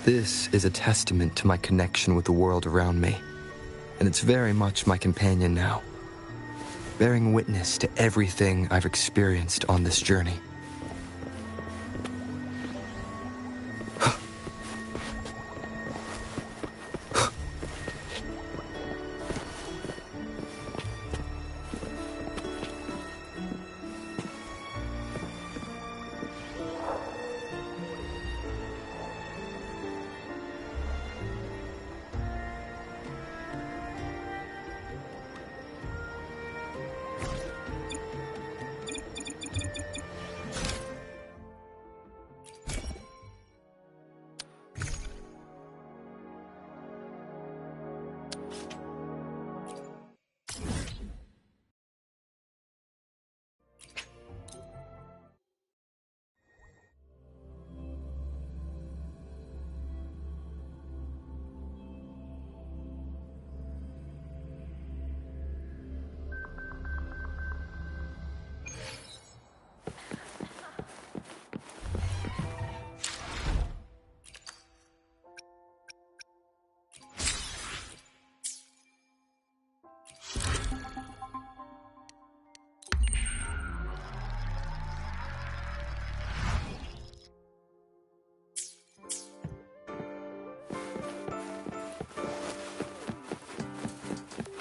This is a testament to my connection with the world around me, and it's very much my companion now, bearing witness to everything I've experienced on this journey.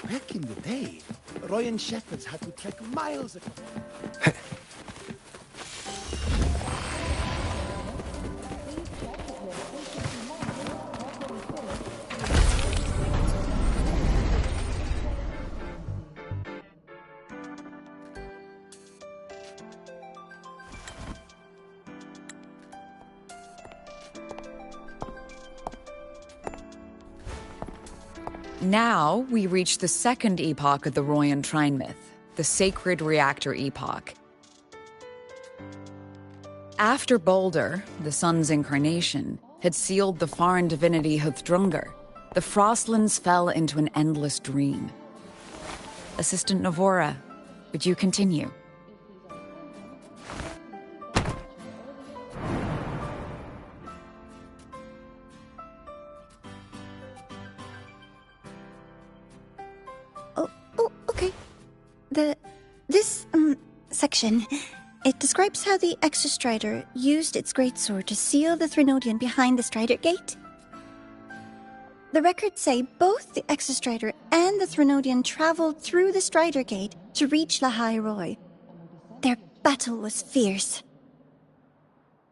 Back in the day, Royan shepherds had to trek miles across. Now, we reach the second epoch of the Royan Trine myth, the Sacred Reactor Epoch. After Baldur, the sun's incarnation, had sealed the foreign divinity Huthdrungr, the Frostlands fell into an endless dream. Assistant Navora, would you continue? This section, it describes how the Exostrider used its greatsword to seal the Threnodian behind the Strider Gate. The records say both the Exostrider and the Threnodian traveled through the Strider Gate to reach Lahai Roy. Their battle was fierce.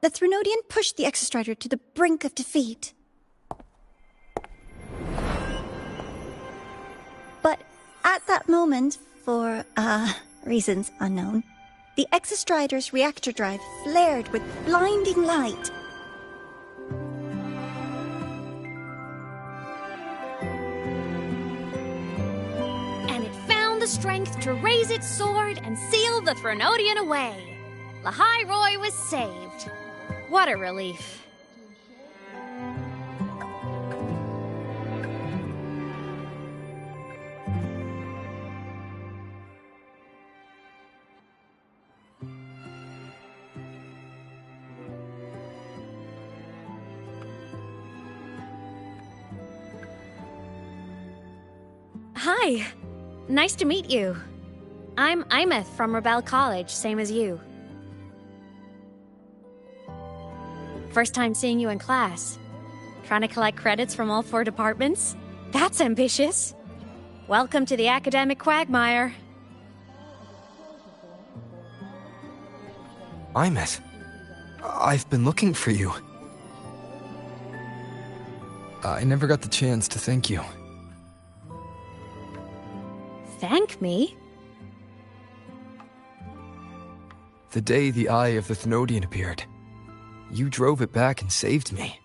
The Threnodian pushed the Exostrider to the brink of defeat. But at that moment, for, reasons unknown, the Exostrider's reactor drive flared with blinding light. And it found the strength to raise its sword and seal the Threnodian away. Lahai Roy was saved. What a relief. Hi. Nice to meet you. I'm Imeth from Rebel College, same as you. First time seeing you in class. Trying to collect credits from all 4 departments? That's ambitious. Welcome to the academic quagmire. Imeth, I've been looking for you. I never got the chance to thank you. Thank me? The day the Eye of the Thenodian appeared, you drove it back and saved me.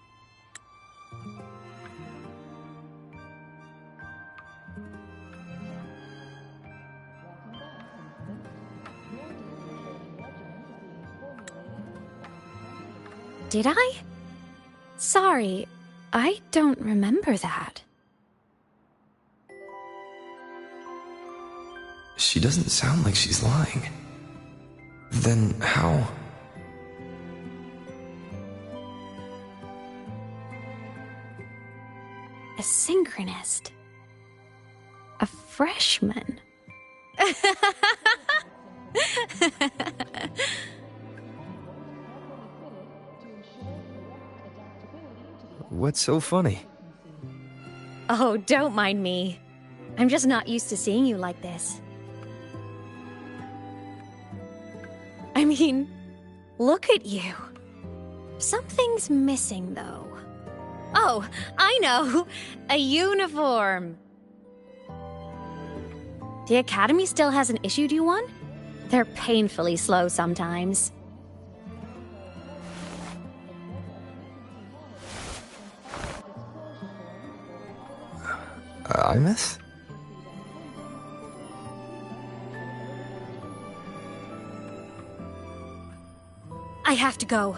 Did I? Sorry, I don't remember that. She doesn't sound like she's lying. Then how? A synchronist. A freshman. What's so funny? Oh, don't mind me. I'm just not used to seeing you like this. I mean, look at you. Something's missing, though. Oh, I know! A uniform! The Academy still hasn't issued you one? They're painfully slow sometimes. Imus? I have to go.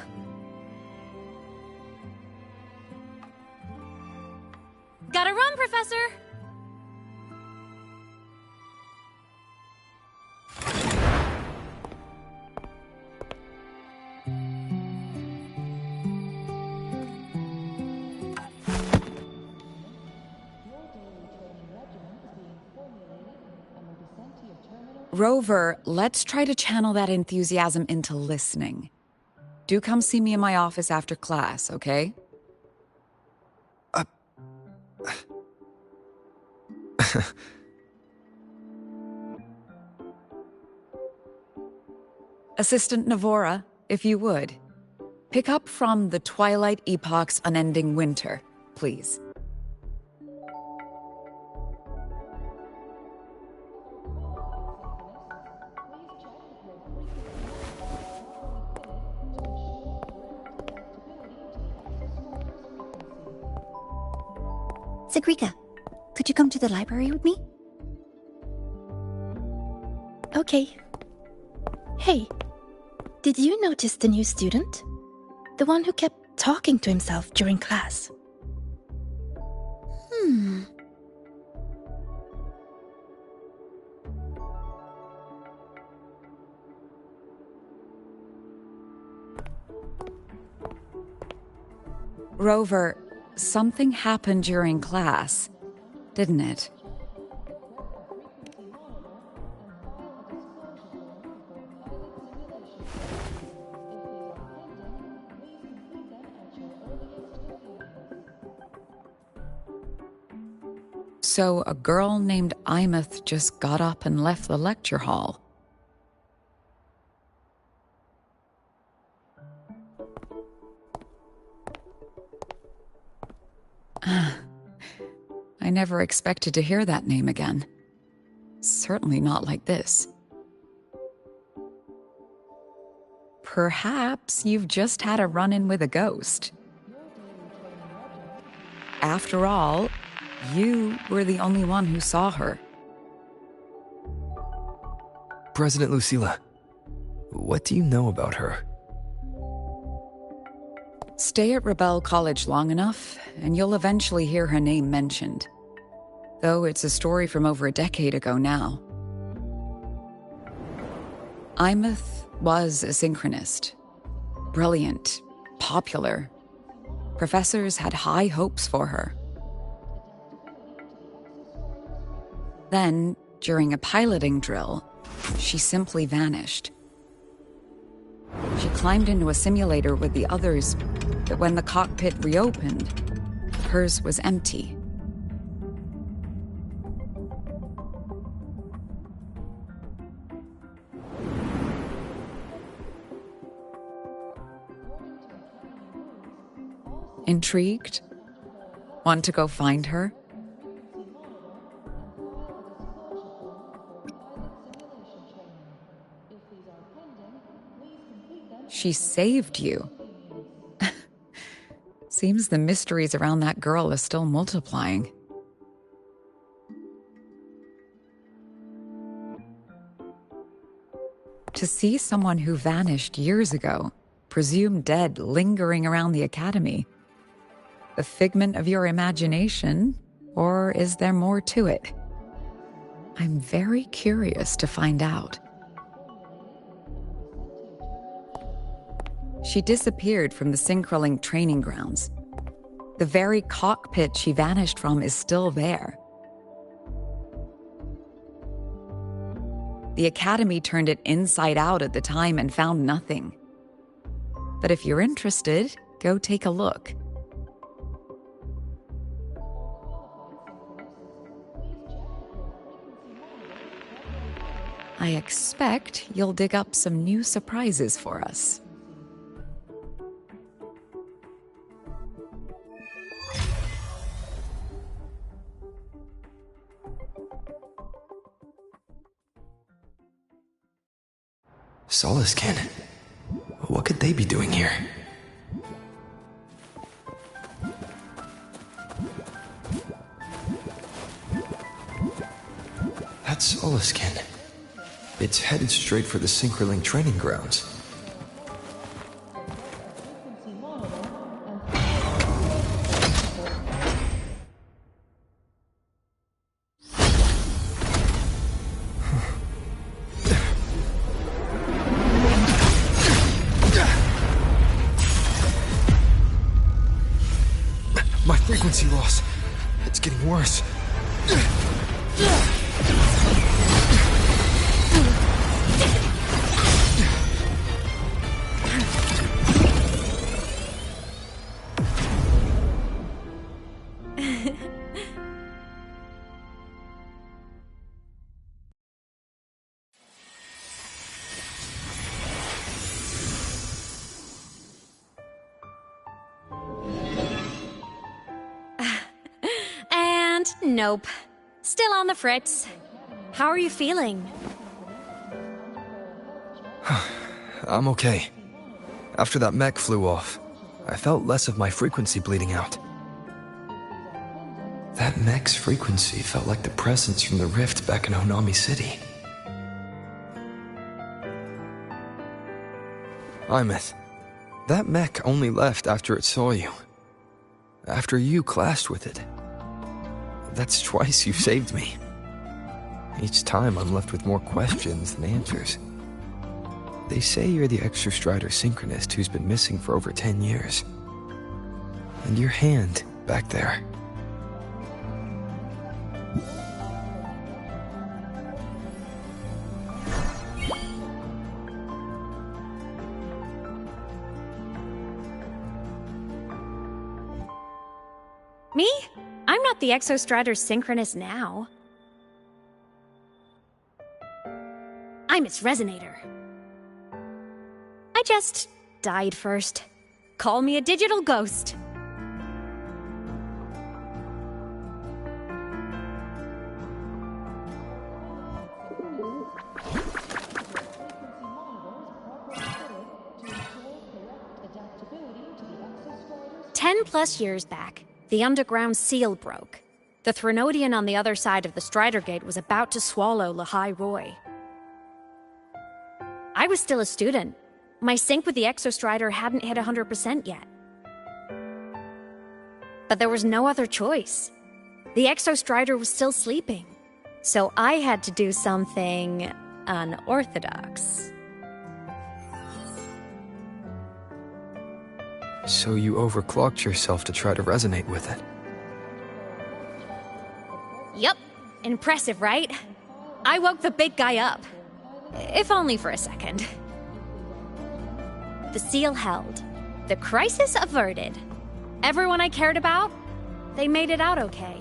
Gotta run, Professor! Rover, let's try to channel that enthusiasm into listening. Do come see me in my office after class, okay? Assistant Navora, if you would. Pick up from the Twilight Epoch's Unending Winter, please. Sigrika, could you come to the library with me? Okay. Hey, did you notice the new student? The one who kept talking to himself during class. Rover, something happened during class, didn't it? So a girl named Imus just got up and left the lecture hall. I never expected to hear that name again. Certainly not like this. Perhaps you've just had a run-in with a ghost. After all, you were the only one who saw her. President Lucilla, what do you know about her? Stay at Rebel College long enough, and you'll eventually hear her name mentioned. Though it's a story from over a decade ago now. Imus was a synchronist. Brilliant, popular. Professors had high hopes for her. Then, during a piloting drill, she simply vanished. She climbed into a simulator with the others, but when the cockpit reopened, hers was empty. Intrigued? Want to go find her? She saved you. Seems the mysteries around that girl are still multiplying. To see someone who vanished years ago, presumed dead, lingering around the Academy, a figment of your imagination, or is there more to it? I'm very curious to find out. She disappeared from the Synchroling training grounds. The very cockpit she vanished from is still there. The Academy turned it inside out at the time and found nothing. But if you're interested, go take a look. I expect you'll dig up some new surprises for us. Solaskin? What could they be doing here? That's Solaskin. It's headed straight for the Synchroling training grounds. My frequency loss. It's getting worse. Nope. Still on the fritz. How are you feeling? I'm okay. After that mech flew off, I felt less of my frequency bleeding out. That mech's frequency felt like the presence from the rift back in Honami City. Imeth, that mech only left after it saw you. After you clashed with it. That's twice you've saved me. Each time I'm left with more questions than answers. They say you're the Extra Strider synchronist who's been missing for over 10 years. And your hand, back there. Me? I'm not the Exostrider synchronist now. I'm its resonator. I just died first. Call me a digital ghost. +10 years back, the underground seal broke. The Threnodian on the other side of the Strider Gate was about to swallow Lahai Roy. I was still a student. My sync with the Exostrider hadn't hit 100% yet. But there was no other choice. The Exostrider was still sleeping. So I had to do something unorthodox. So you overclocked yourself to try to resonate with it. Yup. Impressive, right? I woke the big guy up. If only for a second. The seal held. The crisis averted. Everyone I cared about, they made it out okay.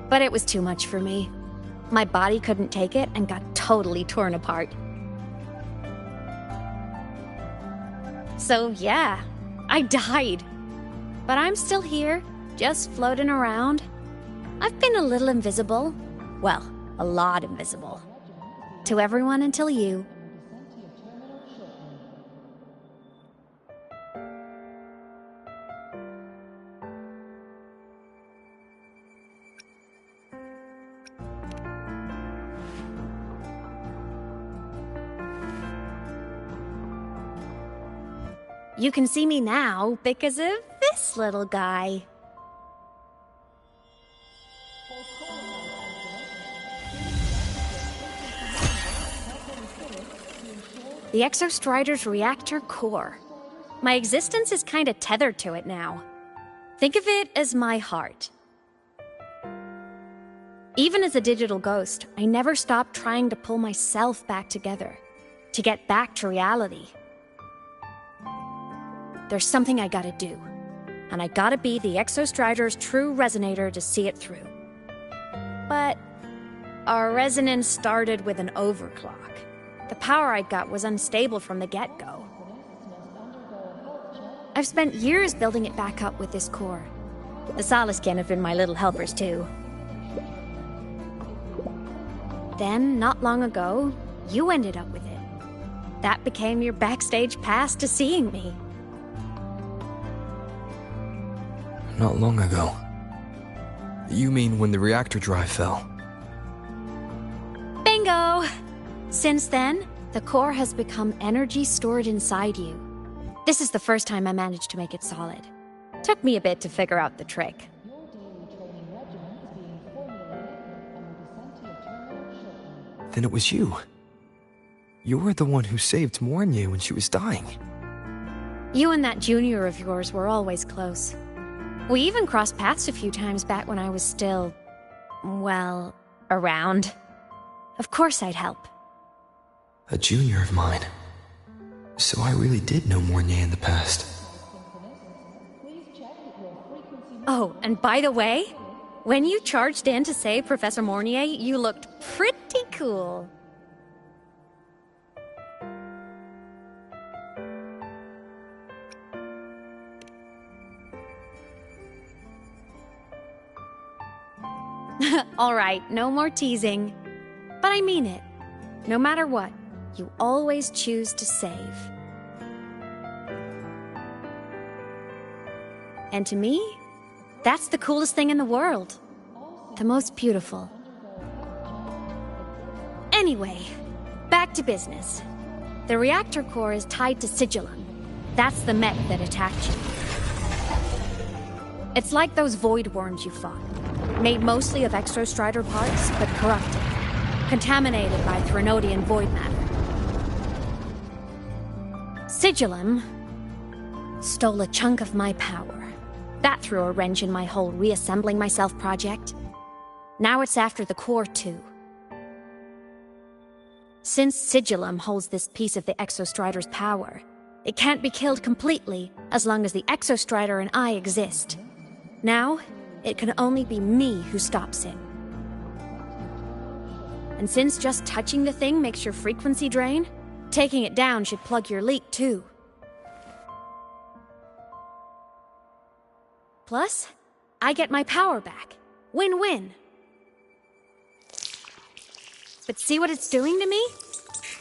But it was too much for me. My body couldn't take it and got totally torn apart. So yeah, I died. But I'm still here, just floating around. I've been a little invisible. Well, a lot invisible. To everyone until you. You can see me now because of this little guy. The Exostrider's reactor core. My existence is kinda tethered to it now. Think of it as my heart. Even as a digital ghost, I never stopped trying to pull myself back together, to get back to reality. There's something I gotta do, and I gotta be the Exostrider's true resonator to see it through. But our resonance started with an overclock. The power I got was unstable from the get-go. I've spent years building it back up with this core. The Soliskin have been my little helpers too. Then, not long ago, you ended up with it. That became your backstage pass to seeing me. Not long ago. You mean when the reactor drive fell? Bingo! Since then, the core has become energy stored inside you. This is the first time I managed to make it solid. Took me a bit to figure out the trick. Then it was you. You were the one who saved Mornye when she was dying. You and that junior of yours were always close. We even crossed paths a few times back when I was still, well, around. Of course I'd help. A junior of mine. So I really did know Mornye in the past. Oh, and by the way, when you charged in to save Professor Mornye, you looked pretty cool. All right, no more teasing. But I mean it. No matter what, you always choose to save. And to me, that's the coolest thing in the world. The most beautiful. Anyway, back to business. The reactor core is tied to Sigillum. That's the mech that attacked you. It's like those void worms you fought. Made mostly of Exostrider parts, but corrupted. Contaminated by Threnodian void matter. Sigillum stole a chunk of my power. That threw a wrench in my whole reassembling myself project. Now it's after the core too. Since Sigillum holds this piece of the Exostrider's power, it can't be killed completely as long as the Exostrider and I exist. Now, it can only be me who stops it. And since just touching the thing makes your frequency drain, taking it down should plug your leak too. Plus, I get my power back. Win-win. But see what it's doing to me?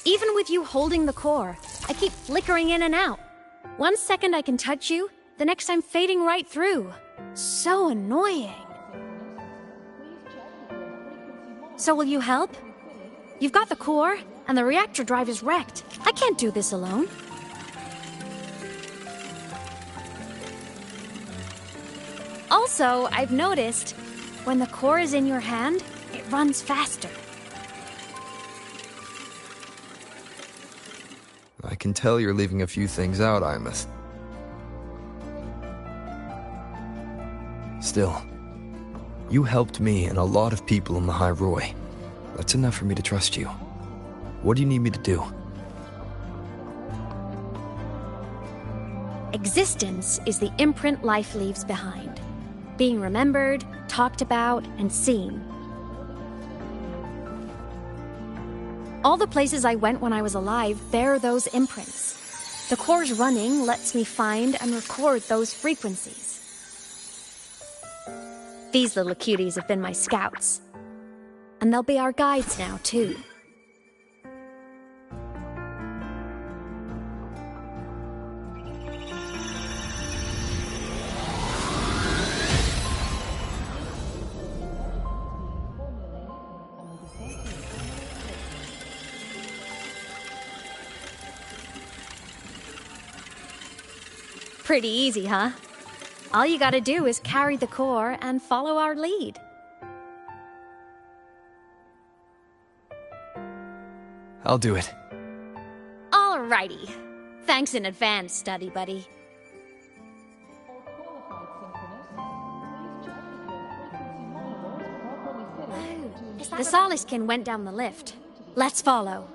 Even with you holding the core, I keep flickering in and out. 1 second I can touch you, the next I'm fading right through. So annoying. So will you help? You've got the core, and the reactor drive is wrecked. I can't do this alone. Also, I've noticed, when the core is in your hand, it runs faster. I can tell you're leaving a few things out, Imeth. Still, you helped me and a lot of people in the High Roy. That's enough for me to trust you. What do you need me to do? Existence is the imprint life leaves behind. Being remembered, talked about, and seen. All the places I went when I was alive bear those imprints. The core's running lets me find and record those frequencies. These little cuties have been my scouts. And they'll be our guides now, too. Pretty easy, huh? All you gotta do is carry the core and follow our lead. I'll do it. Alrighty. Thanks in advance, study buddy. The Soliskin went down the lift. Let's follow.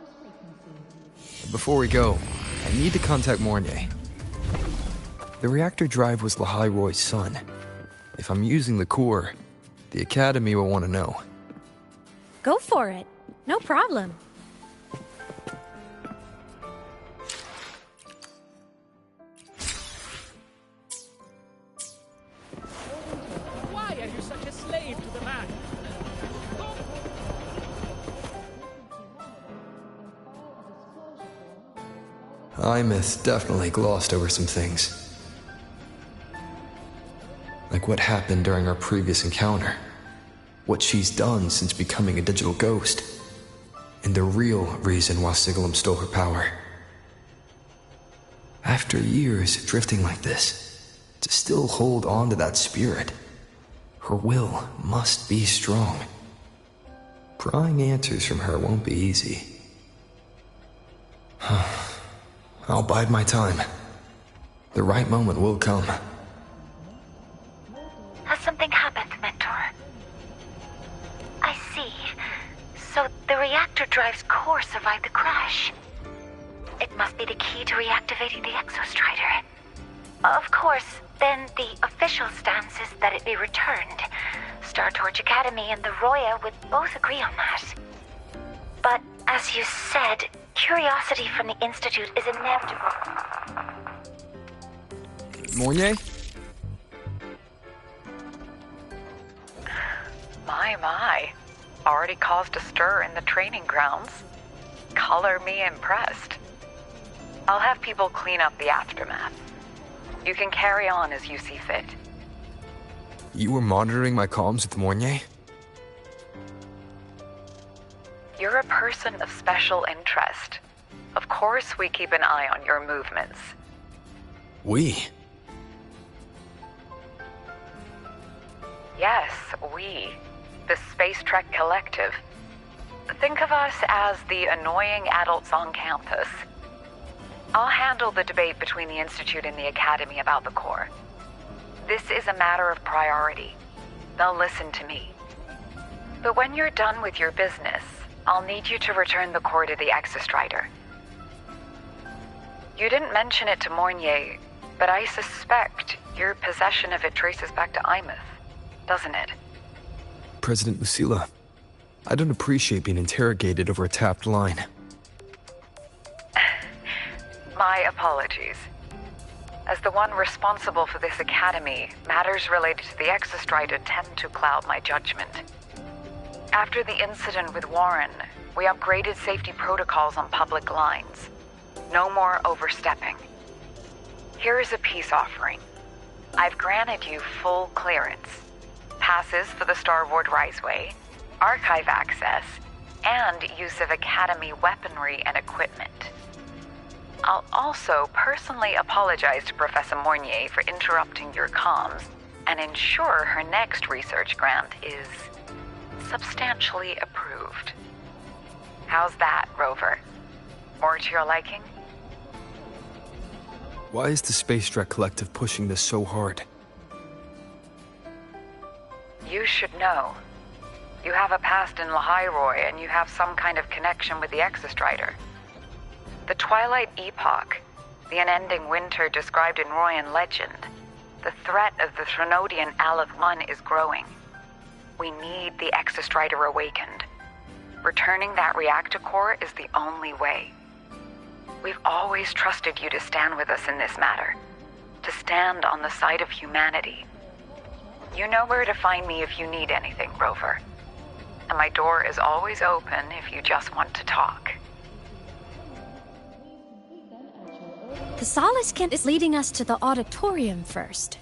Before we go, I need to contact Mornier. The reactor drive was Lahai Roy's son. If I'm using the core, the Academy will want to know. Go for it. No problem. Why are you such a slave to the man? Imeth definitely glossed over some things. Like what happened during our previous encounter. What she's done since becoming a digital ghost. And the real reason why Sigalem stole her power. After years drifting like this, to still hold on to that spirit, her will must be strong. Prying answers from her won't be easy. I'll bide my time. The right moment will come. Has something happened, Mentor? I see. So the reactor drive's core survived the crash. It must be the key to reactivating the Exostrider. Of course, then the official stance is that it be returned. Star Torch Academy and the Roya would both agree on that. But as you said, curiosity from the Institute is inevitable. Mornier? My. Already caused a stir in the training grounds. Color me impressed. I'll have people clean up the aftermath. You can carry on as you see fit. You were monitoring my comms with Mornier? You're a person of special interest. Of course we keep an eye on your movements. We? Yes, we. The Space Trek Collective. Think of us as the annoying adults on campus. I'll handle the debate between the Institute and the Academy about the core. This is a matter of priority. They'll listen to me. But when you're done with your business, I'll need you to return the core to the Exostrider. You didn't mention it to Mornier, but I suspect your possession of it traces back to Imeth, doesn't it? President Lucilla, I don't appreciate being interrogated over a tapped line. My apologies. As the one responsible for this academy, matters related to the Exostrider tend to cloud my judgment. After the incident with Warren, we upgraded safety protocols on public lines. No more overstepping. Here is a peace offering. I've granted you full clearance. Passes for the Starboard Riseway, archive access, and use of Academy weaponry and equipment. I'll also personally apologize to Professor Mornier for interrupting your comms and ensure her next research grant is substantially approved. How's that, Rover? More to your liking? Why is the Space Trek Collective pushing this so hard? You should know. You have a past in Lahai Roy, and you have some kind of connection with the Exostrider. The Twilight Epoch, the unending winter described in Royan legend, the threat of the Threnodian Aleph 1 is growing. We need the Exostrider awakened. Returning that reactor core is the only way. We've always trusted you to stand with us in this matter, to stand on the side of humanity. You know where to find me if you need anything, Rover. And my door is always open if you just want to talk. The Soliskin is leading us to the auditorium first.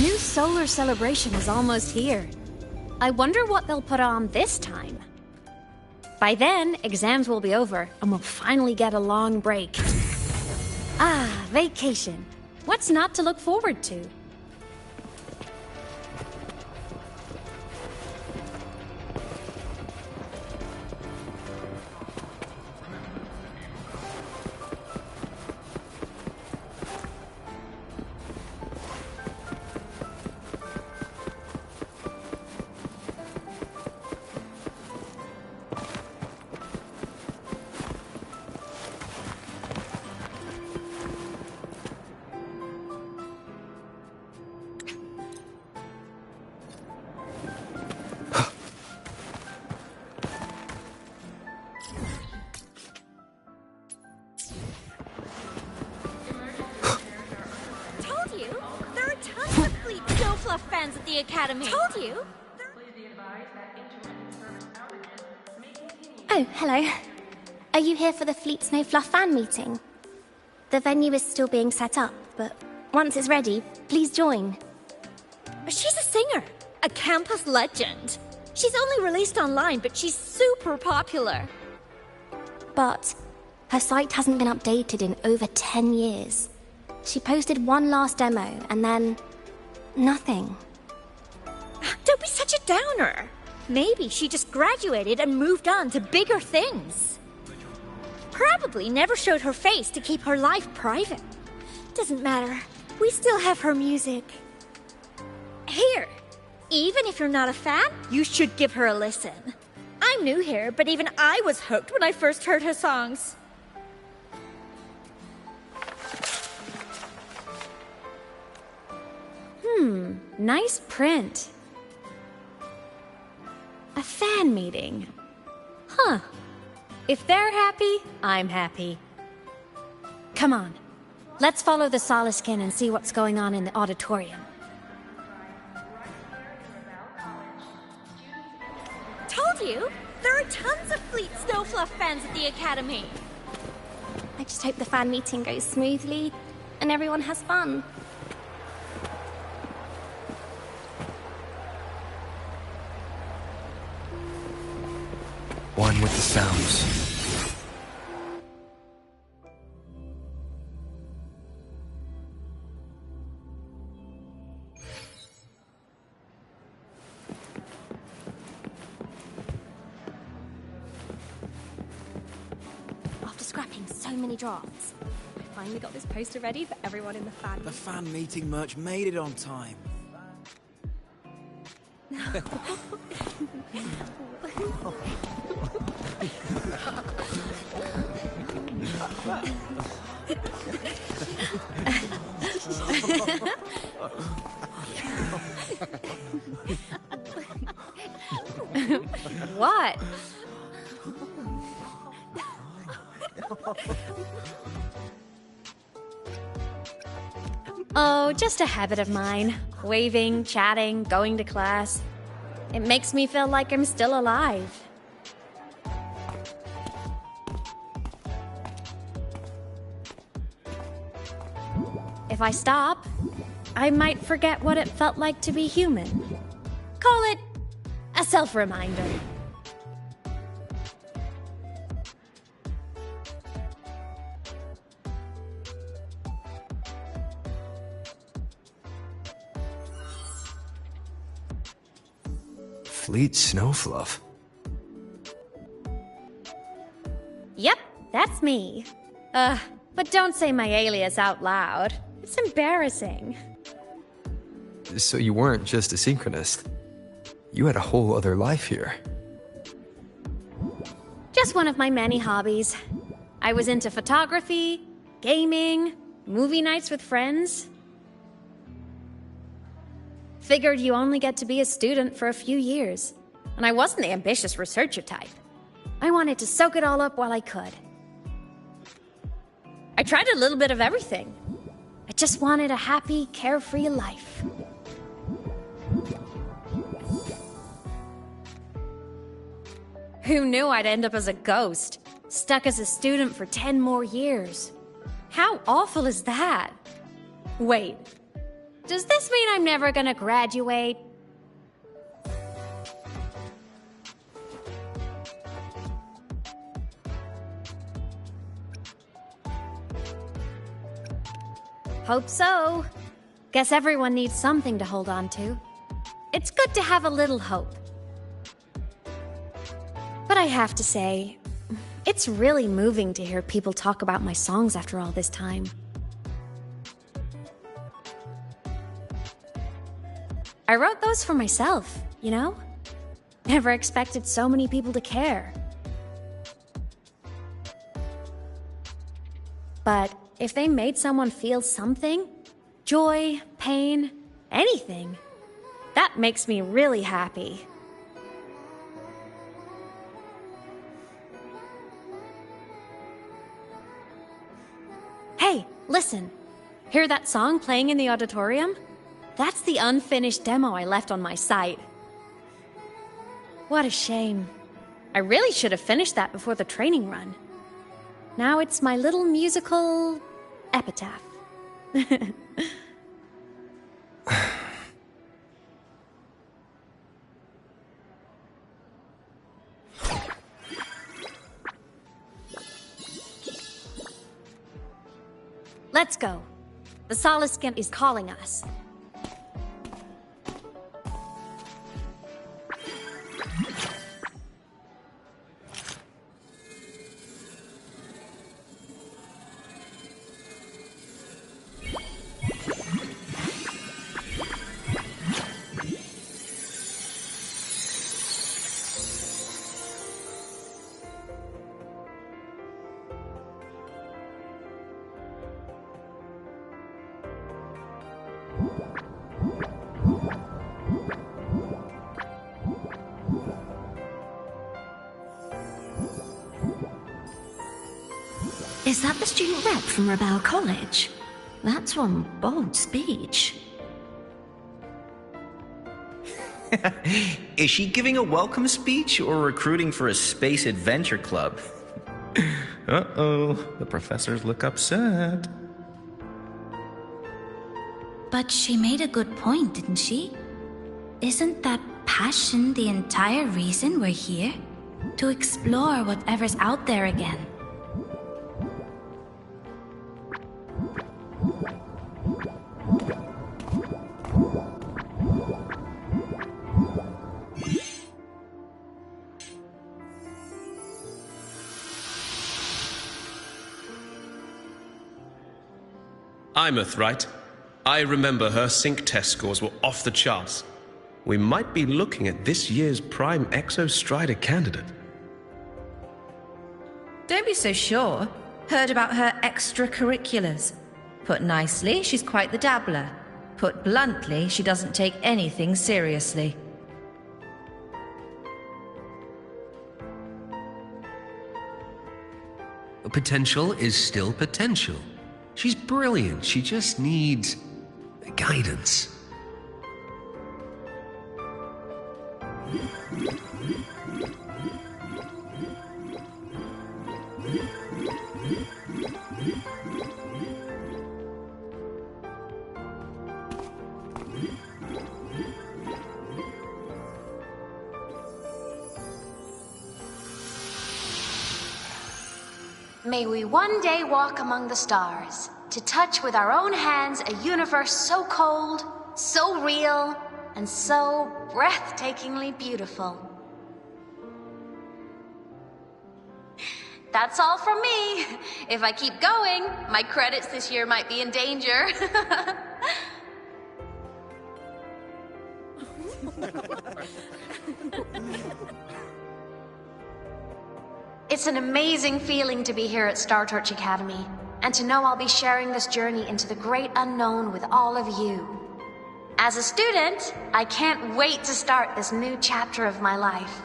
new solar celebration is almost here. I wonder what they'll put on this time. By then, exams will be over, and we'll finally get a long break. Ah, vacation. What's not to look forward to? Fans at the Academy. Told you. Oh, hello. Are you here for the Fleet Snow Fluff fan meeting? The venue is still being set up, but once it's ready, please join. She's a singer, a campus legend. She's only released online, but she's super popular. But her site hasn't been updated in over 10 years. She posted one last demo, and then nothing. Don't be such a downer. Maybe she just graduated and moved on to bigger things. Probably never showed her face to keep her life private. Doesn't matter. We still have her music. Here, even if you're not a fan, you should give her a listen. I'm new here, but even I was hooked when I first heard her songs. Nice print. A fan meeting. Huh. If they're happy, I'm happy. Come on. Let's follow the Soliskin and see what's going on in the auditorium. Told you! There are tons of Fleet Snow Fluff fans at the Academy. I just hope the fan meeting goes smoothly and everyone has fun. One with the sounds. After scrapping so many drafts, I finally got this poster ready for everyone in the fan. The fan meeting merch made it on time. What? Oh, just a habit of mine. Waving, chatting, going to class. It makes me feel like I'm still alive. If I stop, I might forget what it felt like to be human. Call it a self-reminder. Fleet Snowfluff. Yep, that's me. But don't say my alias out loud. It's embarrassing. So you weren't just a synchronist. You had a whole other life here. Just one of my many hobbies. I was into photography, gaming, movie nights with friends. Figured you only get to be a student for a few years. And I wasn't the ambitious researcher type. I wanted to soak it all up while I could. I tried a little bit of everything. I just wanted a happy, carefree life. Who knew I'd end up as a ghost, stuck as a student for 10 more years? How awful is that? Wait, Does this mean I'm never gonna graduate? Hope so. Guess everyone needs something to hold on to. It's good to have a little hope. But I have to say, it's really moving to hear people talk about my songs after all this time. I wrote those for myself, you know? Never expected so many people to care. But if they made someone feel something, joy, pain, anything, that makes me really happy. Hey, listen. Hear that song playing in the auditorium? That's the unfinished demo I left on my site. What a shame. I really should have finished that before the training run. Now it's my little musical epitaph. Let's go. The Soliskin is calling us. Is that the student rep from Rebel College? That's one bold speech. Is she giving a welcome speech or recruiting for a space adventure club? Uh-oh, the professors look upset. But she made a good point, didn't she? Isn't that passion the entire reason we're here? To explore whatever's out there again. Imeth, right? I remember her sync test scores were off the charts. We might be looking at this year's prime Exostrider candidate. Don't be so sure. Heard about her extracurriculars. Put nicely, she's quite the dabbler. Put bluntly, she doesn't take anything seriously. Potential is still potential. She's brilliant, she just needs guidance. May we one day walk among the stars, to touch with our own hands a universe so cold, so real, and so breathtakingly beautiful. That's all from me. If I keep going, my credits this year might be in danger. It's an amazing feeling to be here at Star Torch Academy, and to know I'll be sharing this journey into the great unknown with all of you. As a student, I can't wait to start this new chapter of my life.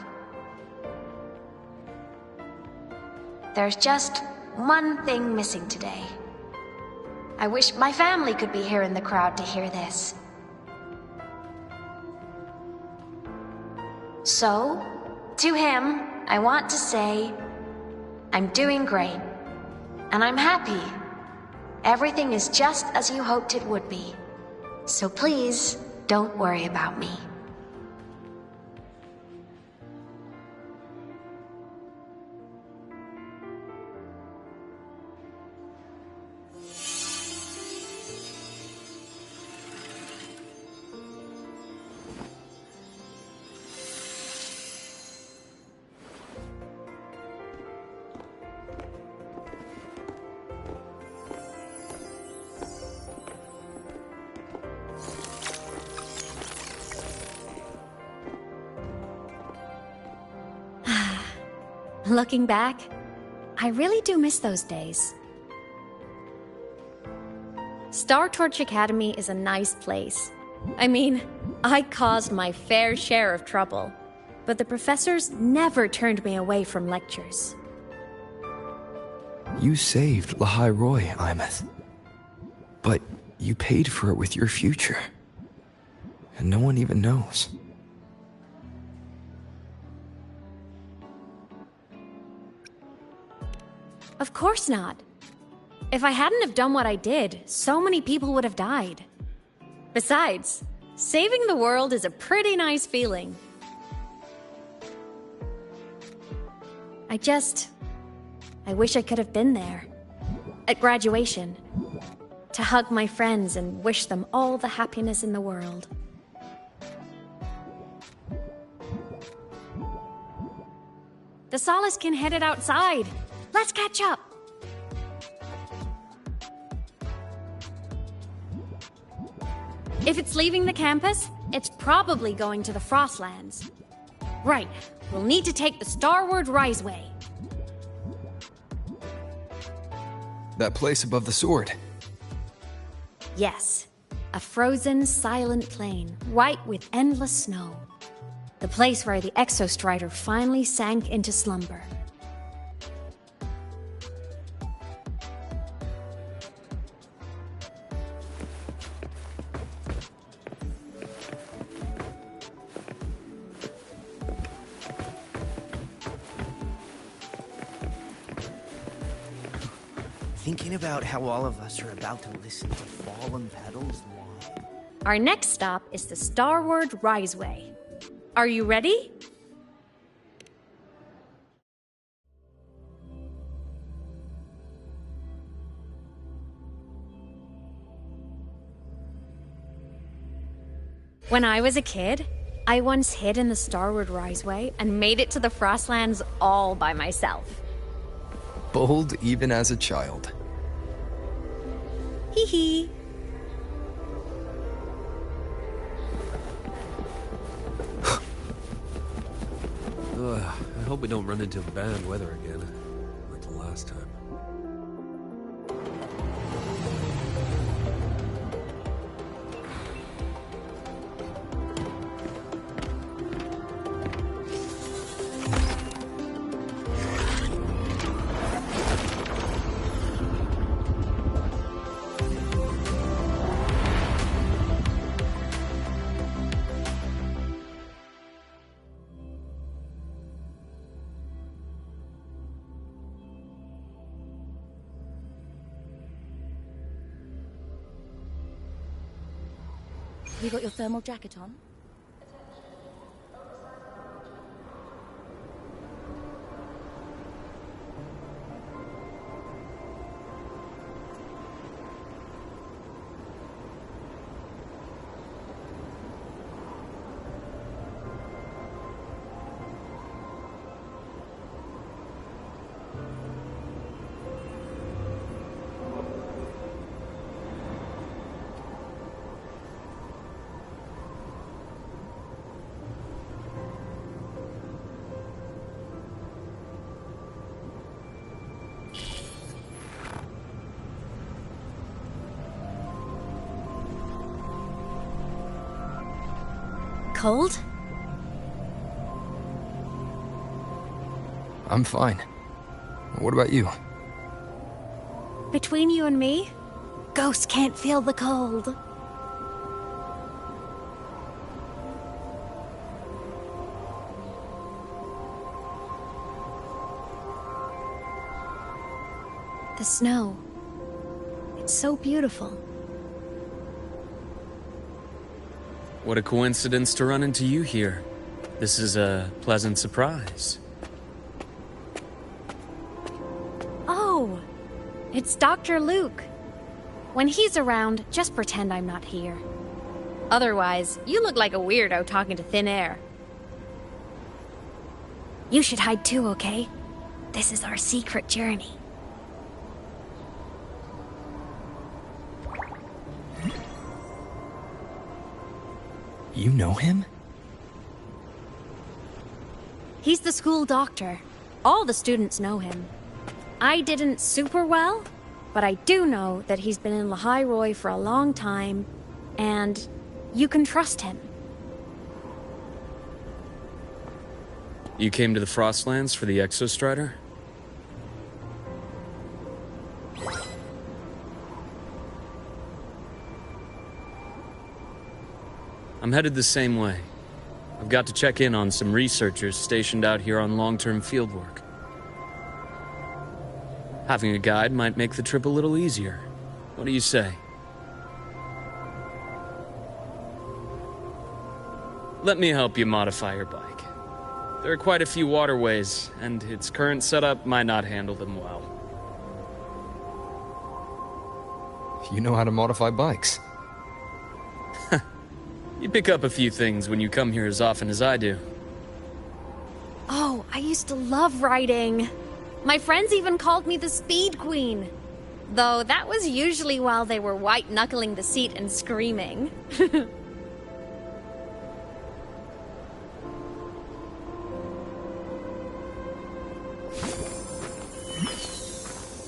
There's just one thing missing today. I wish my family could be here in the crowd to hear this. So, to him, I want to say, I'm doing great, and I'm happy. Everything is just as you hoped it would be. So please, don't worry about me. Looking back, I really do miss those days. Star Torch Academy is a nice place. I mean, I caused my fair share of trouble, but the professors never turned me away from lectures. You saved Lahai Roy, Imeth. But you paid for it with your future. And no one even knows. Of course not. If I hadn't have done what I did, so many people would have died. Besides, saving the world is a pretty nice feeling. I wish I could have been there. At graduation. To hug my friends and wish them all the happiness in the world. The Solaskin headed outside. Let's catch up. If it's leaving the campus, it's probably going to the Frostlands. Right, we'll need to take the Starward Riseway. That place above the sword. Yes, a frozen, silent plain, white with endless snow. The place where the Exostrider finally sank into slumber. Thinking about how all of us are about to listen to Fallen Petals. Our next stop is the Starward Riseway. Are you ready? When I was a kid, I once hid in the Starward Riseway and made it to the Frostlands all by myself. Bold even as a child. Hee hee. I hope we don't run into bad weather again, like the last time. Have you got your thermal jacket on? Cold? I'm fine. What about you? Between you and me, ghosts can't feel the cold. The snow. It's so beautiful. What a coincidence to run into you here. This is a pleasant surprise. Oh, it's Dr. Luke. When he's around, just pretend I'm not here. Otherwise, you look like a weirdo talking to thin air. You should hide too, okay? This is our secret journey. You know him? He's the school doctor. All the students know him. I didn't super well, but I do know that he's been in Lehigh Roy for a long time, and you can trust him. You came to the Frostlands for the Exostrider? I'm headed the same way. I've got to check in on some researchers stationed out here on long-term fieldwork. Having a guide might make the trip a little easier. What do you say? Let me help you modify your bike. There are quite a few waterways, and its current setup might not handle them well. You know how to modify bikes. You pick up a few things when you come here as often as I do. Oh, I used to love riding. My friends even called me the Speed Queen. Though that was usually while they were white-knuckling the seat and screaming.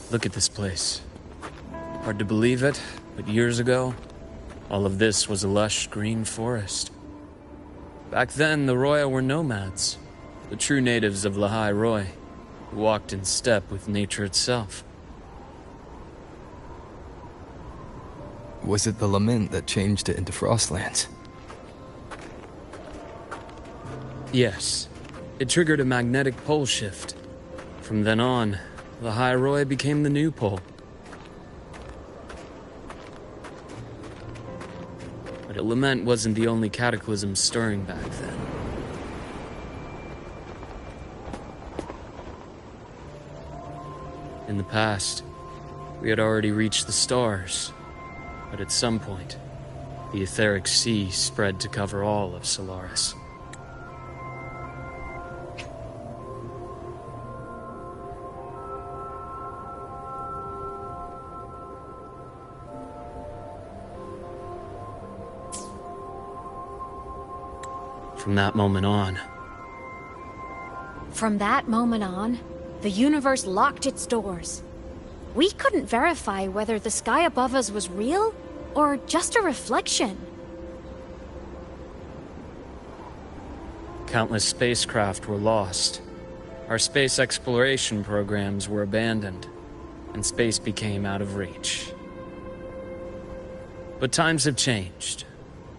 Look at this place. Hard to believe it, but years ago, all of this was a lush green forest. Back then, the Roya were nomads, the true natives of Lehigh Roy, who walked in step with nature itself. Was it the lament that changed it into Frostlands? Yes. It triggered a magnetic pole shift. From then on, Lehigh Roy became the new pole. But a lament wasn't the only cataclysm stirring back then. In the past, we had already reached the stars, but at some point, the etheric sea spread to cover all of Solaris. From that moment on, the universe locked its doors. We couldn't verify whether the sky above us was real or just a reflection. Countless spacecraft were lost. Our space exploration programs were abandoned, and space became out of reach. But times have changed.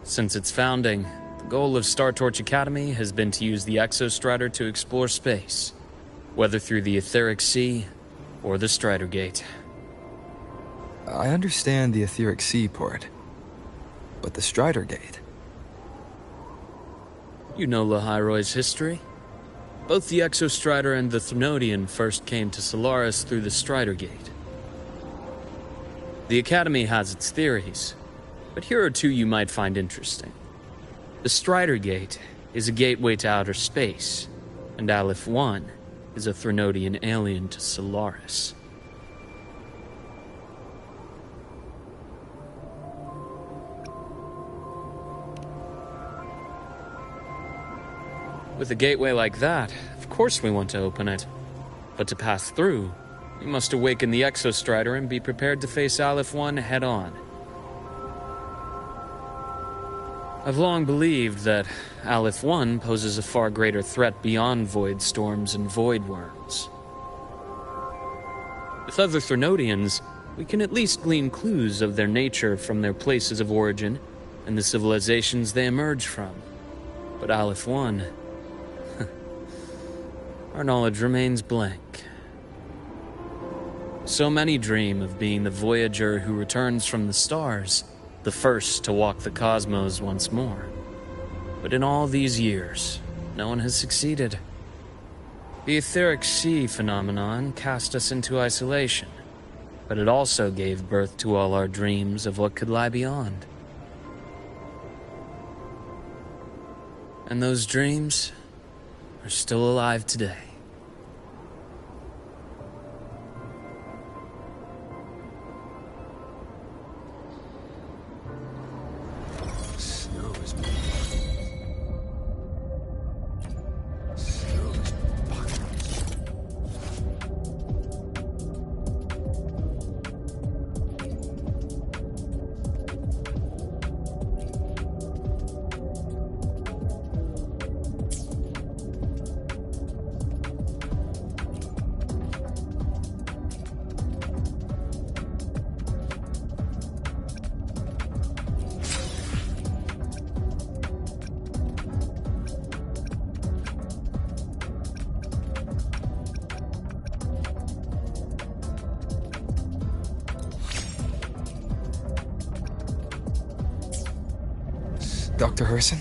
Since its founding, the goal of Star Torch Academy has been to use the Exostrider to explore space, whether through the etheric sea or the Strider Gate. I understand the etheric sea part, but the Strider Gate? You know Lehigh Roy's history? Both the Exostrider and the Threnodian first came to Solaris through the Strider Gate. The Academy has its theories, but here are two you might find interesting. The Strider Gate is a gateway to outer space, and Aleph 1 is a Threnodian alien to Solaris. With a gateway like that, of course we want to open it. But to pass through, we must awaken the Exostrider and be prepared to face Aleph 1 head-on. I've long believed that Aleph 1 poses a far greater threat beyond void storms and void worms. With other Threnodians, we can at least glean clues of their nature from their places of origin and the civilizations they emerge from. But Aleph 1... our knowledge remains blank. So many dream of being the Voyager who returns from the stars, the first to walk the cosmos once more. But in all these years, no one has succeeded. The etheric sea phenomenon cast us into isolation, but it also gave birth to all our dreams of what could lie beyond. And those dreams are still alive today. Snow is Dr. Herson?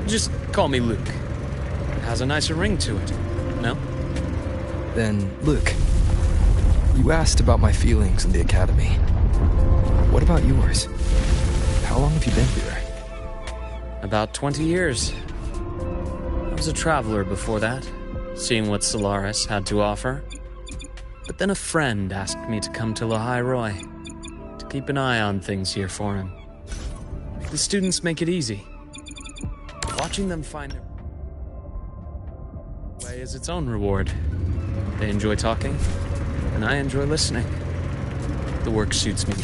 Just call me Luke. It has a nicer ring to it, no? Then, Luke, you asked about my feelings in the academy. What about yours? How long have you been here? About 20 years. I was a traveler before that, seeing what Solaris had to offer. But then a friend asked me to come to Lahai Roy, to keep an eye on things here for him. The students make it easy. Watching them find their way is its own reward. They enjoy talking, and I enjoy listening. The work suits me.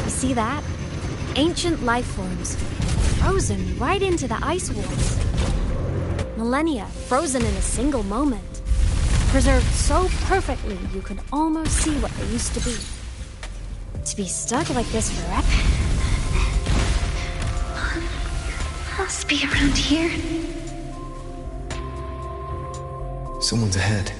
You see that? Ancient life forms, frozen right into the ice walls. Millennia frozen in a single moment. Preserved so perfectly you could almost see what they used to be. To be stuck like this forever. Must be around here. Someone's ahead.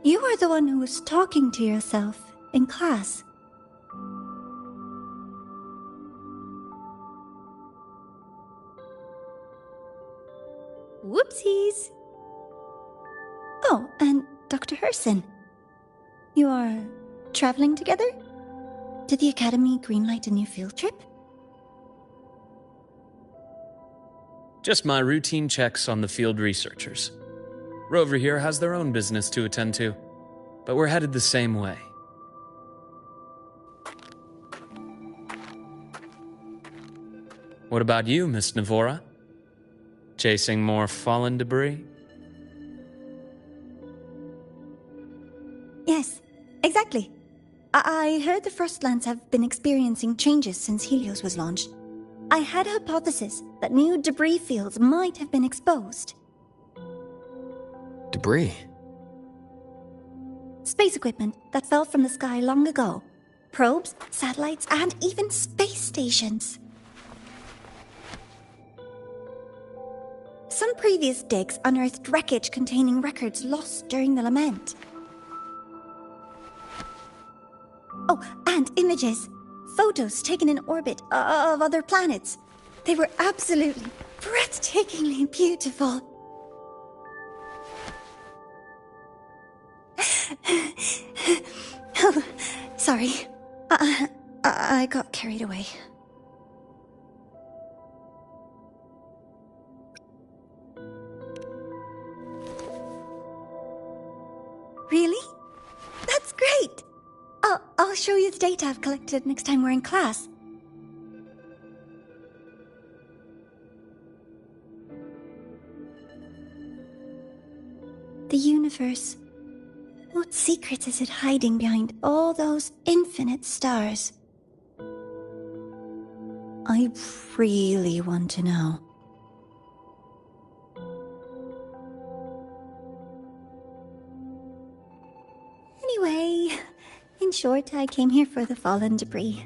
You are the one who was talking to yourself in class. Whoopsies. Oh, and Dr. Herson. You are traveling together? Did the Academy greenlight a new field trip? Just my routine checks on the field researchers. Rover here has their own business to attend to, but we're headed the same way. What about you, Miss Navora? Chasing more fallen debris? Yes, exactly. I heard the Frostlands have been experiencing changes since Helios was launched. I had a hypothesis that new debris fields might have been exposed. Debris? Space equipment that fell from the sky long ago. Probes, satellites, and even space stations. Some previous digs unearthed wreckage containing records lost during the lament. Oh, and images. Photos taken in orbit of other planets. They were absolutely breathtakingly beautiful. Oh, sorry. I got carried away. Really? That's great! I'll show you the data I've collected next time we're in class. The universe What secrets is it hiding behind all those infinite stars? I really want to know. Anyway, in short, I came here for the fallen debris.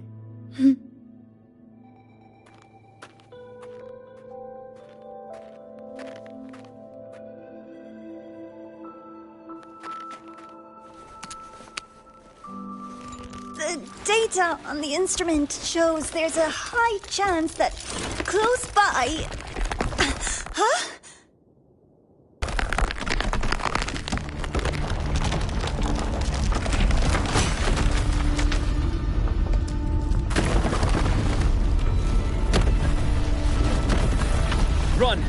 The data on the instrument shows there's a high chance that close by... Huh? Run!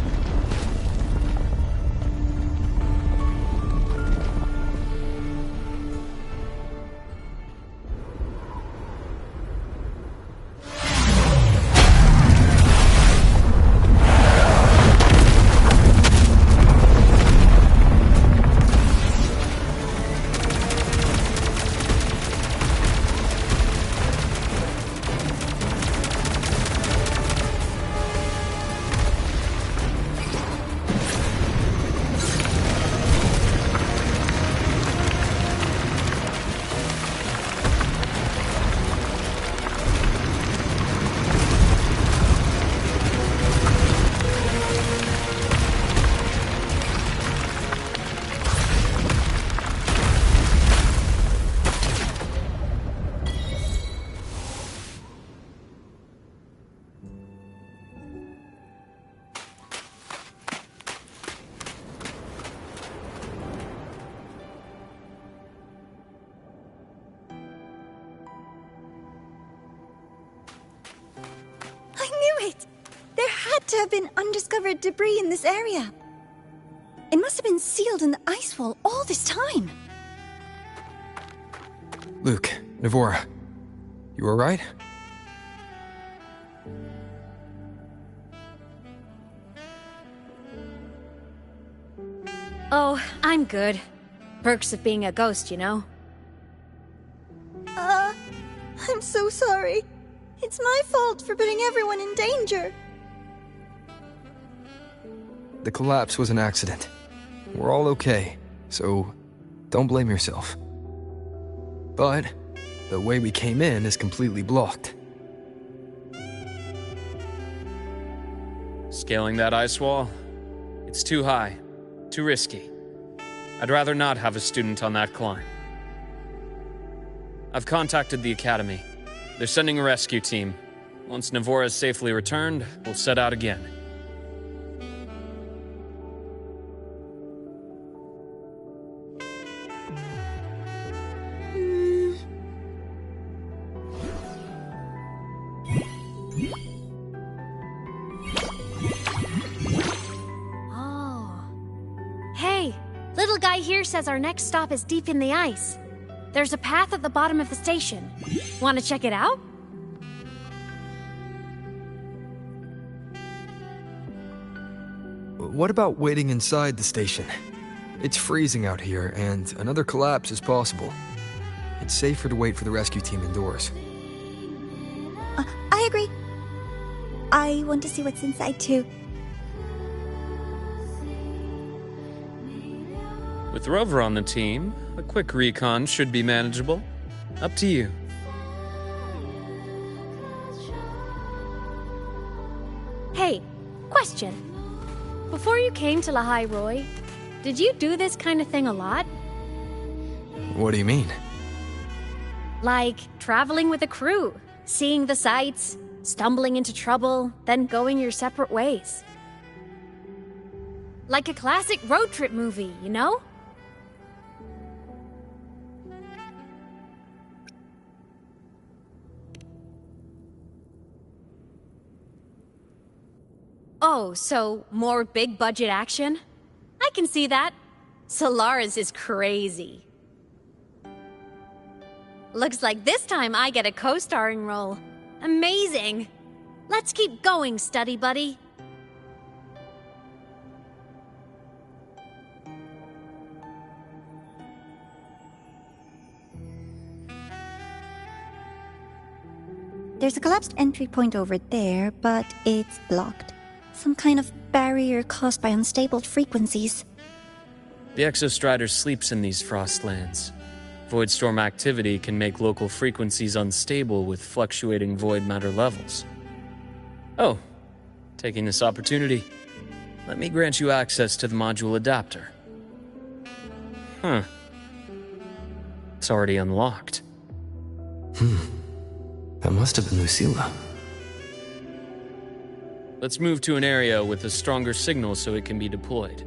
To have been undiscovered debris in this area. It must have been sealed in the ice wall all this time. Luke, Navora, you alright? Oh, I'm good. Perks of being a ghost, you know? I'm so sorry. It's my fault for putting everyone in danger. The collapse was an accident. We're all okay, so don't blame yourself. But the way we came in is completely blocked. Scaling that ice wall? It's too high, too risky. I'd rather not have a student on that climb. I've contacted the Academy. They're sending a rescue team. Once Navora is safely returned, we'll set out again. Says our next stop is deep in the ice. There's a path at the bottom of the station. Want to check it out? What about waiting inside the station? It's freezing out here, and another collapse is possible. It's safer to wait for the rescue team indoors. I agree. I want to see what's inside, too. With Rover on the team, a quick recon should be manageable. Up to you. Hey, question. Before you came to Lahai Roy, did you do this kind of thing a lot? What do you mean? Like traveling with a crew, seeing the sights, stumbling into trouble, then going your separate ways. Like a classic road trip movie, you know? Oh, so more big budget action? I can see that. Solaris is crazy. Looks like this time I get a co-starring role. Amazing. Let's keep going, study buddy. There's a collapsed entry point over there, but it's blocked. Some kind of barrier caused by unstable frequencies. The Exostrider sleeps in these frostlands. Void storm activity can make local frequencies unstable with fluctuating void matter levels. Oh, taking this opportunity, let me grant you access to the module adapter. Huh. It's already unlocked. That must have been Lucilla. Let's move to an area with a stronger signal so it can be deployed.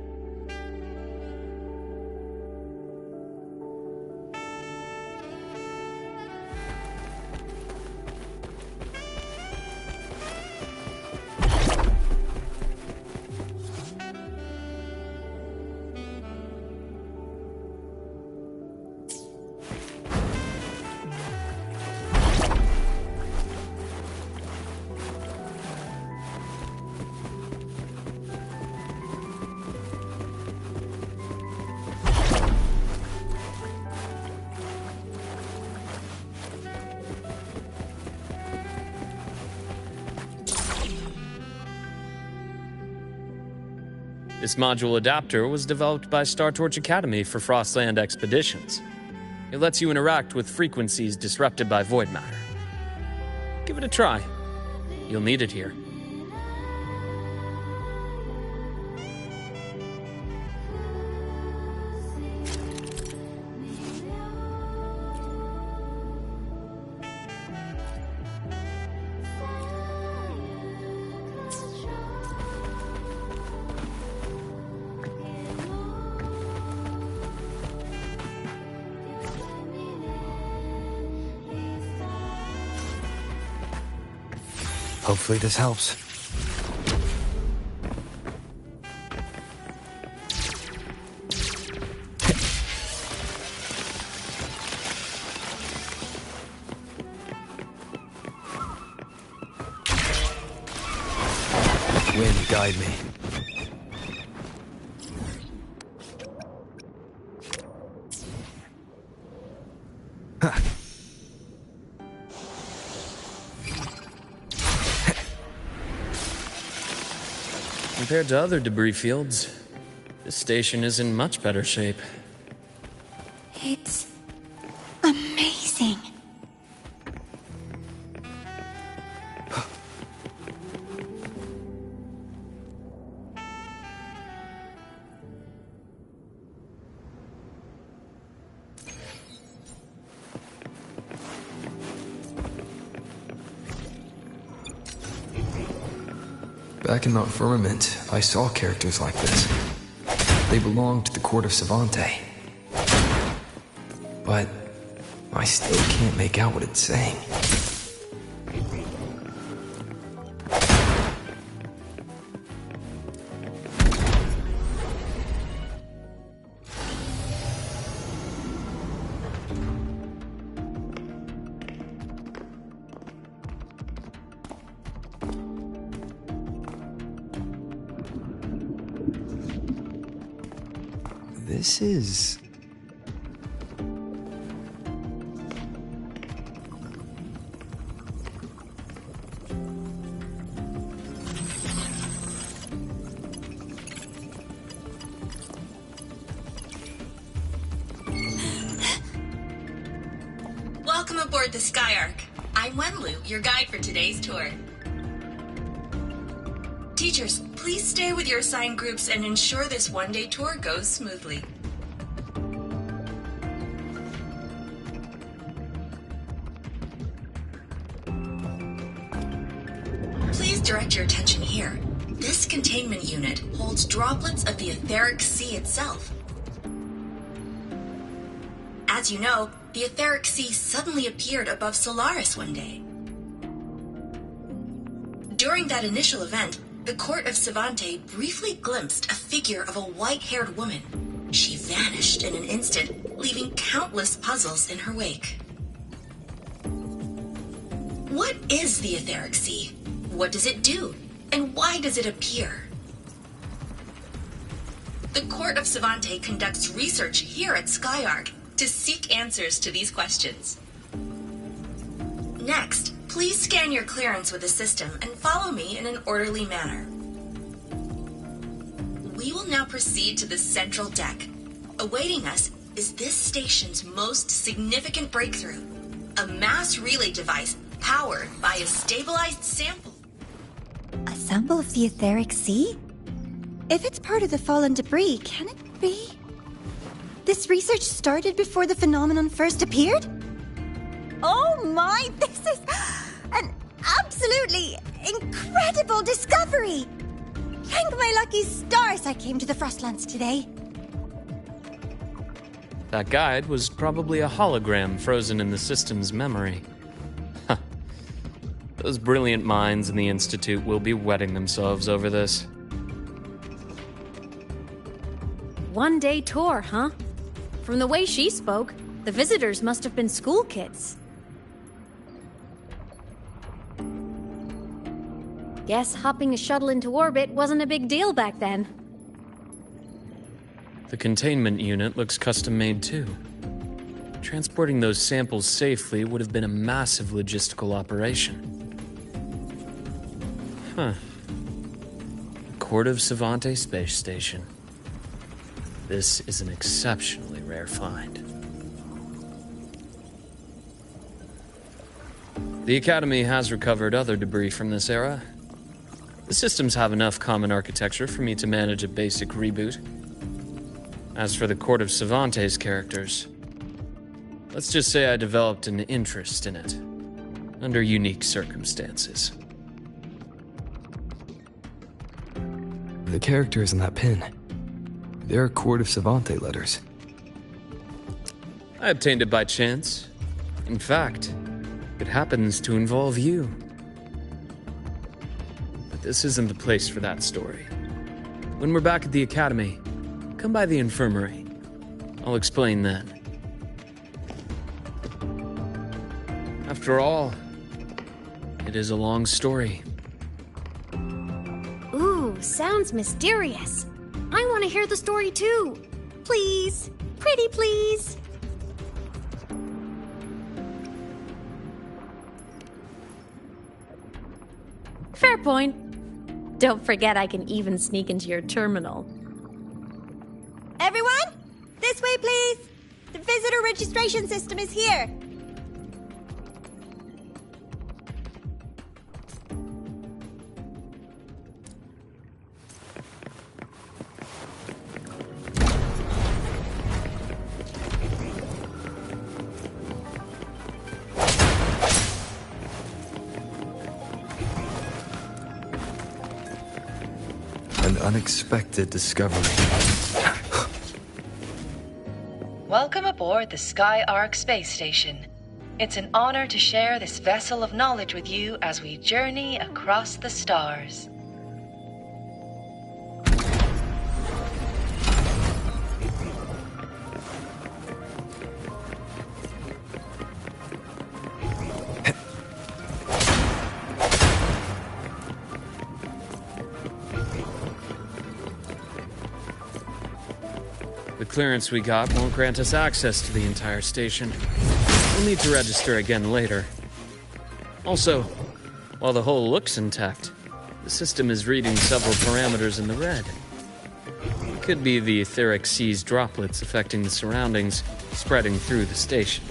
This module adapter was developed by Star Torch Academy for Frostland expeditions. It lets you interact with frequencies disrupted by void matter. Give it a try. You'll need it here. Hopefully this helps. Wind, guide me. Compared to other debris fields, this station is in much better shape. It's amazing. Back in that firmament, I saw characters like this. They belonged to the court of Savante. But I still can't make out what it's saying. This is... Welcome aboard the Skyark. I'm Wenlu, your guide for today's tour. Teachers, please stay with your assigned groups and ensure this one-day tour goes smoothly. Please direct your attention here. This containment unit holds droplets of the etheric sea itself. As you know, the etheric sea suddenly appeared above Solaris one day. During that initial event, the court of Savante briefly glimpsed a figure of a white-haired woman. She vanished in an instant, leaving countless puzzles in her wake. What is the etheric sea? What does it do? And why does it appear? The court of Savante conducts research here at Skyark to seek answers to these questions. Next, Please scan your clearance with the system and follow me in an orderly manner. We will now proceed to the central deck. Awaiting us is this station's most significant breakthrough, a mass relay device powered by a stabilized sample. A sample of the etheric sea? If it's part of the fallen debris, can it be? This research started before the phenomenon first appeared? Oh my, this is an absolutely incredible discovery! Thank my lucky stars I came to the Frostlands today. That guide was probably a hologram frozen in the system's memory. Huh. Those brilliant minds in the Institute will be wetting themselves over this. One-day tour, huh? From the way she spoke, the visitors must have been school kids. Guess hopping a shuttle into orbit wasn't a big deal back then. The containment unit looks custom-made too. Transporting those samples safely would have been a massive logistical operation. Huh. The Court of Savante Space Station. This is an exceptionally rare find. The Academy has recovered other debris from this era. The systems have enough common architecture for me to manage a basic reboot. As for the Court of Savante's characters, let's just say I developed an interest in it, under unique circumstances. The characters in that pin, they're Court of Savante letters. I obtained it by chance. In fact, it happens to involve you. But this isn't the place for that story. When we're back at the Academy, come by the infirmary. I'll explain then. After all, it is a long story. Ooh, sounds mysterious. I want to hear the story too. Please. Pretty please. Fair point. Don't forget I can even sneak into your terminal. Everyone, this way please. The visitor registration system is here. An unexpected discovery. Welcome aboard the Sky Ark space station. It's an honor to share this vessel of knowledge with you as we journey across the stars. The clearance we got won't grant us access to the entire station. We'll need to register again later. Also, while the hull looks intact, the system is reading several parameters in the red. It could be the etheric sea's droplets affecting the surroundings, spreading through the station.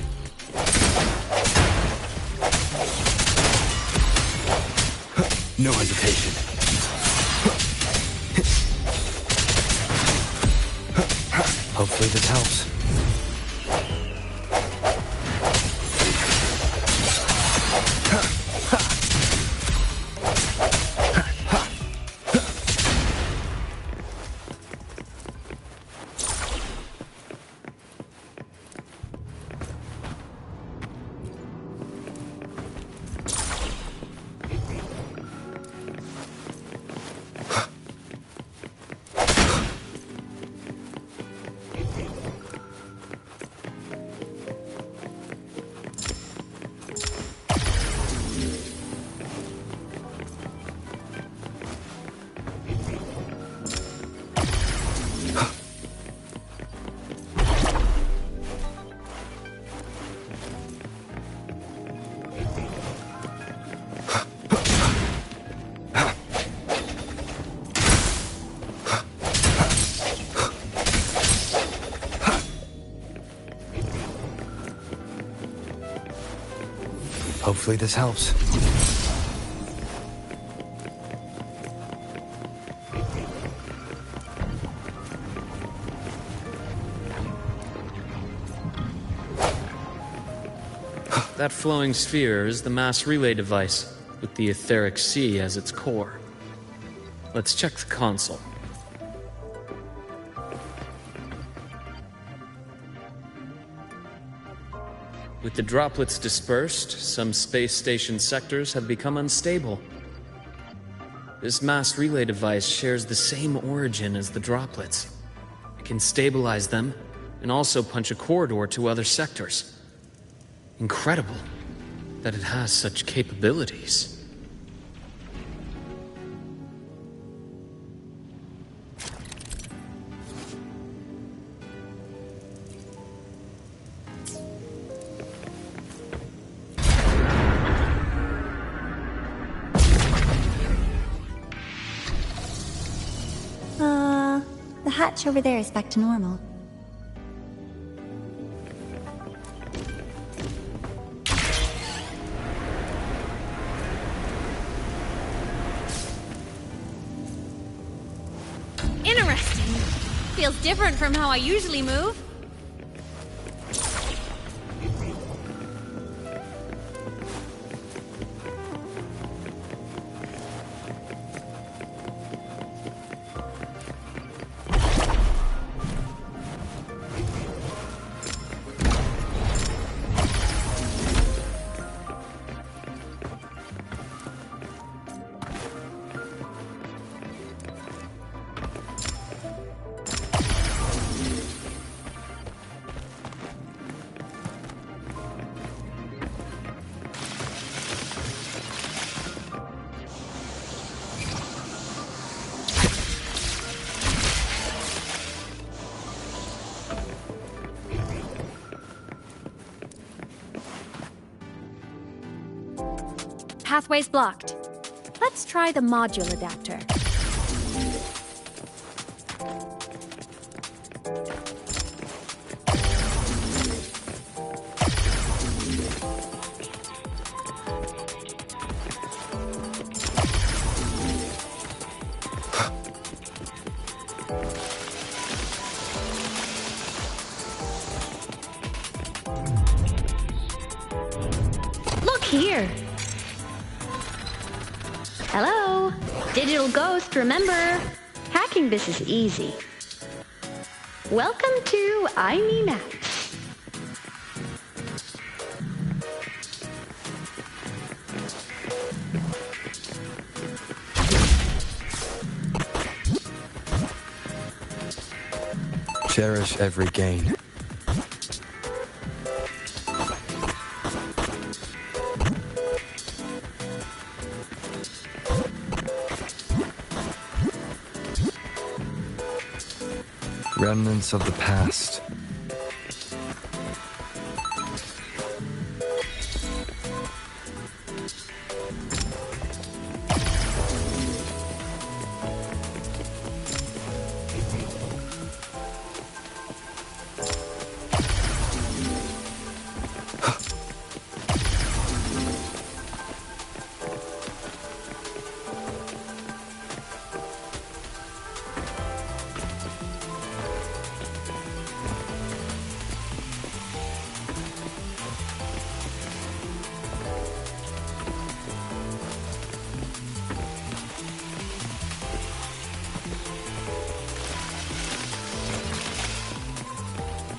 No hesitation. Hopefully this helps. Hopefully this helps. That flowing sphere is the mass relay device, with the etheric sea as its core. Let's check the console. With the droplets dispersed, some space station sectors have become unstable. This mass relay device shares the same origin as the droplets. It can stabilize them and also punch a corridor to other sectors. Incredible that it has such capabilities. The hatch over there is back to normal. Interesting. Feels different from how I usually move. Pathway's blocked. Let's try the module adapter. Look here! Hello? Digital Ghost, remember? Hacking this is easy. Welcome to iMeMax. Cherish every gain. Remnants of the past.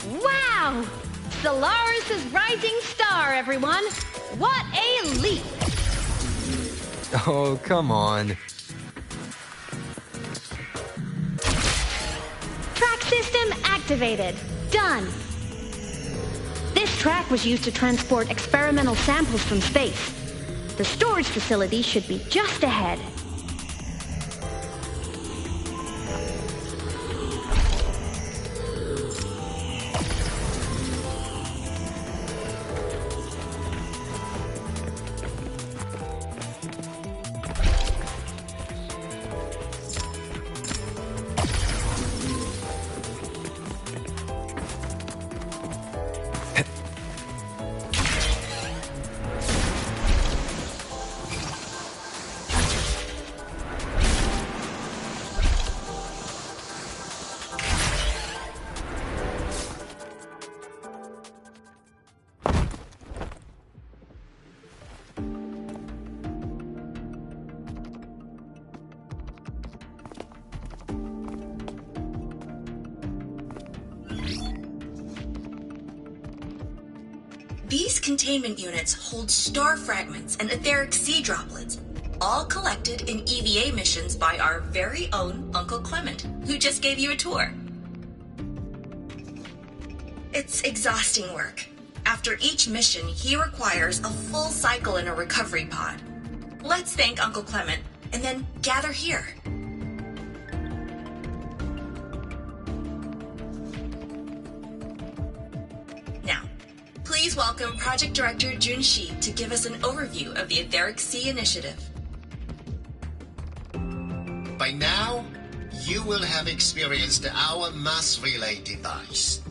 Wow! Solaris' rising star, everyone! What a leap! Oh, come on. Track system activated. Done. This track was used to transport experimental samples from space. The storage facility should be just ahead. containment units hold star fragments and etheric sea droplets, all collected in EVA missions by our very own Uncle Clement, who just gave you a tour. It's exhausting work. After each mission, he requires a full cycle in a recovery pod. Let's thank Uncle Clement, and then gather here. Now, please welcome Project Director Junshi to give us an overview of the Etheric Sea Initiative. By now, you will have experienced our mass relay device.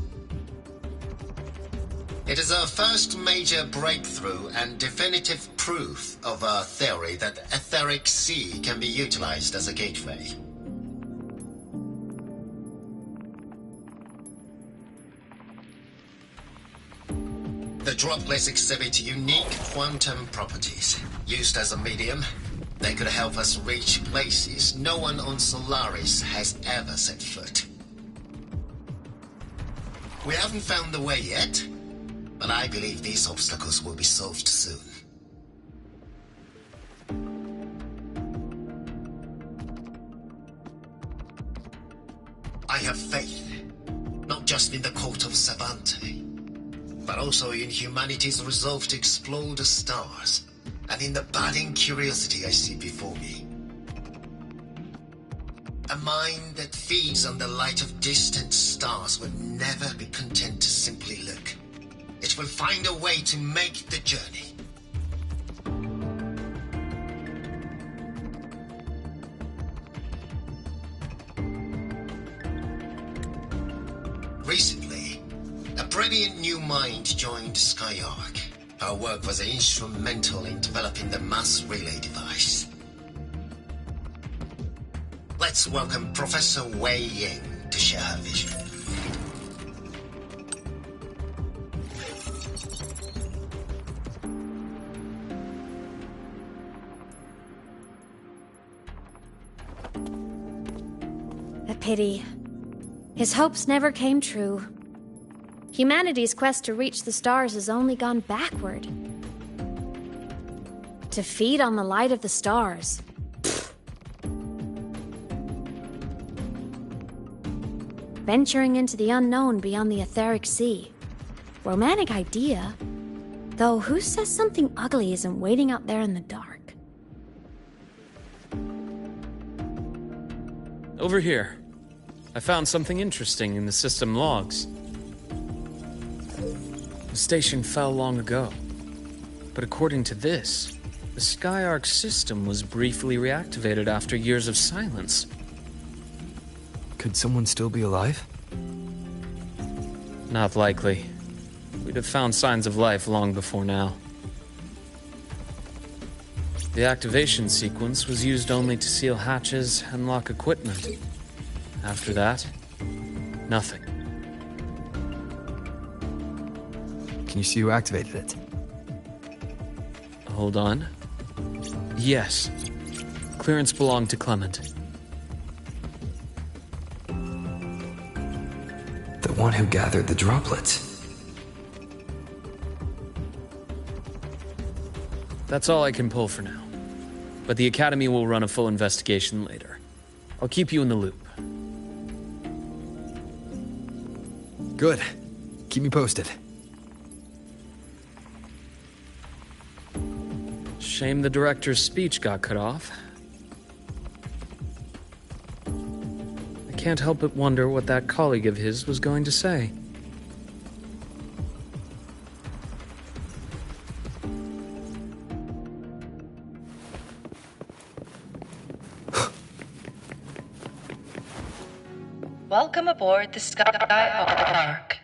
It is our first major breakthrough and definitive proof of our theory that Etheric Sea can be utilized as a gateway. The droplets exhibit unique quantum properties. Used as a medium, they could help us reach places no one on Solaris has ever set foot. We haven't found the way yet, but I believe these obstacles will be solved soon. I have faith, not just in the court of Savante, but also in humanity's resolve to explore the stars, and in the budding curiosity I see before me. A mind that feeds on the light of distant stars will never be content to simply look. It will find a way to make the journey. Recently, a brilliant new mind joined Skyark. Our work was instrumental in developing the mass relay device. Let's welcome Professor Wei Ying to share her vision. A pity. His hopes never came true. Humanity's quest to reach the stars has only gone backward. To feed on the light of the stars. Venturing into the unknown beyond the Etheric Sea. Romantic idea. Though who says something ugly isn't waiting out there in the dark? Over here. I found something interesting in the system logs. The station fell long ago. But according to this, the Skyark system was briefly reactivated after years of silence. Could someone still be alive? Not likely. We'd have found signs of life long before now. The activation sequence was used only to seal hatches and lock equipment. After that, nothing. Can you see who activated it? Hold on. Yes. Clearance belonged to Clement. The one who gathered the droplets. That's all I can pull for now. But the Academy will run a full investigation later. I'll keep you in the loop. Good. Keep me posted. Shame the director's speech got cut off. I can't help but wonder what that colleague of his was going to say. Welcome aboard the Skyark.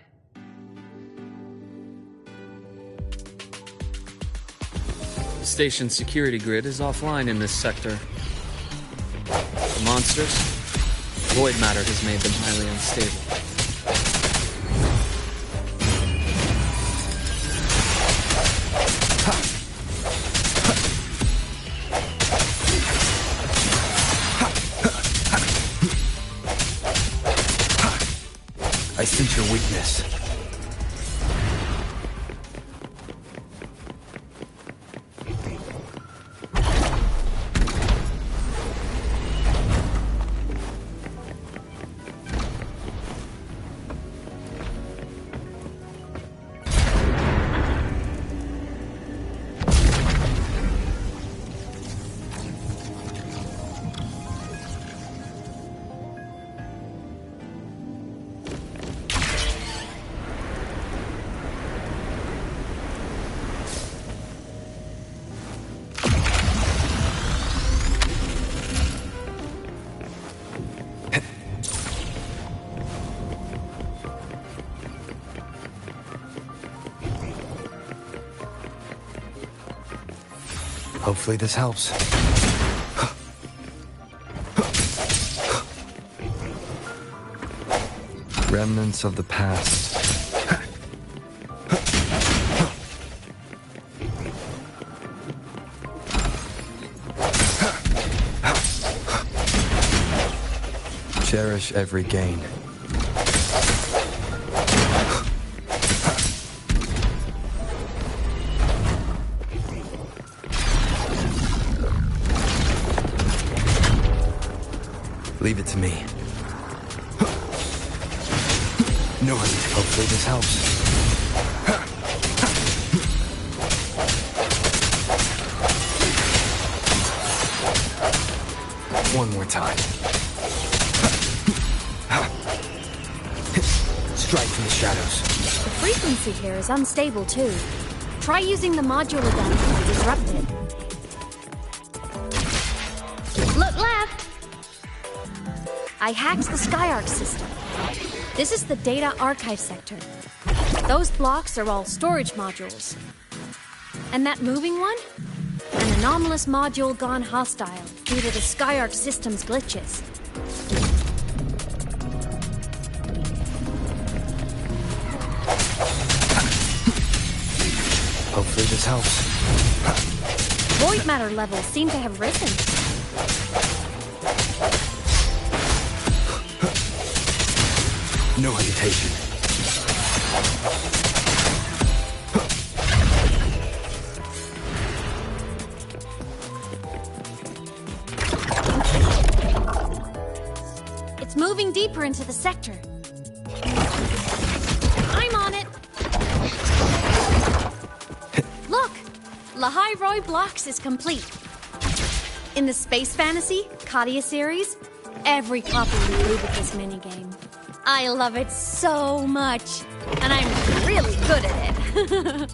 The station's security grid is offline in this sector. The monsters, void matter has made them highly unstable. I sense your weakness. Hopefully this helps. Remnants of the past. Cherish every gain. Leave it to me. No hesitation. Hopefully this helps. One more time. Strike from the shadows. The frequency here is unstable too. Try using the module again to disrupt it. Look left! I hacked the Skyarc system. This is the data archive sector. Those blocks are all storage modules. And that moving one? An anomalous module gone hostile due to the Skyarc system's glitches. Hopefully this helps. Void matter levels seem to have risen. No hesitation. It's moving deeper into the sector. I'm on it. Look! Lahai Roy Blocks is complete. In the Space Fantasy, Katia series, every copy included this minigame. I love it so much, and I'm really good at it.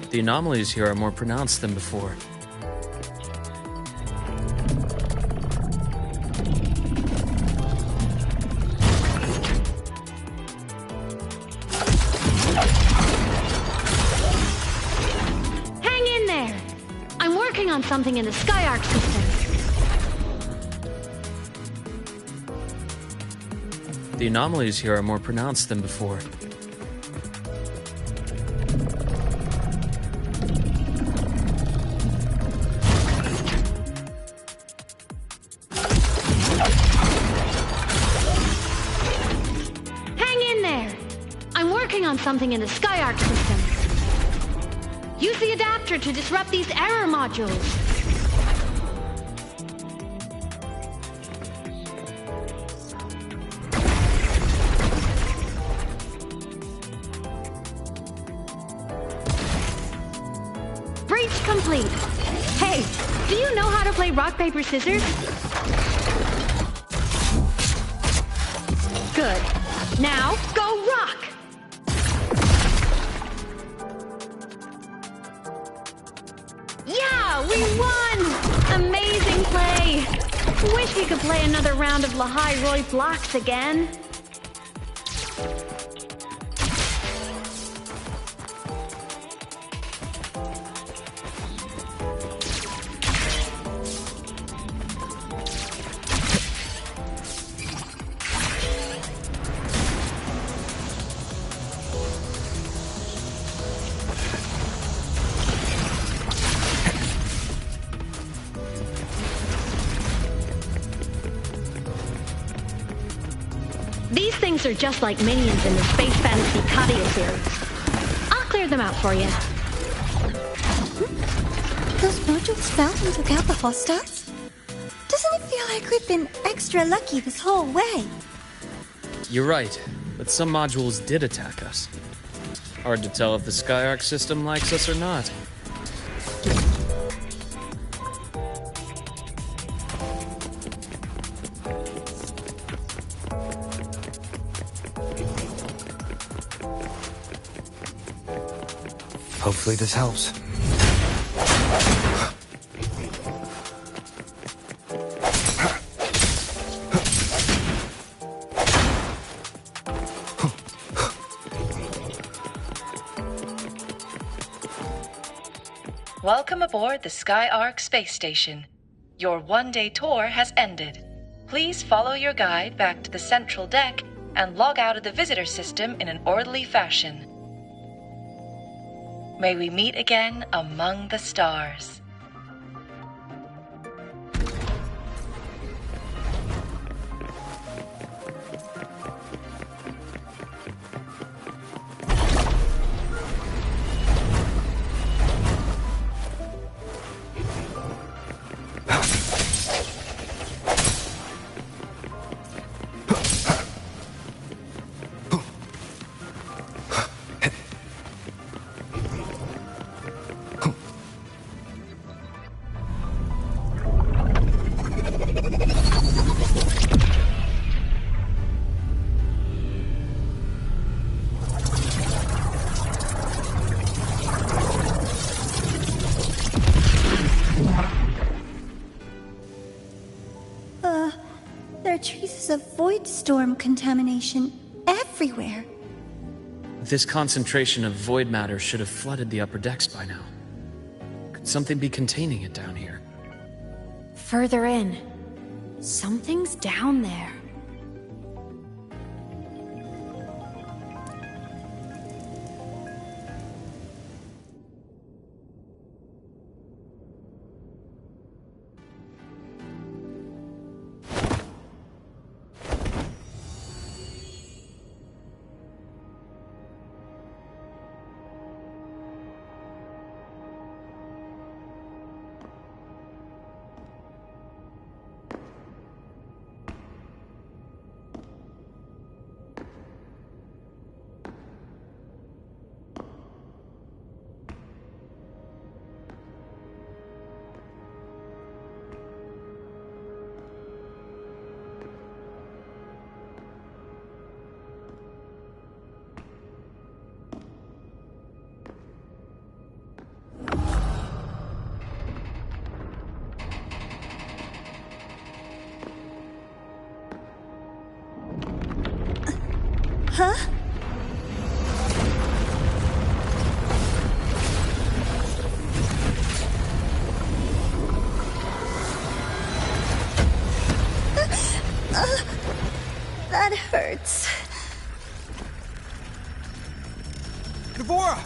The anomalies here are more pronounced than before. Hang in there! I'm working on something in the Skyarc system. The anomalies here are more pronounced than before. Hang in there! I'm working on something in the Skyarc system. Use the adapter to disrupt these error modules. Complete. Hey, do you know how to play rock, paper, scissors? Good. Now, go rock! Yeah, we won! Amazing play! Wish we could play another round of Lahai Roy Blocks again. These things are just like minions in the Space Fantasy Katia series. I'll clear them out for you. Those modules found and took out the hostiles? Doesn't it feel like we've been extra lucky this whole way? You're right, but some modules did attack us. Hard to tell if the Skyarc system likes us or not. Hopefully this helps. Welcome aboard the Skyark space station. Your one-day tour has ended. Please follow your guide back to the central deck and log out of the visitor system in an orderly fashion. May we meet again among the stars. There are traces of void storm contamination everywhere. This concentration of void matter should have flooded the upper decks by now. Could something be containing it down here? Further in. Something's down there. Huh? That hurts. Devora!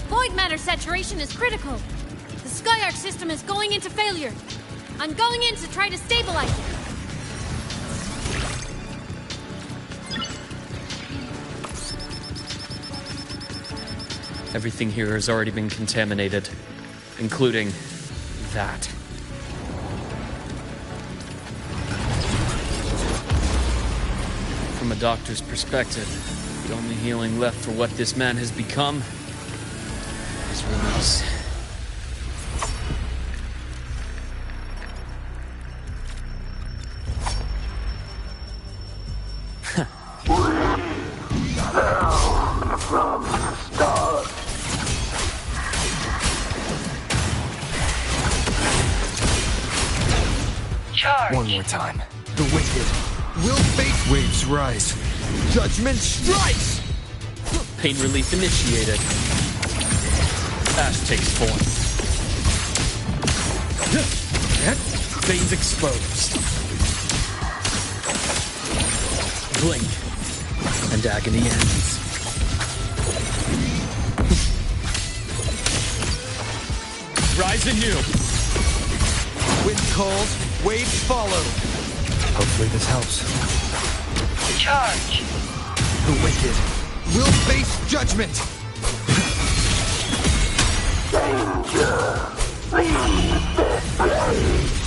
Void matter saturation is critical. The Skyark system is going into failure. I'm going in to try to stabilize it. Everything here has already been contaminated, including that. From a doctor's perspective, the only healing left for what this man has become is release. From the start. Charge. One more time. The wicked will face waves rise. Judgment strikes! Pain relief initiated. Ash takes form. Veins exposed. Blink, and agony ends. Rise anew. Wind calls, waves follow. Hopefully this helps. Charge. The wicked will face judgment. Danger. Leave this place.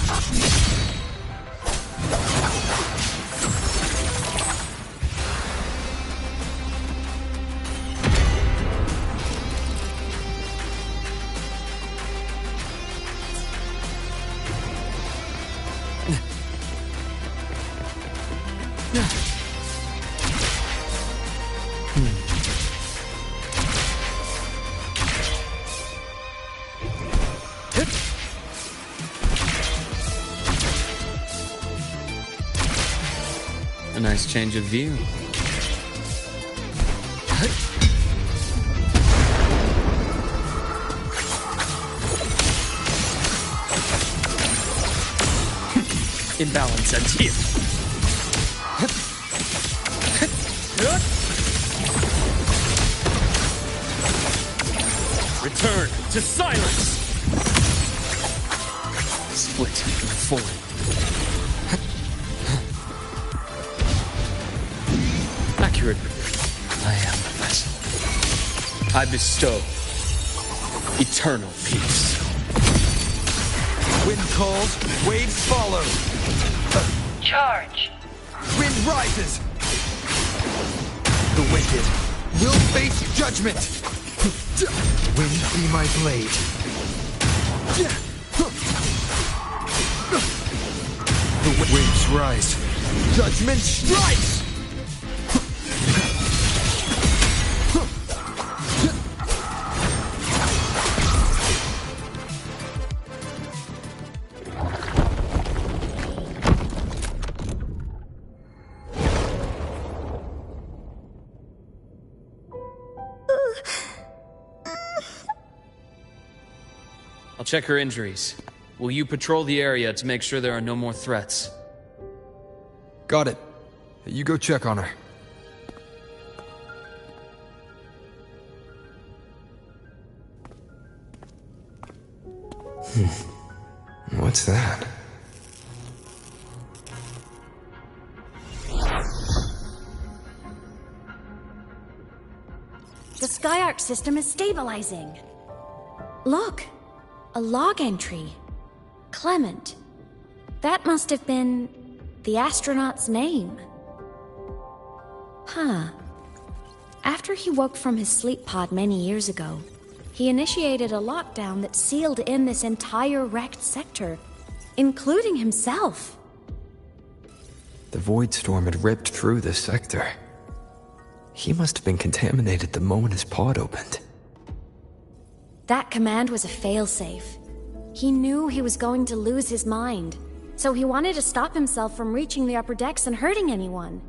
change of view. Imbalance ends here. Return to silence! Split forward. Accurate. I am the vessel. I bestow eternal peace. Wind calls, waves follow. Charge. Wind rises. The wicked will face judgment. Wind be my blade. The waves rise. Judgment strikes! I'll check her injuries. Will you patrol the area to make sure there are no more threats? Got it. You go check on her. What's that? The Skyark system is stabilizing. Look, a log entry. Clement. That must have been the astronaut's name. Huh. After he woke from his sleep pod many years ago, he initiated a lockdown that sealed in this entire wrecked sector, including himself. The void storm had ripped through this sector. He must have been contaminated the moment his pod opened. That command was a failsafe. He knew he was going to lose his mind, so he wanted to stop himself from reaching the upper decks and hurting anyone.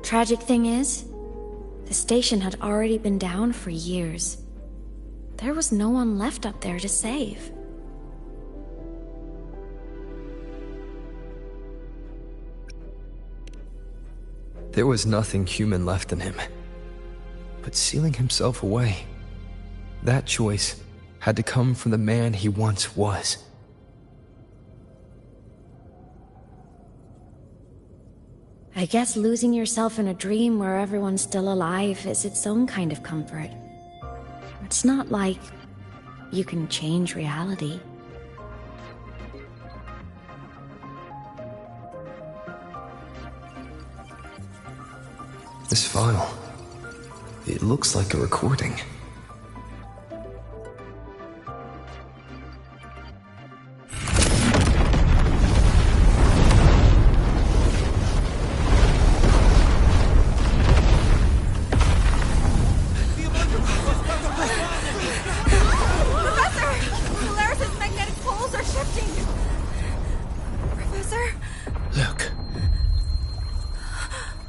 Tragic thing is, the station had already been down for years. There was no one left up there to save. There was nothing human left in him. But sealing himself away, that choice had to come from the man he once was. I guess losing yourself in a dream where everyone's still alive is its own kind of comfort. It's not like you can change reality. This file, it looks like a recording.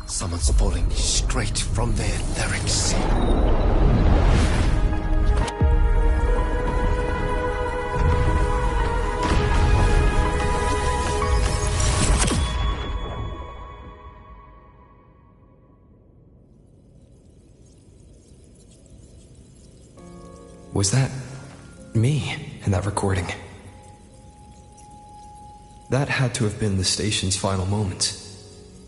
Someone's falling straight from the etheric sea. Was that me in that recording? That had to have been the station's final moments,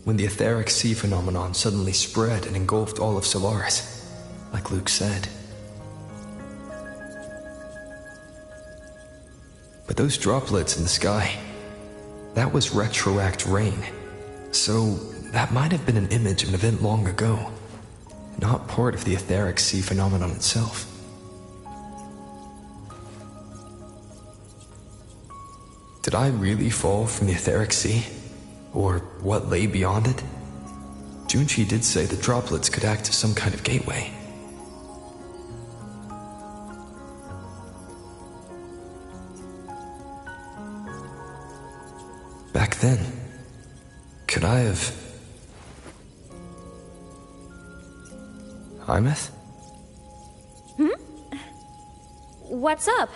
when the etheric sea phenomenon suddenly spread and engulfed all of Solaris, like Luke said. But those droplets in the sky, that was retroact rain, so that might have been an image of an event long ago, not part of the etheric sea phenomenon itself. Did I really fall from the etheric sea? Or what lay beyond it? Junchi did say the droplets could act as some kind of gateway. Back then, could Eye of Hymuth? What's up?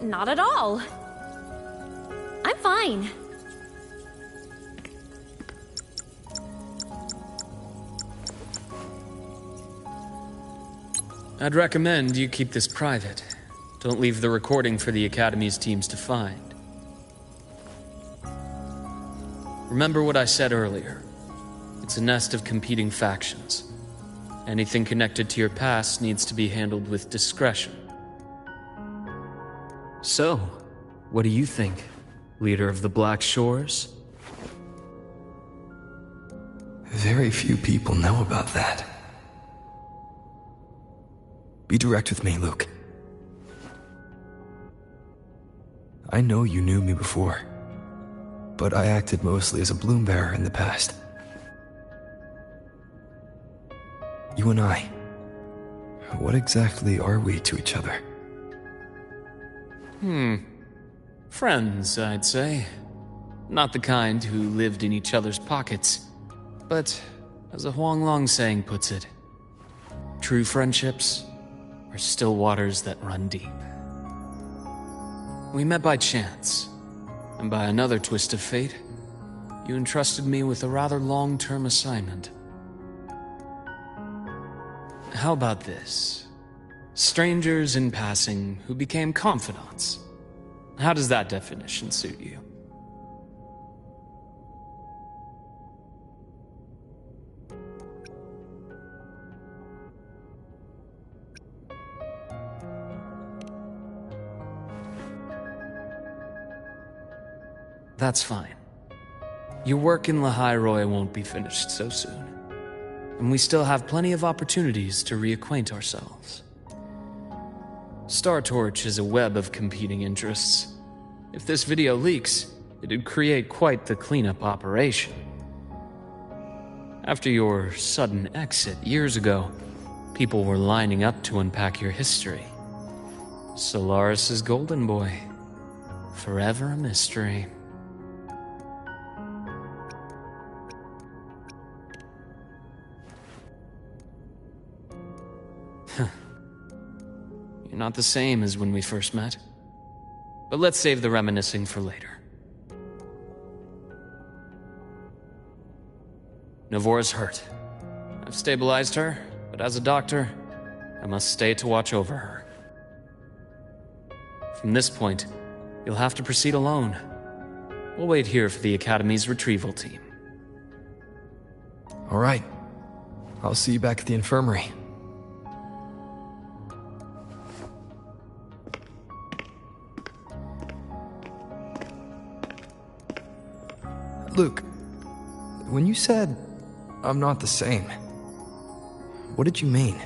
Not at all. I'm fine. I'd recommend you keep this private. Don't leave the recording for the Academy's teams to find. Remember what I said earlier. It's a nest of competing factions. Anything connected to your past needs to be handled with discretion. So, what do you think, leader of the Black Shores? Very few people know about that. Be direct with me, Luke. I know you knew me before, but I acted mostly as a bloom bearer in the past. You and I, what exactly are we to each other? Friends, I'd say. Not the kind who lived in each other's pockets. But, as a Huang Long saying puts it, true friendships are still waters that run deep. We met by chance, and by another twist of fate, you entrusted me with a rather long-term assignment. How about this? Strangers in passing who became confidants. How does that definition suit you? That's fine. Your work in Lahai won't be finished so soon. And we still have plenty of opportunities to reacquaint ourselves. Star Torch is a web of competing interests. If this video leaks, it'd create quite the cleanup operation. After your sudden exit years ago, people were lining up to unpack your history. Solaris's golden boy. Forever a mystery. You're not the same as when we first met. But let's save the reminiscing for later. Navora's hurt. I've stabilized her, but as a doctor, I must stay to watch over her. From this point, you'll have to proceed alone. We'll wait here for the Academy's retrieval team. All right. I'll see you back at the infirmary. Luke, when you said, I'm not the same, what did you mean?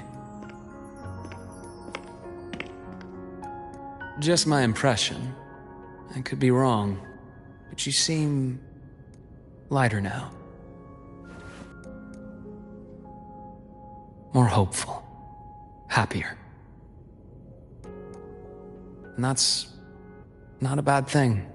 Just my impression. I could be wrong, but you seem lighter now. More hopeful. Happier. And that's not a bad thing.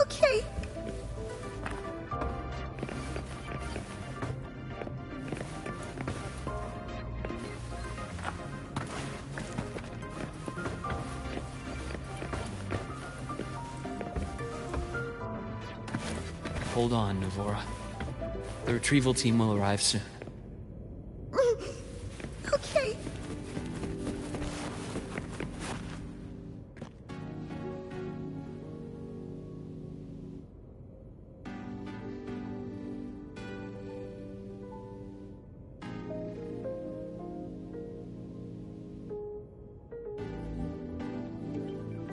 Okay. Hold on, Navora. The retrieval team will arrive soon. Okay.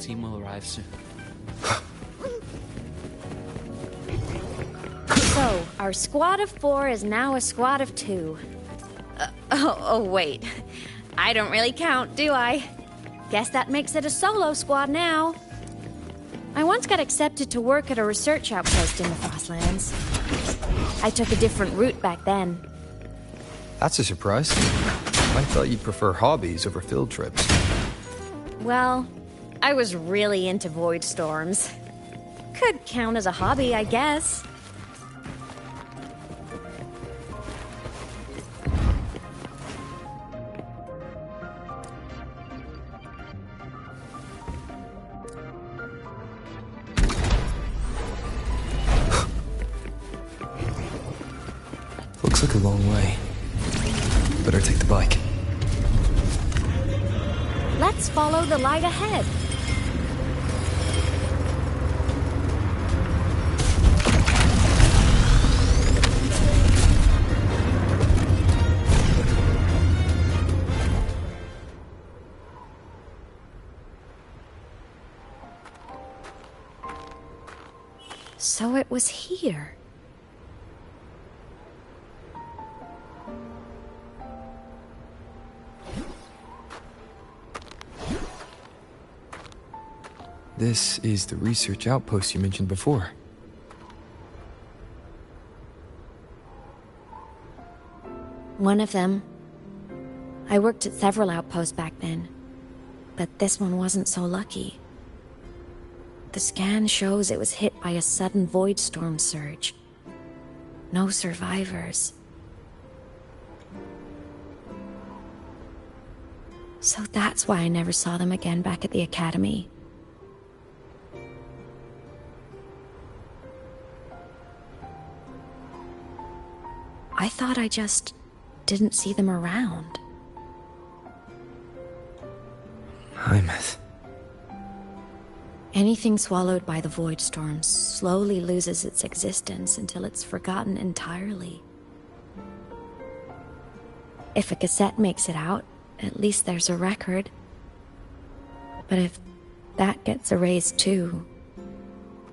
team will arrive soon. So, our squad of 4 is now a squad of 2. Wait. I don't really count, do I? Guess that makes it a solo squad now. I once got accepted to work at a research outpost in the Frostlands. I took a different route back then. That's a surprise. I thought you'd prefer hobbies over field trips. Well, I was really into void storms. Could count as a hobby, I guess. Looks like a long way. Better take the bike. Let's follow the light ahead. So it was here. This is the research outpost you mentioned before. One of them. I worked at several outposts back then, but this one wasn't so lucky. The scan shows it was hit by a sudden void storm surge. No survivors. So that's why I never saw them again back at the academy. I thought I just didn't see them around. Hymuth. Anything swallowed by the void storms slowly loses its existence until it's forgotten entirely. If a cassette makes it out, at least there's a record. But if that gets erased too,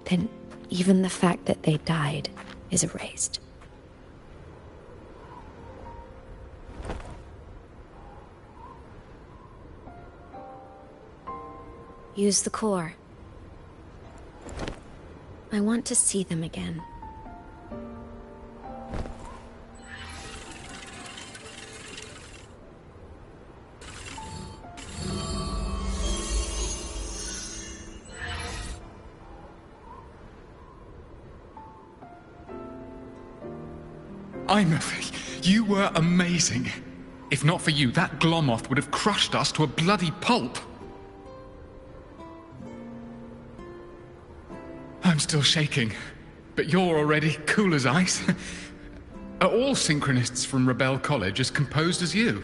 then even the fact that they died is erased. Use the core. I want to see them again. Hymuth, you were amazing. If not for you, that Glomoth would have crushed us to a bloody pulp. I'm still shaking, but you're already cool as ice. Are all synchronists from Rebel College as composed as you?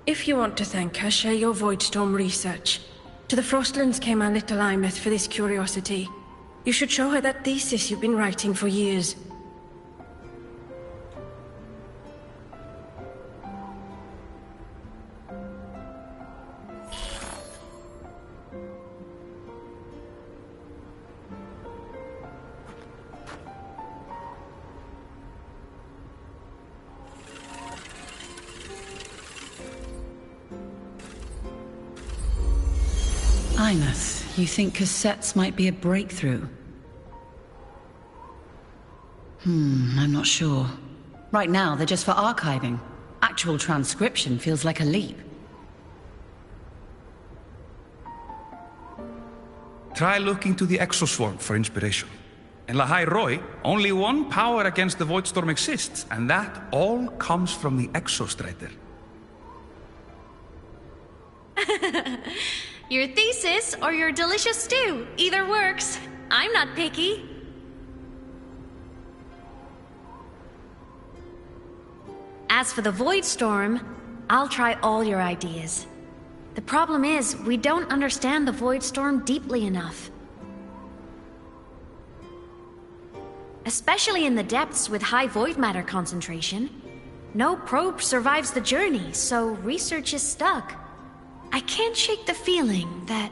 If you want to thank her, share your Voidstorm research. To the Frostlands came our little Hymuth for this curiosity. You should show her that thesis you've been writing for years. Hymuth, you think cassettes might be a breakthrough? I'm not sure. Right now, they're just for archiving. Actual transcription feels like a leap. Try looking to the exoswarm for inspiration. In Lahai Roi, only one power against the Voidstorm exists, and that all comes from the Exostrider. Your thesis or your delicious stew, either works. I'm not picky. As for the void storm, I'll try all your ideas. The problem is, we don't understand the void storm deeply enough. Especially in the depths with high void matter concentration. No probe survives the journey, so research is stuck. I can't shake the feeling that...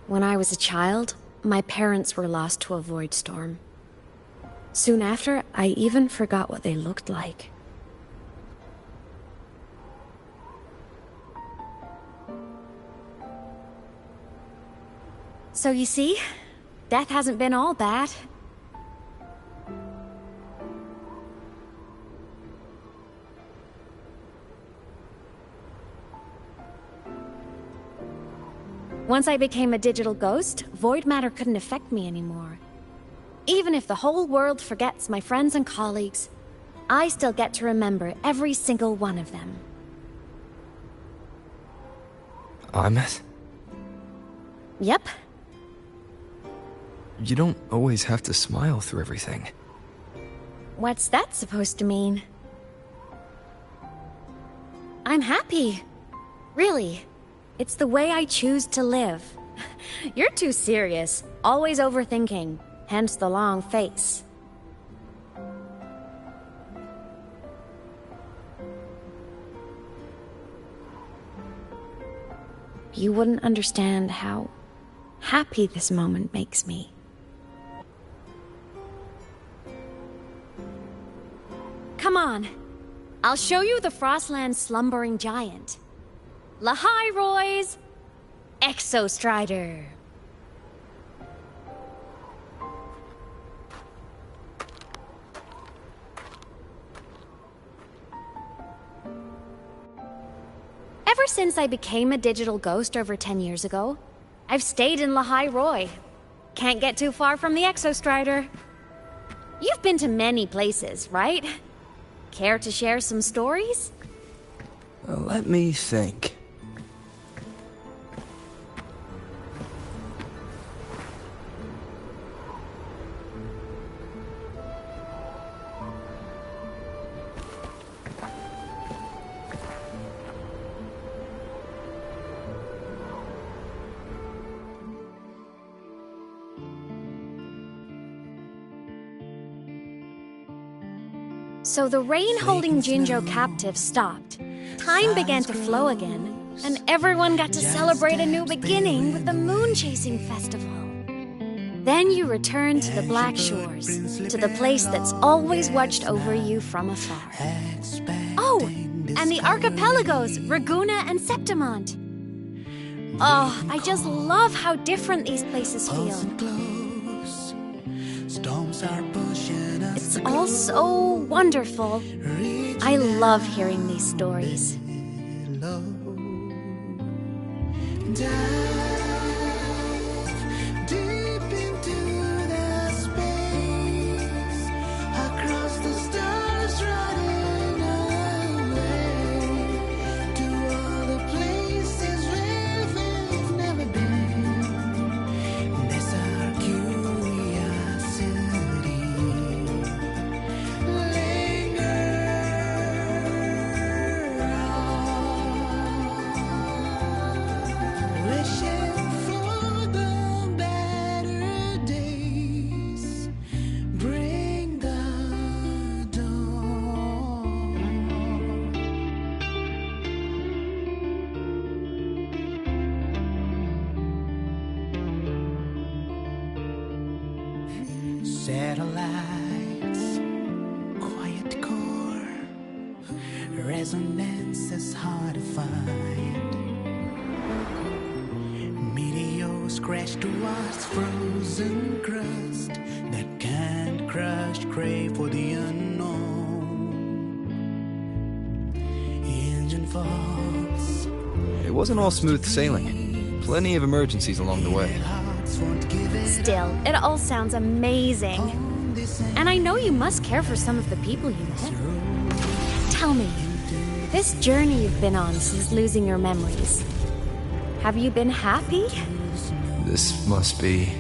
When I was a child, my parents were lost to a void storm. Soon after, I even forgot what they looked like. So you see, death hasn't been all bad. Once I became a digital ghost, void matter couldn't affect me anymore. Even if the whole world forgets my friends and colleagues, I still get to remember every single one of them. Imeth? Yep. You don't always have to smile through everything. What's that supposed to mean? I'm happy. Really. It's the way I choose to live. You're too serious, always overthinking, hence the long face. You wouldn't understand how happy this moment makes me. Come on, I'll show you the Frostland's slumbering giant. Lahai Roy's Exostrider. Ever since I became a digital ghost over 10 years ago, I've stayed in Lahai Roy. Can't get too far from the Exostrider. You've been to many places, right? Care to share some stories? Let me think. So the rain holding Jinjo captive stopped. Time began to flow again, and everyone got to celebrate a new beginning with the Moon Chasing Festival. Then you returned to the Black Shores, to the place that's always watched over you from afar. Oh, and the archipelagos, Raguna and Septimont. Oh, I just love how different these places feel. It's all so wonderful. I love hearing these stories. Satellites, quiet core, resonance is hard to find. Meteors crash towards frozen crust that can't crush, crave for the unknown. Engine falls. It wasn't all smooth sailing. Plenty of emergencies along the way. Still, it all sounds amazing. And I know you must care for some of the people you met. Tell me, this journey you've been on since losing your memories, Have you been happy? This must be...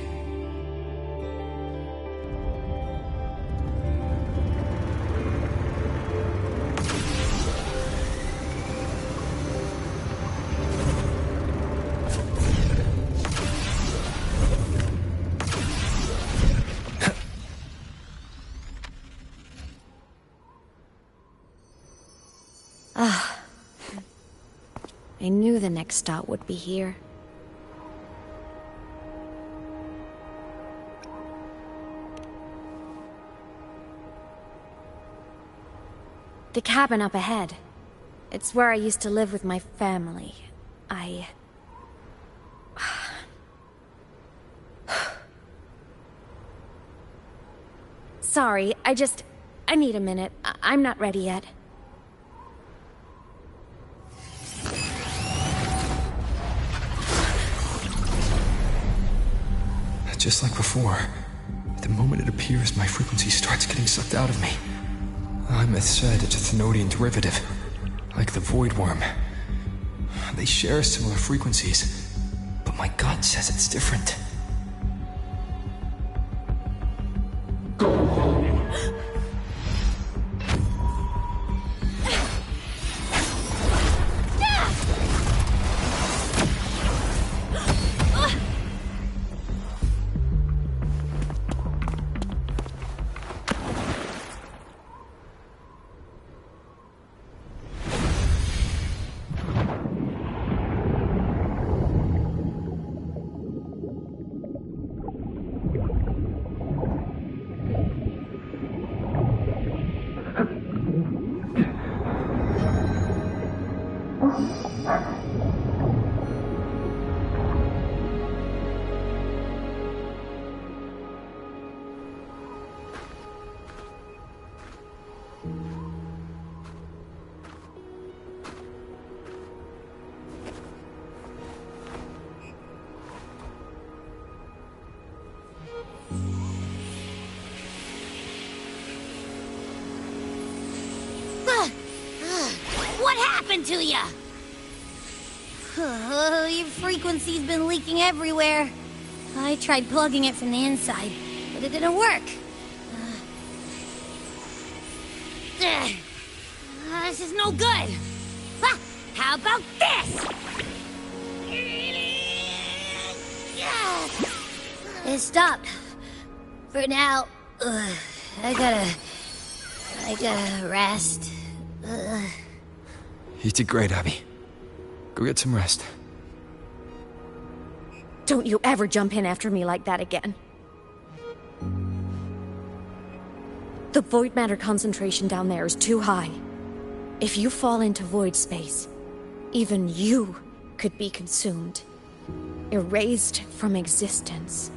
I knew the next stop would be here. The cabin up ahead. It's where I used to live with my family. Sorry, I need a minute. I'm not ready yet. Just like before, the moment it appears, my frequency starts getting sucked out of me. Imeth said it's a Thenodian derivative, like the Void Worm. They share similar frequencies, but my gut says it's different. What happened to ya? Your frequency's been leaking everywhere. I tried plugging it from the inside, but it didn't work. This is no good. How about this? It stopped. For now, I gotta rest. You did great, Abby. Go get some rest. Don't you ever jump in after me like that again. The void matter concentration down there is too high. If you fall into void space, even you could be consumed, erased from existence.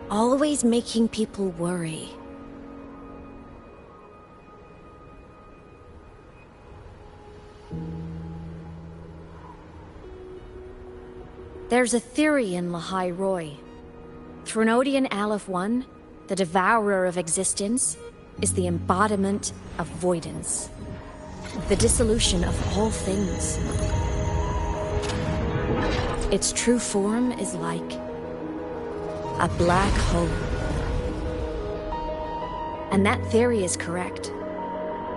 Always making people worry. There's a theory in Lahai Roy. Threnodian Aleph 1, the devourer of existence, is the embodiment of voidance. The dissolution of all things. Its true form is like a black hole. And that theory is correct.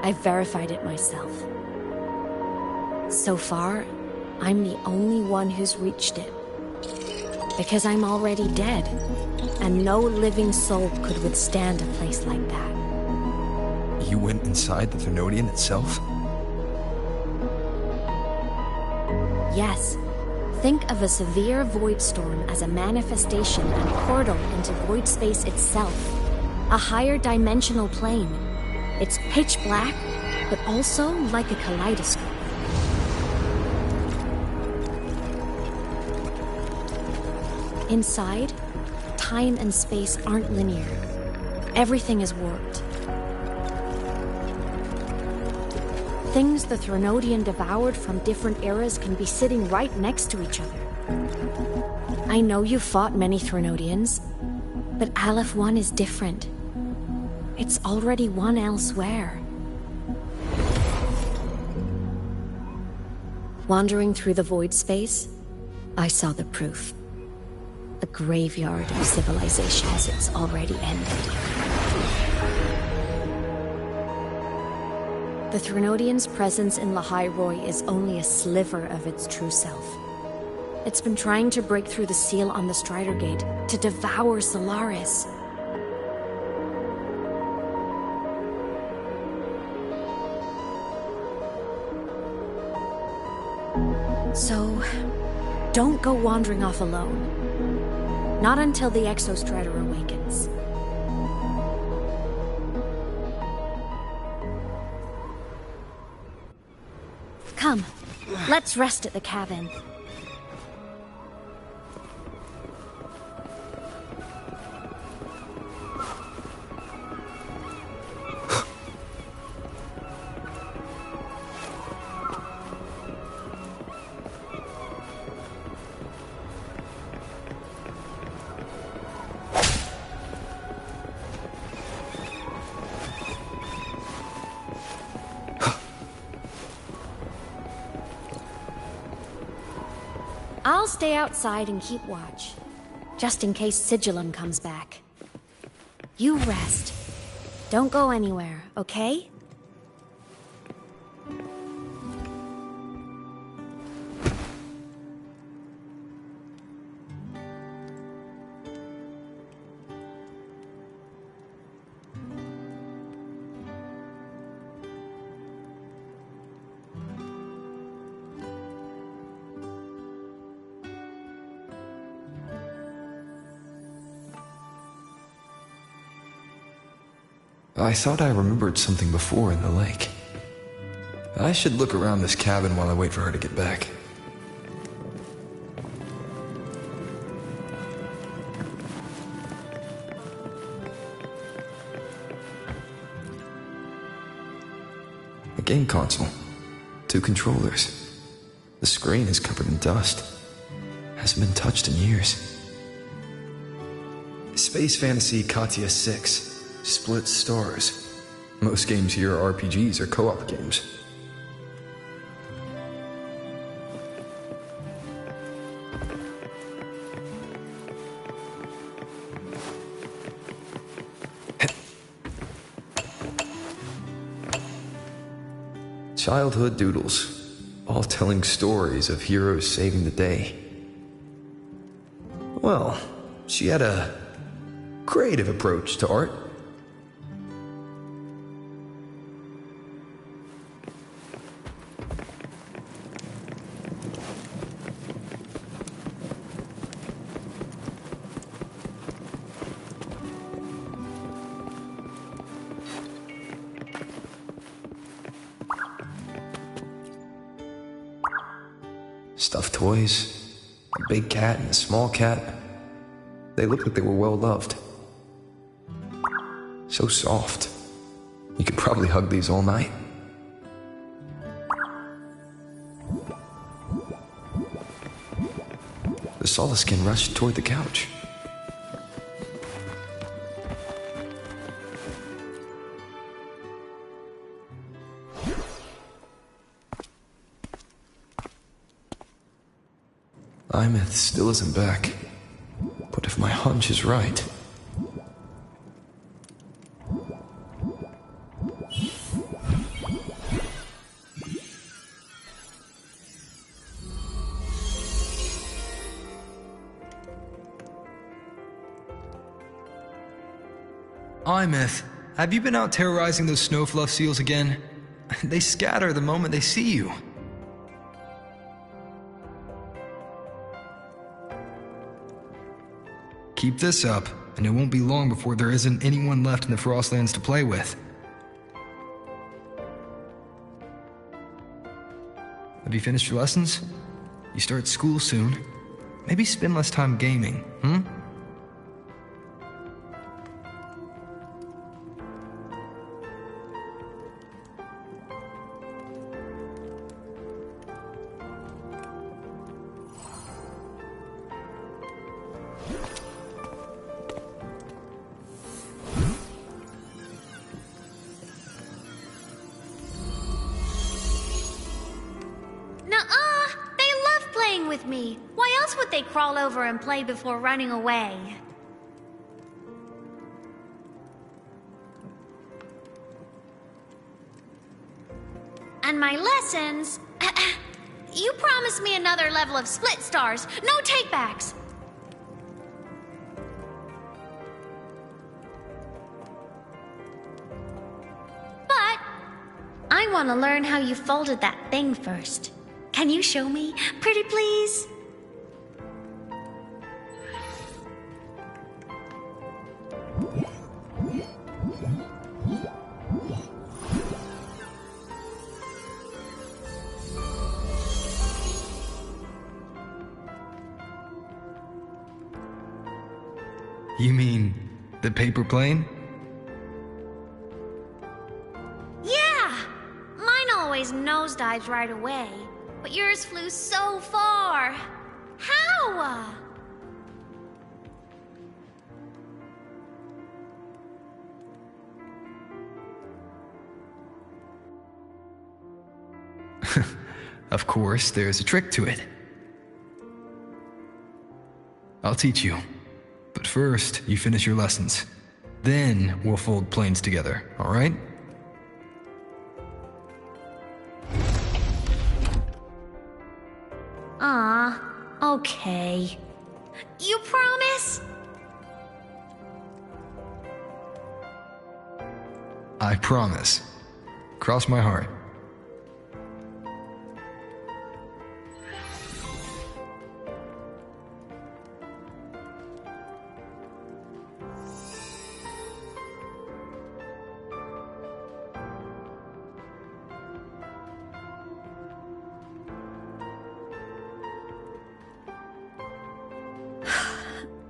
I've verified it myself. So far, I'm the only one who's reached it. Because I'm already dead, and no living soul could withstand a place like that. You went inside the Thenodian itself? Yes. Think of a severe void storm as a manifestation and portal into void space itself. A higher dimensional plane. It's pitch black, but also like a kaleidoscope. Inside, time and space aren't linear. Everything is warped. Things the Threnodian devoured from different eras can be sitting right next to each other. I know you've fought many Threnodians, but Aleph 1 is different. It's already won elsewhere. Wandering through the void space, I saw the proof. A graveyard of civilizations it's already ended. The Threnodians' presence in Lahai Roi is only a sliver of its true self. It's been trying to break through the seal on the Strider Gate to devour Solaris. So, don't go wandering off alone. Not until the Exostrider awakens. Come, let's rest at the cabin. I'll stay outside and keep watch, just in case Sigillum comes back. You rest. Don't go anywhere, okay? I thought I remembered something before in the lake. I should look around this cabin while I wait for her to get back. A game console. 2 controllers. The screen is covered in dust. Hasn't been touched in years. Space Fantasy Katya 6. Split stars. Most games here are RPGs or co-op games. Childhood doodles, all telling stories of heroes saving the day. Well, she had a creative approach to art. Stuffed toys, a big cat and a small cat. They looked like they were well loved. So soft. You could probably hug these all night. The Solaskin rushed toward the couch. Imeth still isn't back. But if my hunch is right... Imeth, have you been out terrorizing those snowfluff seals again? They scatter the moment they see you. Keep this up, and it won't be long before there isn't anyone left in the Frostlands to play with. Have you finished your lessons? You start school soon. Maybe spend less time gaming, hmm? playing with me. Why else would they crawl over and play before running away? And my lessons... You promised me another level of split stars. No takebacks. But I want to learn how you folded that thing first. Can you show me? Pretty please? You mean the paper plane? Yeah! Mine always nosedives right away, but yours flew so far. How? Of course, there's a trick to it. I'll teach you. But first, you finish your lessons. Then we'll fold planes together, all right? Okay. You promise? I promise. Cross my heart.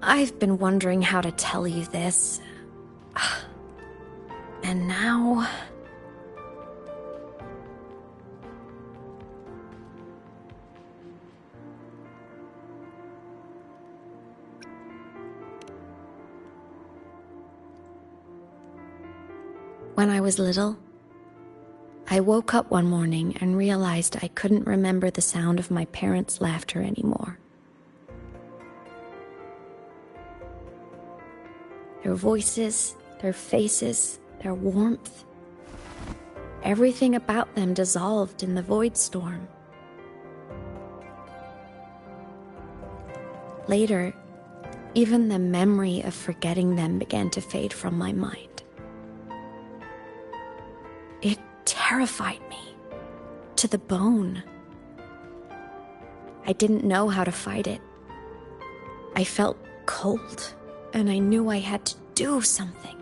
I've been wondering how to tell you this. And now... When I was little, I woke up one morning and realized I couldn't remember the sound of my parents' laughter anymore. Their voices, their faces, their warmth. Everything about them dissolved in the void storm. Later, even the memory of forgetting them began to fade from my mind. It terrified me to the bone. I didn't know how to fight it. I felt cold. And I knew I had to do something,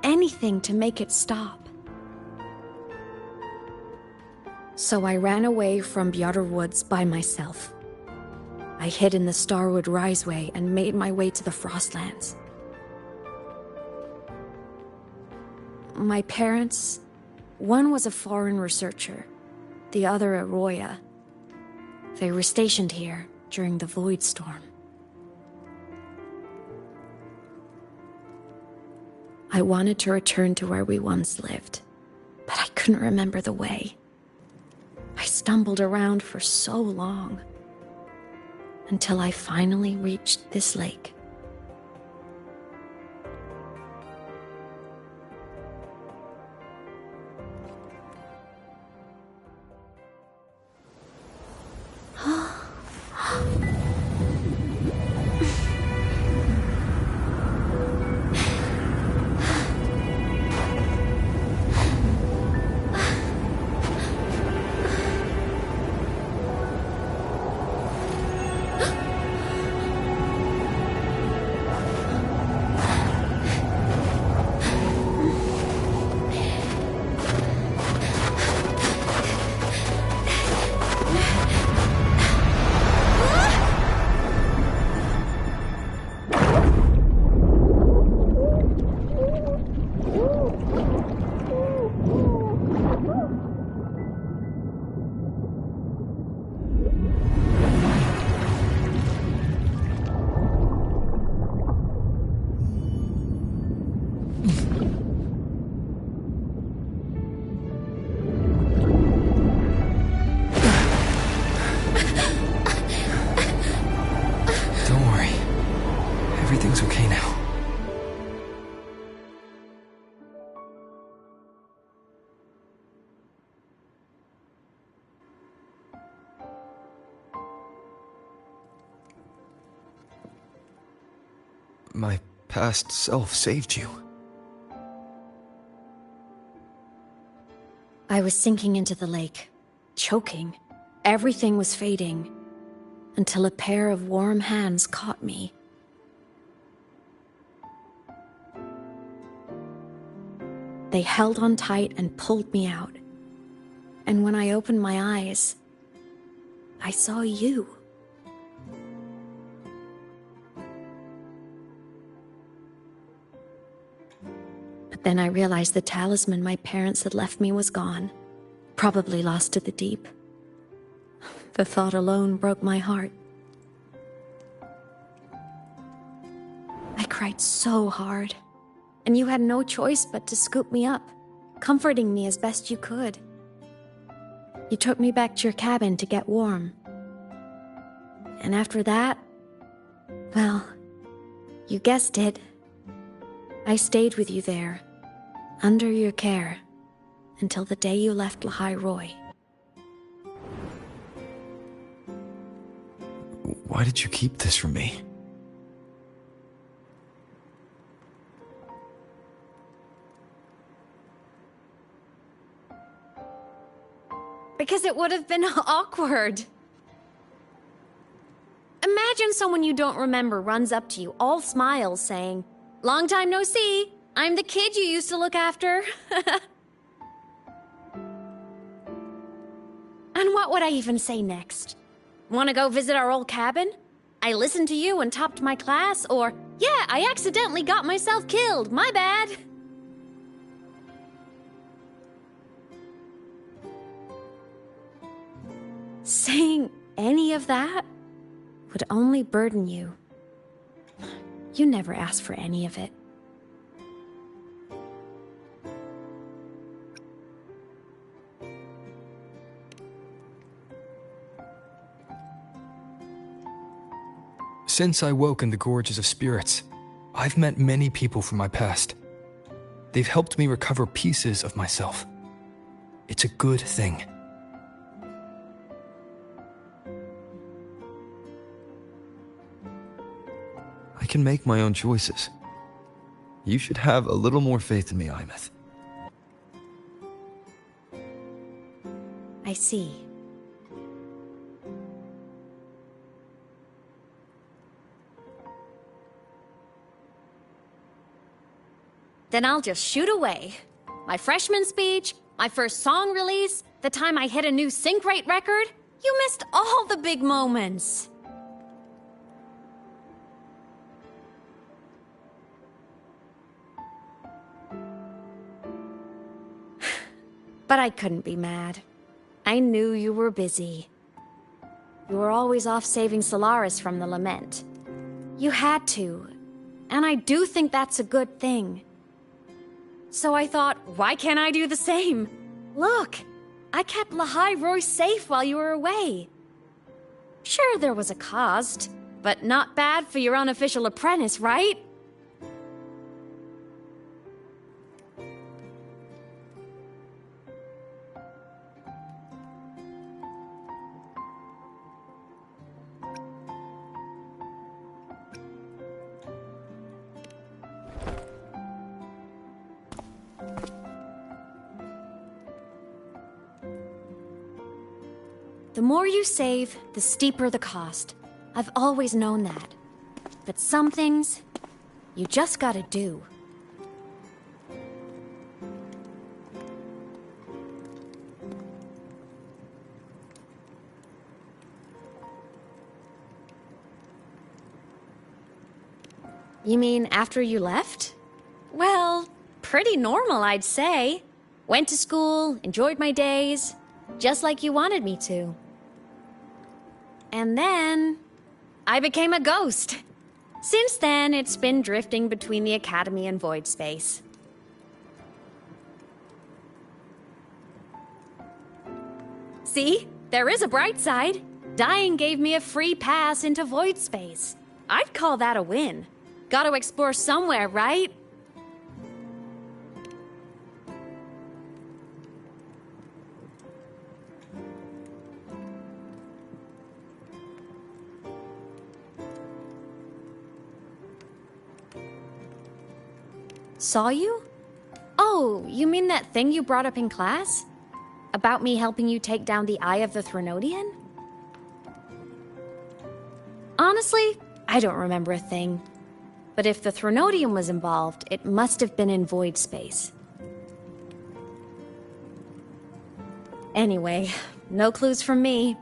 anything to make it stop. So I ran away from Bjorder Woods by myself. I hid in the Starwood Riseway and made my way to the Frostlands. My parents, one was a foreign researcher, the other a Roya. They were stationed here during the Void Storm. I wanted to return to where we once lived, but I couldn't remember the way. I stumbled around for so long, until I finally reached this lake. Everything's okay now. My past self saved you. I was sinking into the lake, choking. Everything was fading, until a pair of warm hands caught me. They held on tight and pulled me out. And when I opened my eyes, I saw you. But then I realized the talisman my parents had left me was gone, probably lost to the deep. The thought alone broke my heart. I cried so hard, and you had no choice but to scoop me up, comforting me as best you could. You took me back to your cabin to get warm. And after that, well, you guessed it. I stayed with you there, under your care, until the day you left Lahai Roy. Why did you keep this from me? Because it would have been awkward. Imagine someone you don't remember runs up to you, all smiles, saying, "Long time no see. I'm the kid you used to look after." And what would I even say next? Want to go visit our old cabin? I listened to you and topped my class, or, "Yeah, I accidentally got myself killed. My bad." Saying any of that would only burden you. You never asked for any of it. Since I woke in the Gorges of Spirits, I've met many people from my past. They've helped me recover pieces of myself. It's a good thing. I can make my own choices. You should have a little more faith in me, Imeth. I see. Then I'll just shoot away. My freshman speech, my first song release, the time I hit a new sync rate record. You missed all the big moments. But I couldn't be mad. I knew you were busy. You were always off saving Solaris from the lament. You had to, and I do think that's a good thing. So I thought, why can't I do the same? Look, I kept Lahai Roy safe while you were away. Sure, there was a cost, but not bad for your unofficial apprentice, right? The more you save, the steeper the cost. I've always known that. But some things, you just gotta do. You mean after you left? Well, pretty normal, I'd say. Went to school, enjoyed my days, just like you wanted me to. And then I became a ghost. Since then, it's been drifting between the Academy and Void Space. See? There is a bright side. Dying gave me a free pass into Void Space. I'd call that a win. Gotta explore somewhere, right? Saw you? Oh, you mean that thing you brought up in class? About me helping you take down the Eye of the Threnodian? Honestly, I don't remember a thing. But if the Threnodian was involved, it must have been in void space. Anyway, no clues from me.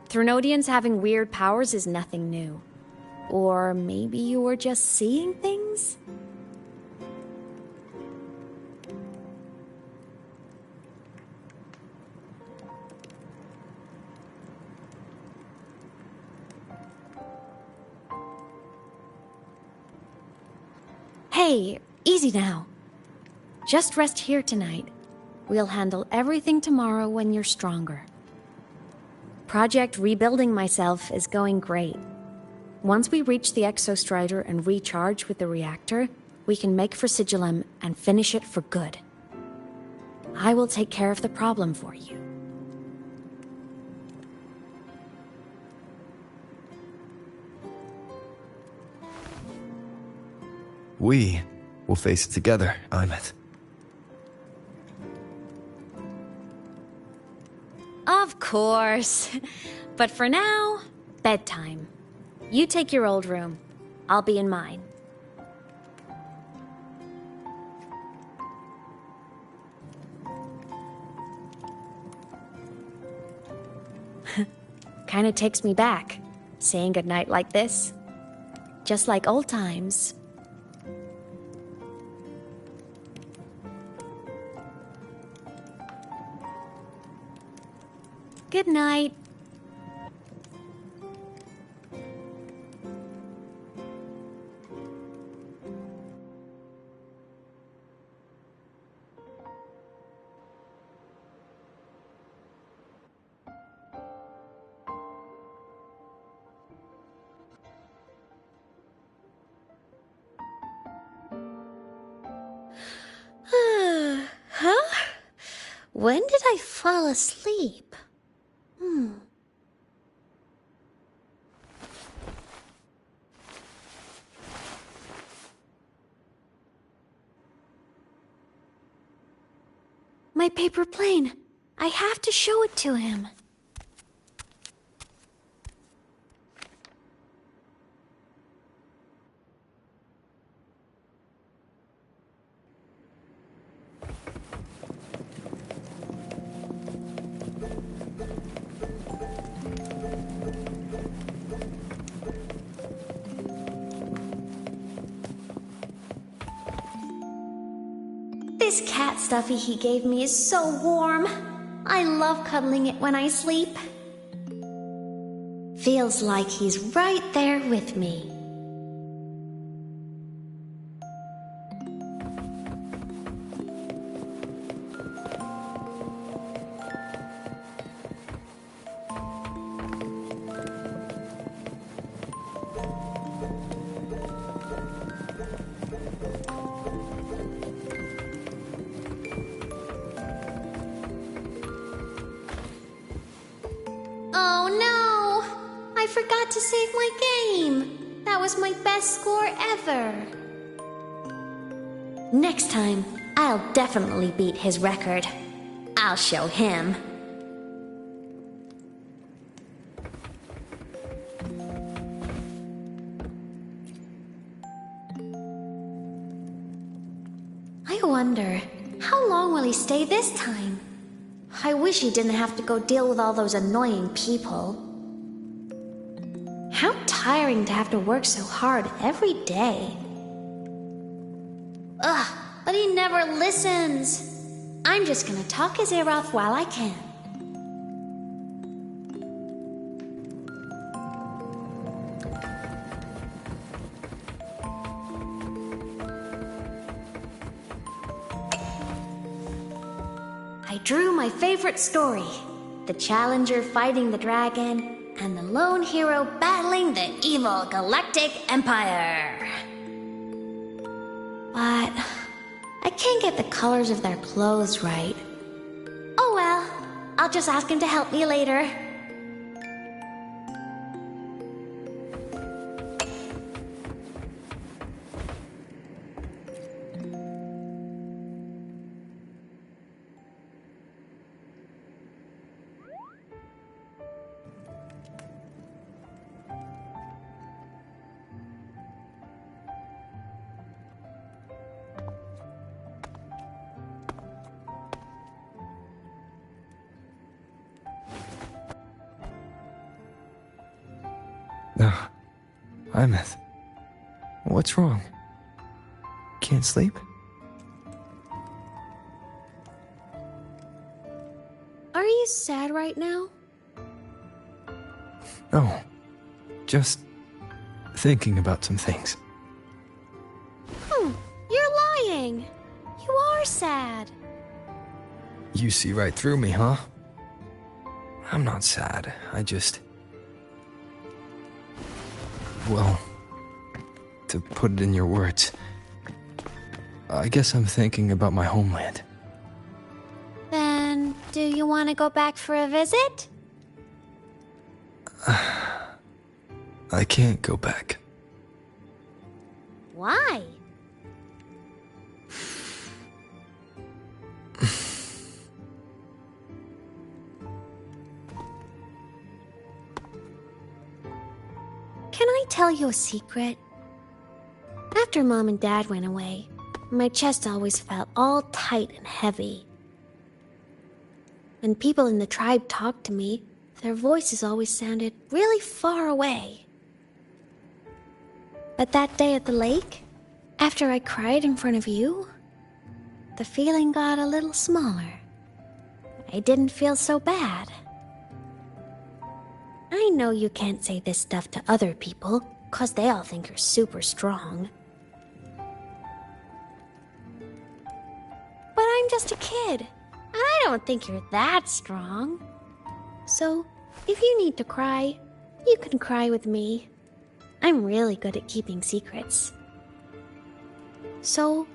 Threnodians having weird powers is nothing new. Or maybe you were just seeing things? Hey, easy now. Just rest here tonight. We'll handle everything tomorrow when you're stronger. Project Rebuilding Myself is going great. Once we reach the Exostrider and recharge with the reactor, we can make for Sigillum and finish it for good. I will take care of the problem for you. We will face it together, Imet. Of course. But for now, bedtime. You take your old room. I'll be in mine. Kinda takes me back, saying goodnight like this. Just like old times. Good night. Huh? When did I fall asleep? My paper plane. I have to show it to him. This cat stuffy he gave me is so warm. I love cuddling it when I sleep. Feels like he's right there with me. Oh no! I forgot to save my game! That was my best score ever! Next time, I'll definitely beat his record. I'll show him. I wonder, how long will he stay this time? I wish he didn't have to go deal with all those annoying people. How tiring to have to work so hard every day. Ugh, but he never listens. I'm just gonna talk his ear off while I can. I drew my favorite story. The Challenger fighting the dragon, and the lone hero battling the evil Galactic Empire. But I can't get the colors of their clothes right. Oh well, I'll just ask him to help me later. Imeth, what's wrong? Can't sleep? Are you sad right now? No, just thinking about some things. You're lying. You are sad. You see right through me, huh? I'm not sad. Well, to put it in your words, I guess I'm thinking about my homeland. Then, do you want to go back for a visit? I can't go back. Why? Can I tell you a secret? After Mom and Dad went away, my chest always felt all tight and heavy. When people in the tribe talked to me, their voices always sounded really far away. But that day at the lake, after I cried in front of you, the feeling got a little smaller. I didn't feel so bad. I know you can't say this stuff to other people, 'cause they all think you're super strong. But I'm just a kid, and I don't think you're that strong. So, if you need to cry, you can cry with me. I'm really good at keeping secrets. So,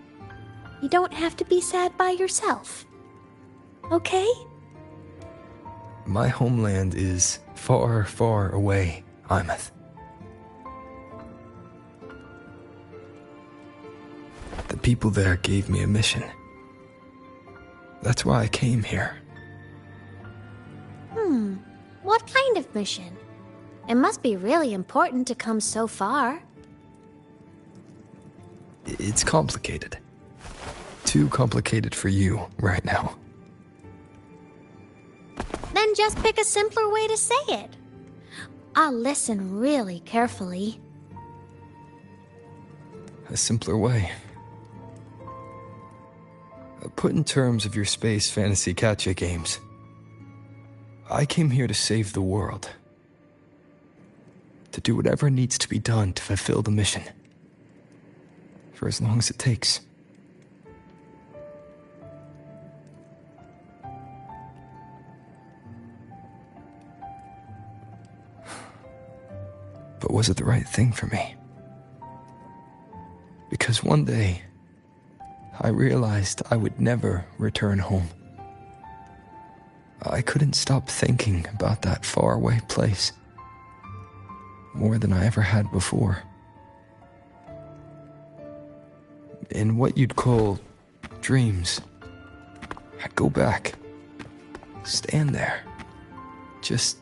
you don't have to be sad by yourself. Okay? My homeland is far, far away, Imeth. The people there gave me a mission. That's why I came here. What kind of mission? It must be really important to come so far. It's complicated. Too complicated for you right now. Then just pick a simpler way to say it. I'll listen really carefully. A simpler way. Put in terms of your space fantasy catch-up games. I came here to save the world. To do whatever needs to be done to fulfill the mission. For as long as it takes. But was it the right thing for me? Because one day, I realized I would never return home. I couldn't stop thinking about that faraway place. More than I ever had before. In what you'd call dreams, I'd go back, stand there, just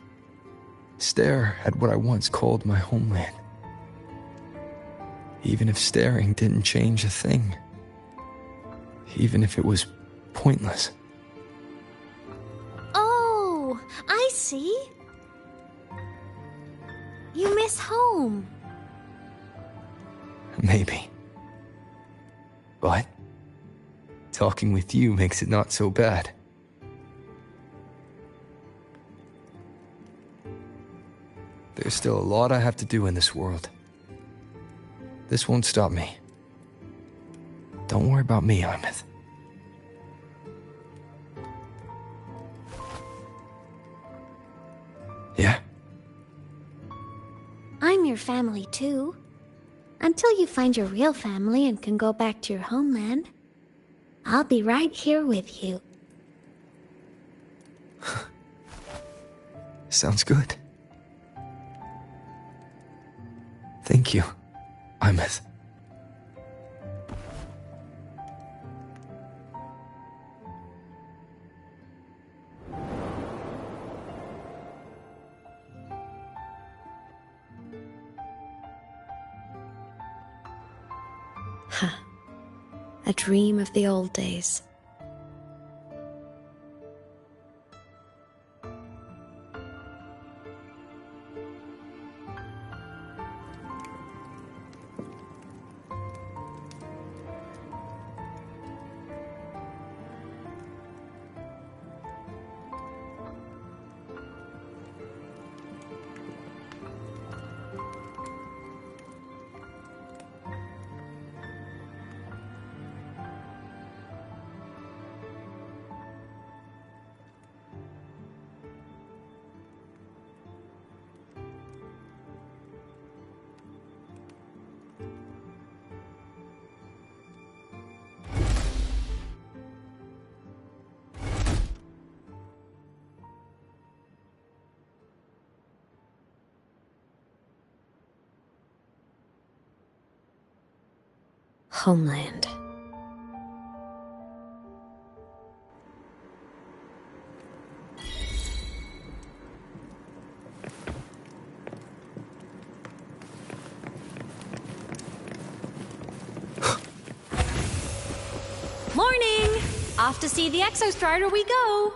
stare at what I once called my homeland. Even if staring didn't change a thing. Even if it was pointless. Oh, I see. You miss home. Maybe. But talking with you makes it not so bad. There's still a lot I have to do in this world. This won't stop me. Don't worry about me, Imeth. Yeah? I'm your family too. Until you find your real family and can go back to your homeland, I'll be right here with you. Sounds good. Thank you, Imeth. A dream of the old days. Homeland. Morning! Off to see the Exostrider we go!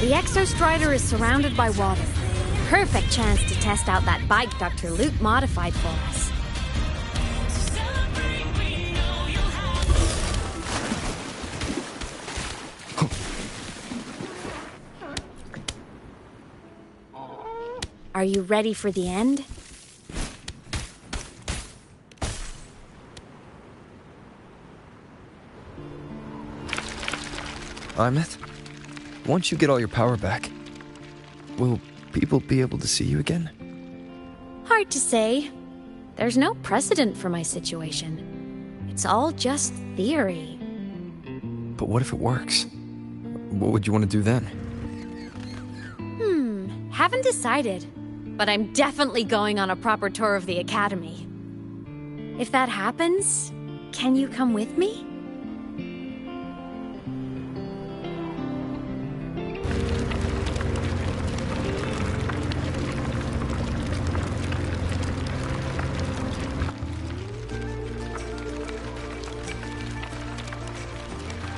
The Exostrider is surrounded by water. Perfect chance to test out that bike Dr. Luke modified for us. Are you ready for the end? Imeth, once you get all your power back, will people be able to see you again? Hard to say. There's no precedent for my situation. It's all just theory. But what if it works? What would you want to do then? Haven't decided. But I'm definitely going on a proper tour of the Academy. If that happens, can you come with me?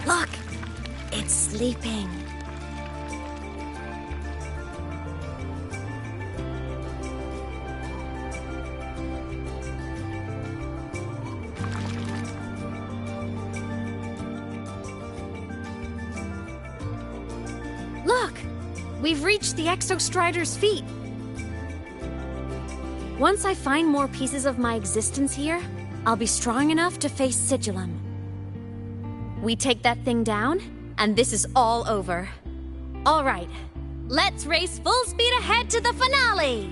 Look! It's sleeping. Look! We've reached the Exostrider's feet. Once I find more pieces of my existence here, I'll be strong enough to face Sigillum. We take that thing down, and this is all over. All right, let's race full speed ahead to the finale!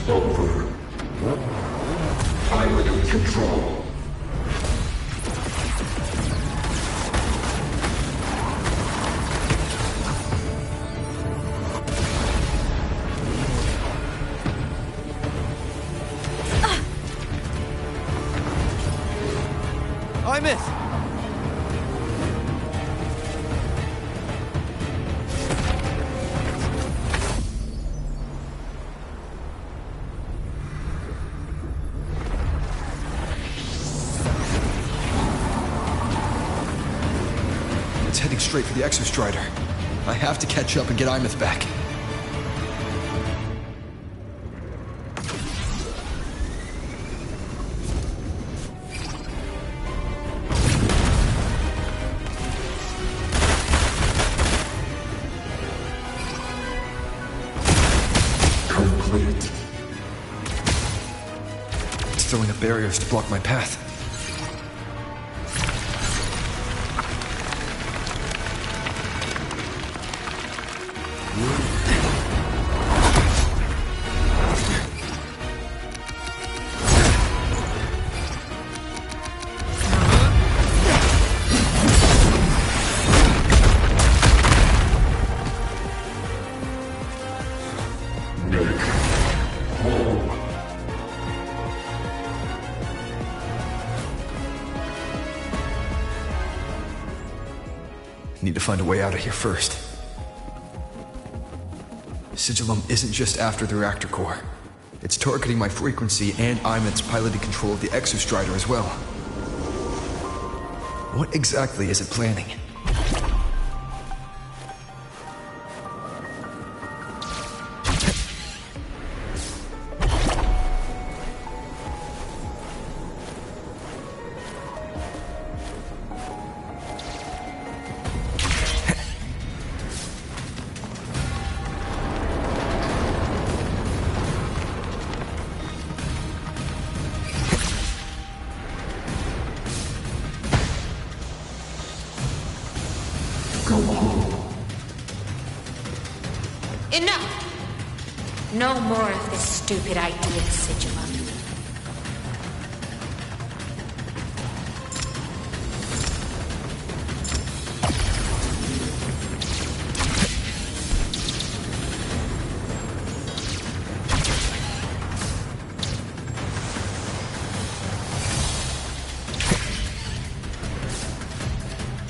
Over. Pilot control. Imeth! It's heading straight for the Exostrider. I have to catch up and get Imeth back. It's throwing up barriers to block my path. Need to find a way out of here first. Sigillum isn't just after the reactor core. It's targeting my frequency and Imeth's piloted control of the Exostrider as well. What exactly is it planning? Enough! No more of this stupid idea, Sigillum.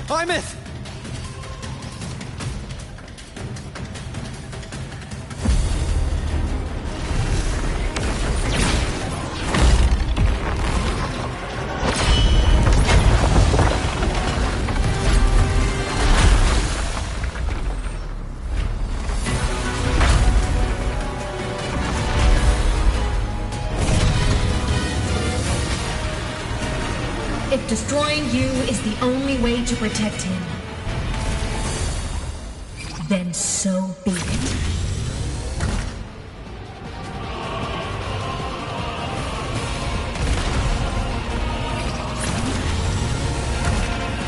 Imeth! If destroying you is the only way to protect him, then so be it.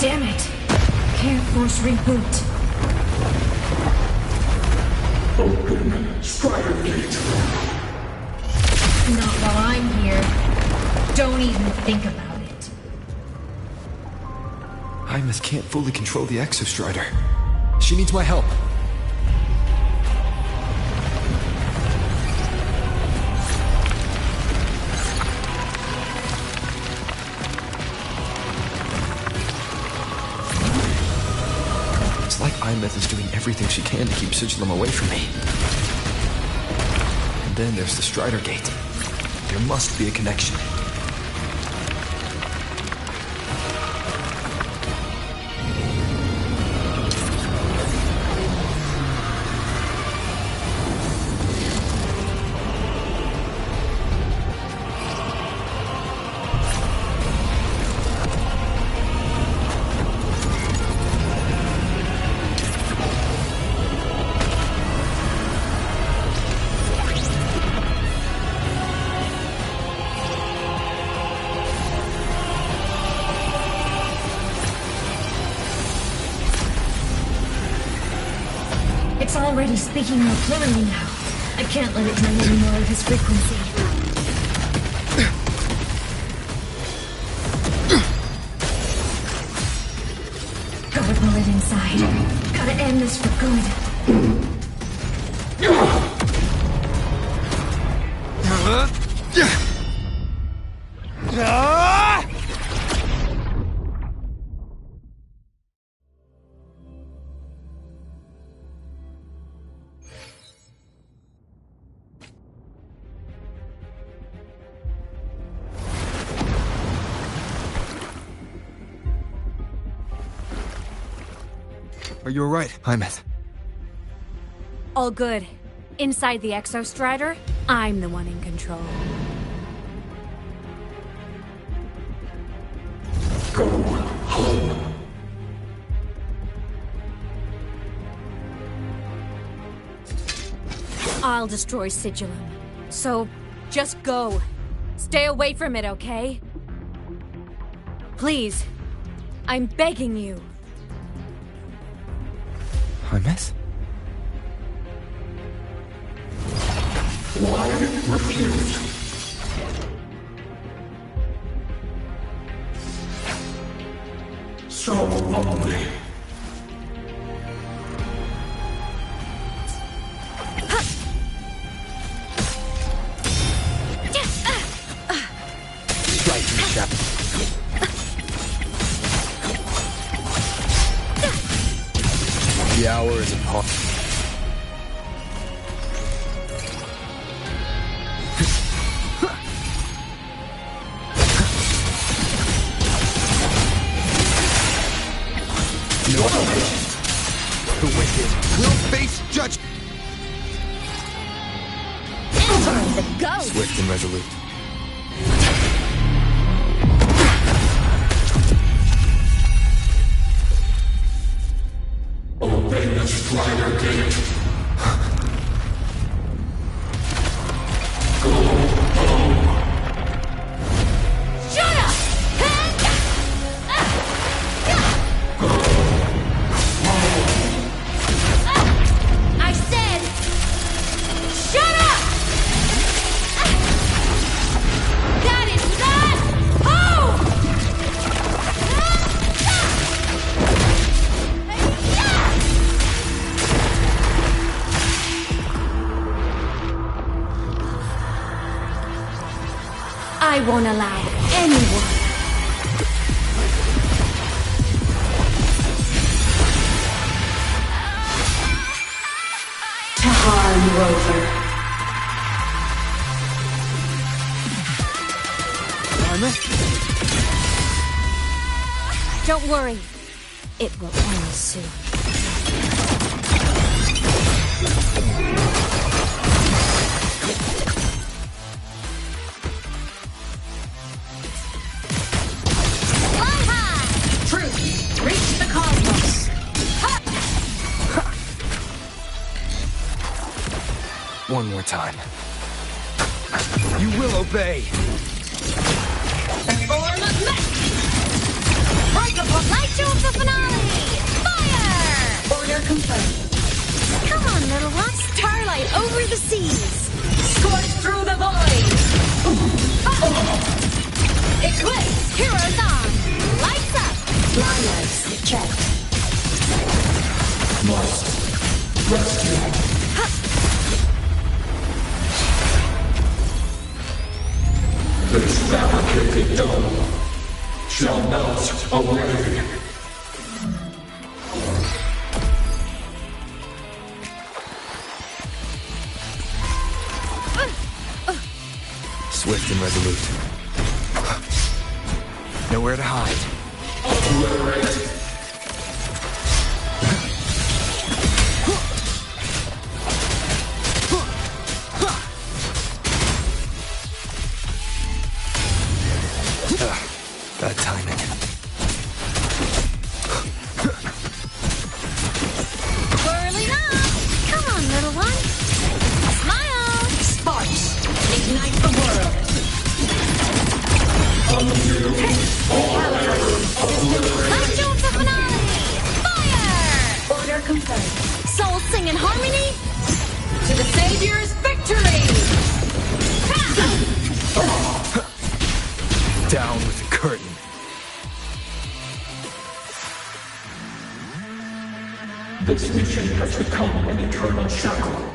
Damn it! Can't force reboot. Open Strider Gate. Not while I'm here. Don't even think about it. Imeth can't fully control the Exostrider. She needs my help. It's like Imeth is doing everything she can to keep Sigillum away from me. And then there's the Strider Gate. There must be a connection. It's already speaking more clearly now. I can't let it drain any more of his frequency. Gotta pull it inside. Gotta end this for good. Are you alright, Hymeth? All good. Inside the Exostrider, I'm the one in control. Go home. I'll destroy Sigillum. So, just go. Stay away from it, okay? Please. I'm begging you. Hymeth? Why refused? So lonely. Strike me, chap. The hour is upon. The wicked will face judgment. Enter the ghost! Swift and resolute. Obey the Strider Gate. Go home. Shut up! I said, shut up! That is not home! I won't allow anyone. To harm Rover. Don't worry. It will end soon. Fly high! Truth, reach the cosmos. One more time. You will obey. Form of mech! Break upon Light you the finale! Fire! order confirmed. Come on, little one. Starlight over the seas. Scorch through the void! Eclipse! Heroes on. Lights up. Blinders checked. Must rescue. This fabricated dome shall melt away. Swift and resolute. Nowhere to hide. Obliterate. Bad timing. Whirling up. Come on, little one. Smile. Sparks! Ignite the world! Light you the finale. Fire! Order confirmed. Soul sing in harmony. To the Savior's victory! Down with the curtain. This mission has become an eternal shackle.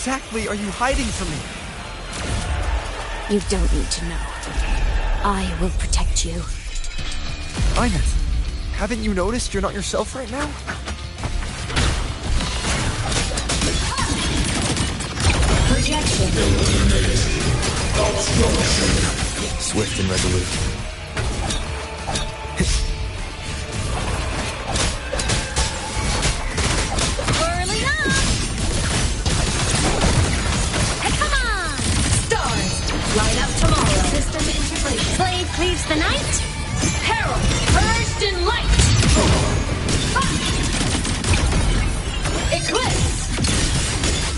exactly are you hiding from me? You don't need to know. I will protect you. Ines, haven't you noticed you're not yourself right now? Projection. Swift and resolute. Whirling up! Hey, come on! Stars, light up tomorrow. System integration. Blade cleaves the night. Herald, purged in light. Eclipse.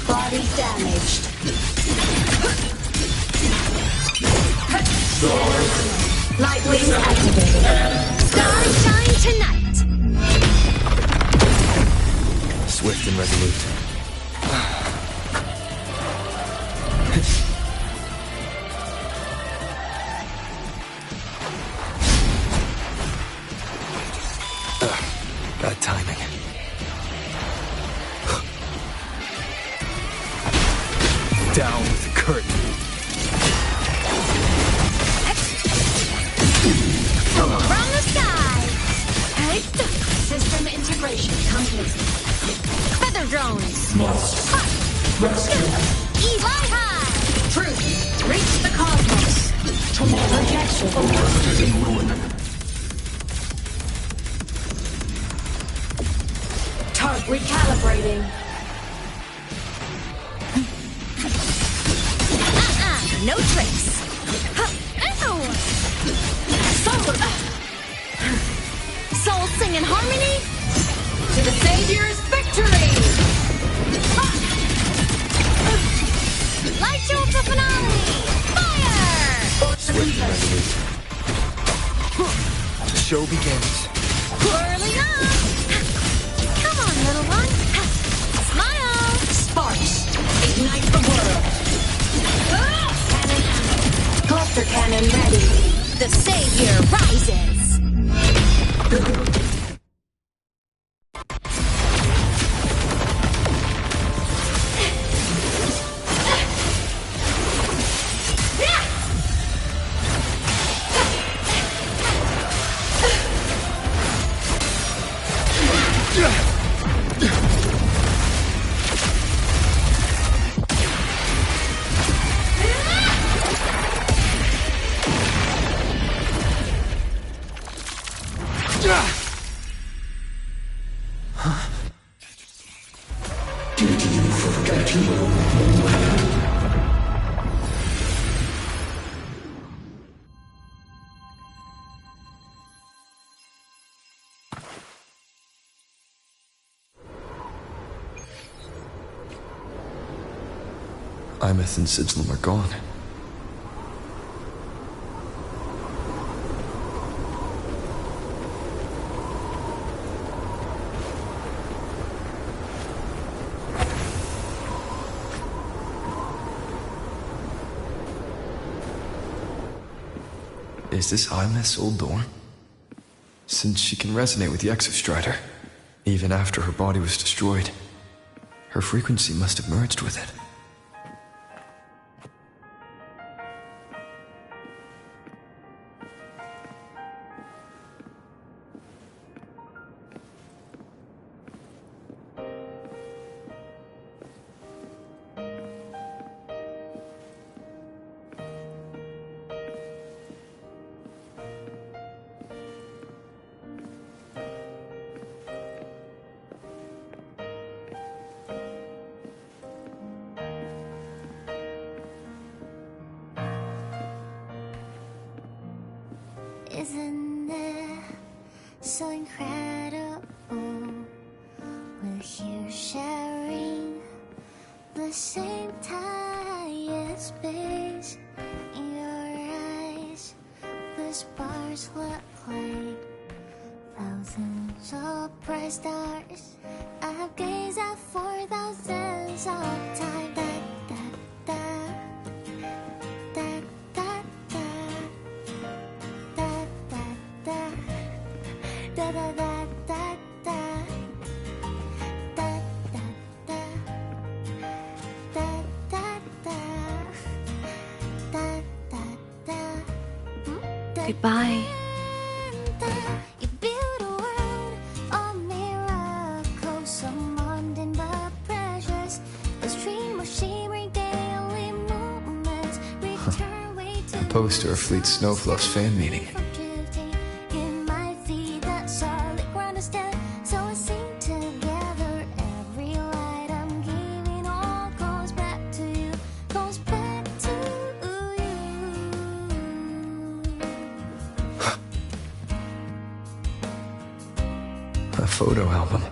Body damaged. Light wings activated. Stars shine tonight. Swift and resolute. Bad timing. Down with the curtain. From the sky. System integration complete. Feather drones. Must rescue. Fly high. Truth. Reach the cosmos. Projection. Arrested in ruin. Tarp recalibrating. No tricks. Soul sing in harmony. To the Savior's victory. Light show the finale. Fire. Swift and resolute. The show begins. Whirling up. Come on, little one. Smile. Sparks. Ignite the world. Cannon. Cluster cannon ready. The Savior rises. Imeth and Sidslum are gone. Is this Imeth's old door? Since she can resonate with the Exostrider, even after her body was destroyed, her frequency must have merged with it. Isn't it so incredible? We're here sharing the same time and space. In your eyes, the stars look like thousands of bright stars. I have gazed at for thousands of times. Da Goodbye. You build a world of miracles, so mundane but precious. Those dream of shimmering daily moments return way to A poster of Fleet Snowfluff's fan meeting. in my feet that solid ground is dead. So I sing together. Every light I'm giving all goes back to you, goes back to you. A photo album.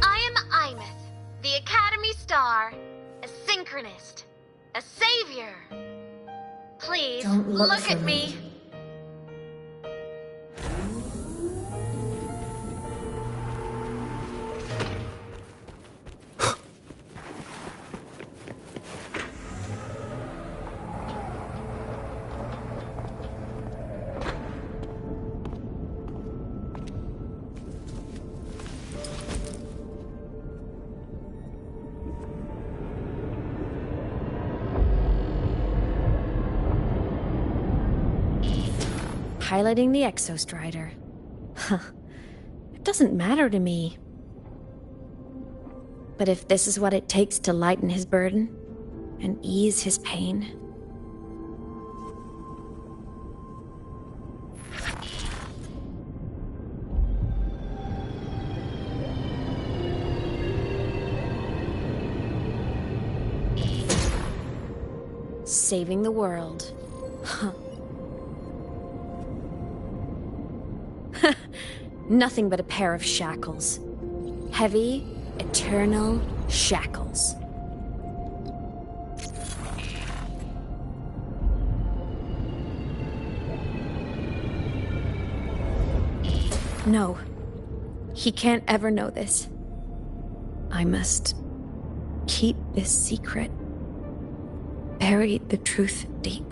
I am Imeth, the Academy Star, a synchronist, a savior. Please Don't look at for me. Piloting the Exostrider. Huh. It doesn't matter to me. But if this is what it takes to lighten his burden and ease his pain. Saving the world. Huh. Nothing but a pair of shackles. Heavy, eternal shackles. No. He can't ever know this. I must keep this secret. Bury the truth deep.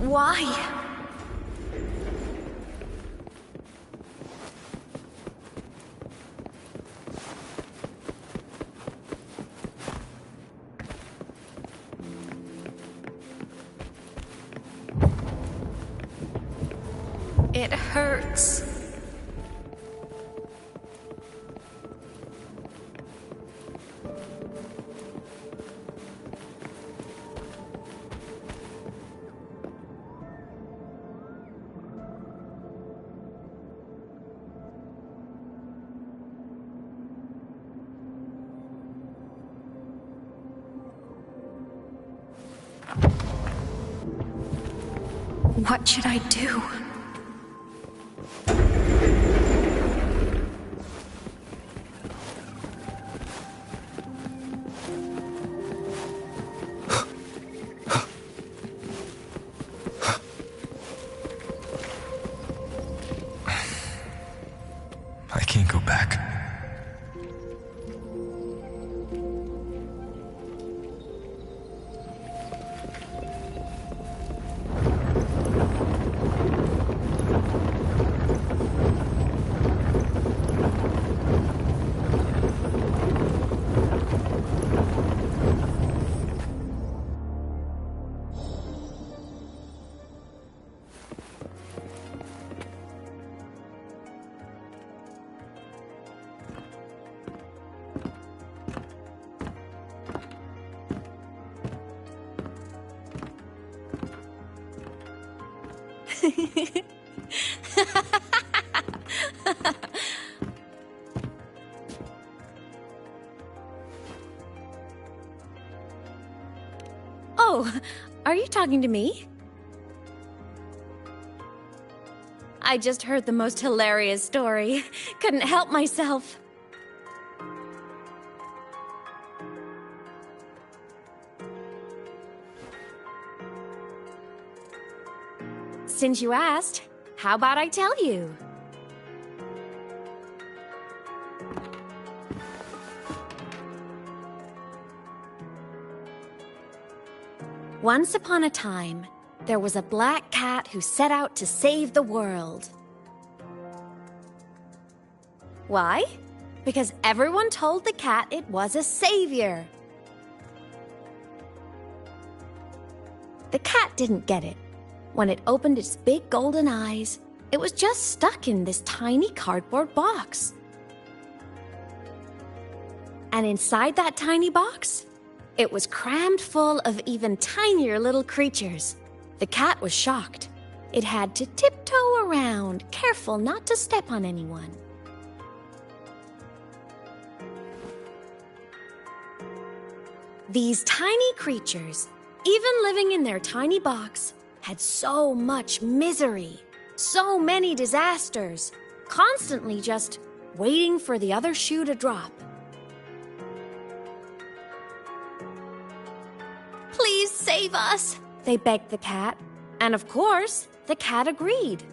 Why? It hurts. What should I do? I can't go back. Oh, are you talking to me? I just heard the most hilarious story. Couldn't help myself. Since you asked, how about I tell you? Once upon a time, there was a black cat who set out to save the world. Why? Because everyone told the cat it was a savior. The cat didn't get it. When it opened its big golden eyes, it was just stuck in this tiny cardboard box. And inside that tiny box, it was crammed full of even tinier little creatures. The cat was shocked. It had to tiptoe around, careful not to step on anyone. These tiny creatures, even living in their tiny box, had so much misery, so many disasters, constantly just waiting for the other shoe to drop. Please save us, they begged the cat. And of course, the cat agreed.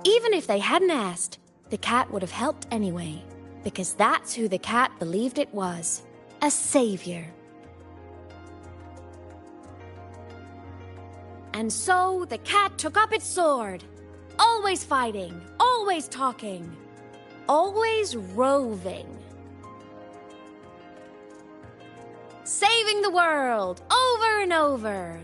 Even if they hadn't asked, the cat would have helped anyway, because that's who the cat believed it was, a savior. And so the cat took up its sword, always fighting, always talking, always roving. Saving the world over and over.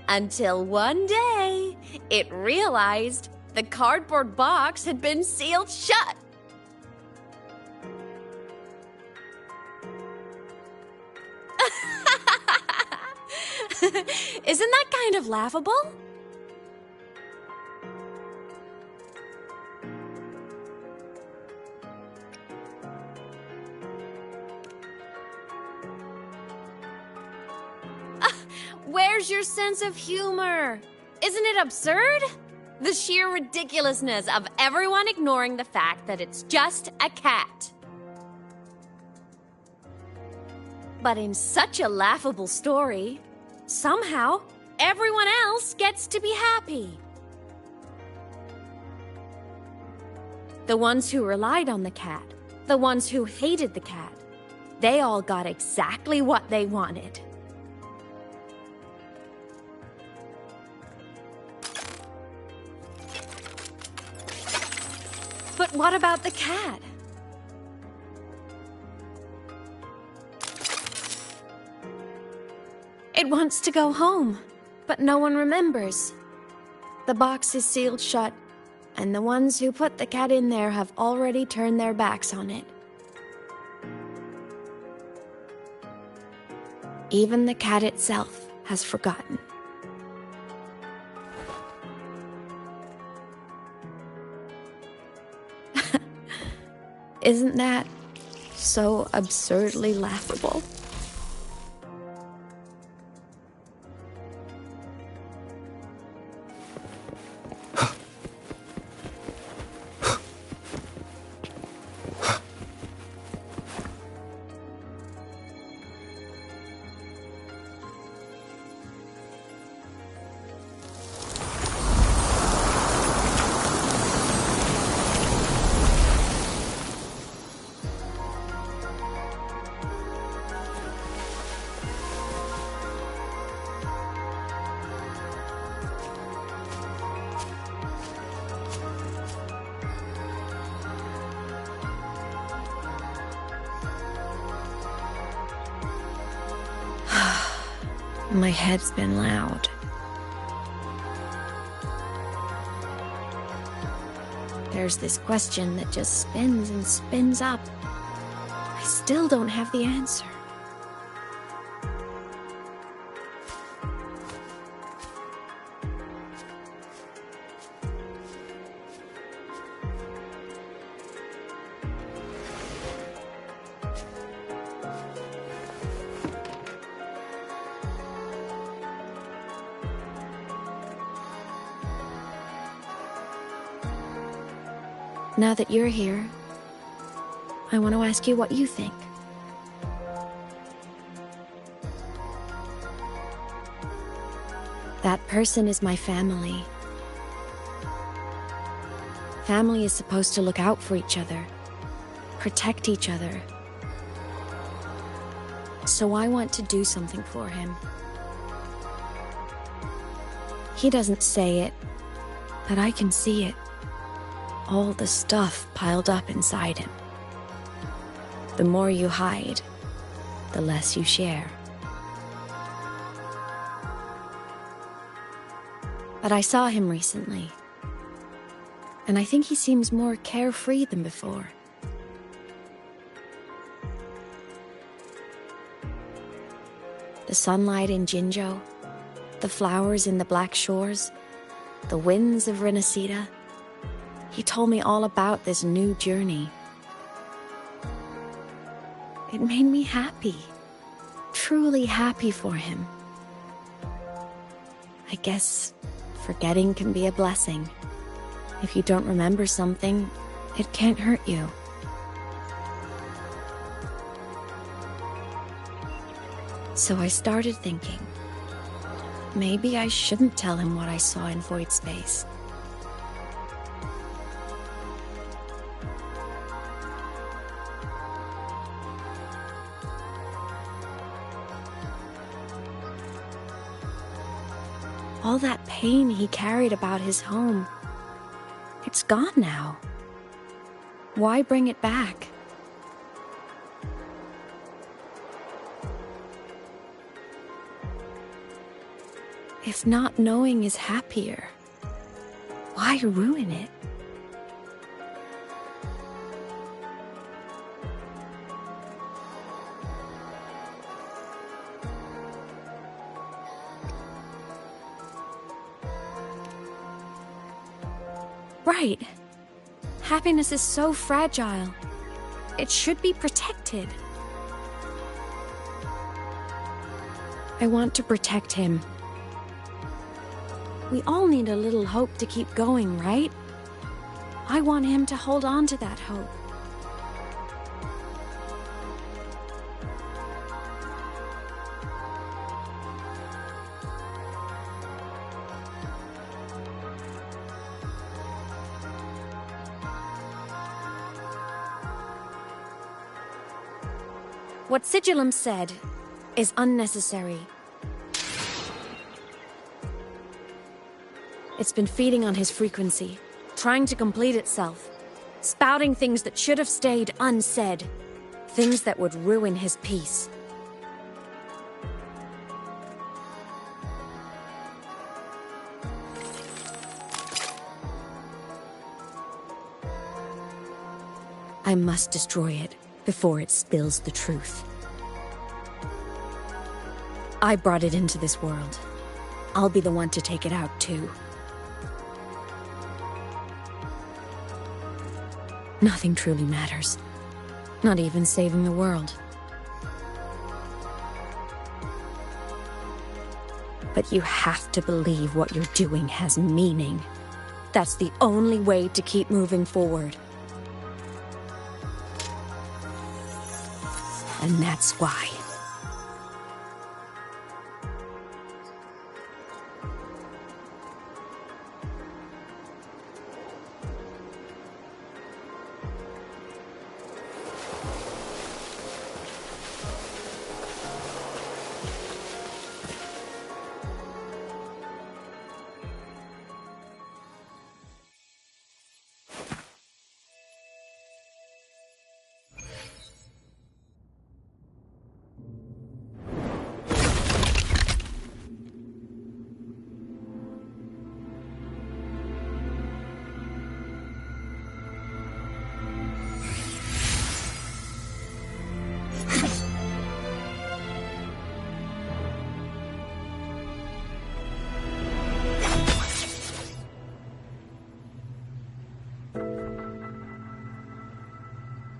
Until one day, it realized the cardboard box had been sealed shut. Isn't that kind of laughable? Where's your sense of humor? Isn't it absurd? The sheer ridiculousness of everyone ignoring the fact that it's just a cat. But in such a laughable story, somehow everyone else gets to be happy. The ones who relied on the cat, the ones who hated the cat, they all got exactly what they wanted. But what about the cat? It wants to go home, but no one remembers. The box is sealed shut, and the ones who put the cat in there have already turned their backs on it. Even the cat itself has forgotten. Isn't that so absurdly laughable? My head's been loud. There's this question that just spins and spins up. I still don't have the answer. Now that you're here, I want to ask you what you think. That person is my family. Family is supposed to look out for each other, protect each other. So I want to do something for him. He doesn't say it, but I can see it. All the stuff piled up inside him. The more you hide, the less you share. But I saw him recently, and I think he seems more carefree than before. The sunlight in Jinzhou, the flowers in the Black Shores, the winds of Renacida. He told me all about this new journey. It made me happy, truly happy for him. I guess forgetting can be a blessing. If you don't remember something, it can't hurt you. So I started thinking, maybe I shouldn't tell him what I saw in void space. All that pain he carried about his home, it's gone now. Why bring it back? If not knowing is happier, why ruin it? Right. Happiness is so fragile. It should be protected. I want to protect him. We all need a little hope to keep going, right? I want him to hold on to that hope. What Sigillum said is unnecessary. It's been feeding on his frequency, trying to complete itself, spouting things that should have stayed unsaid, things that would ruin his peace. I must destroy it before it spills the truth. I brought it into this world. I'll be the one to take it out, too. Nothing truly matters. Not even saving the world. But you have to believe what you're doing has meaning. That's the only way to keep moving forward. And that's why.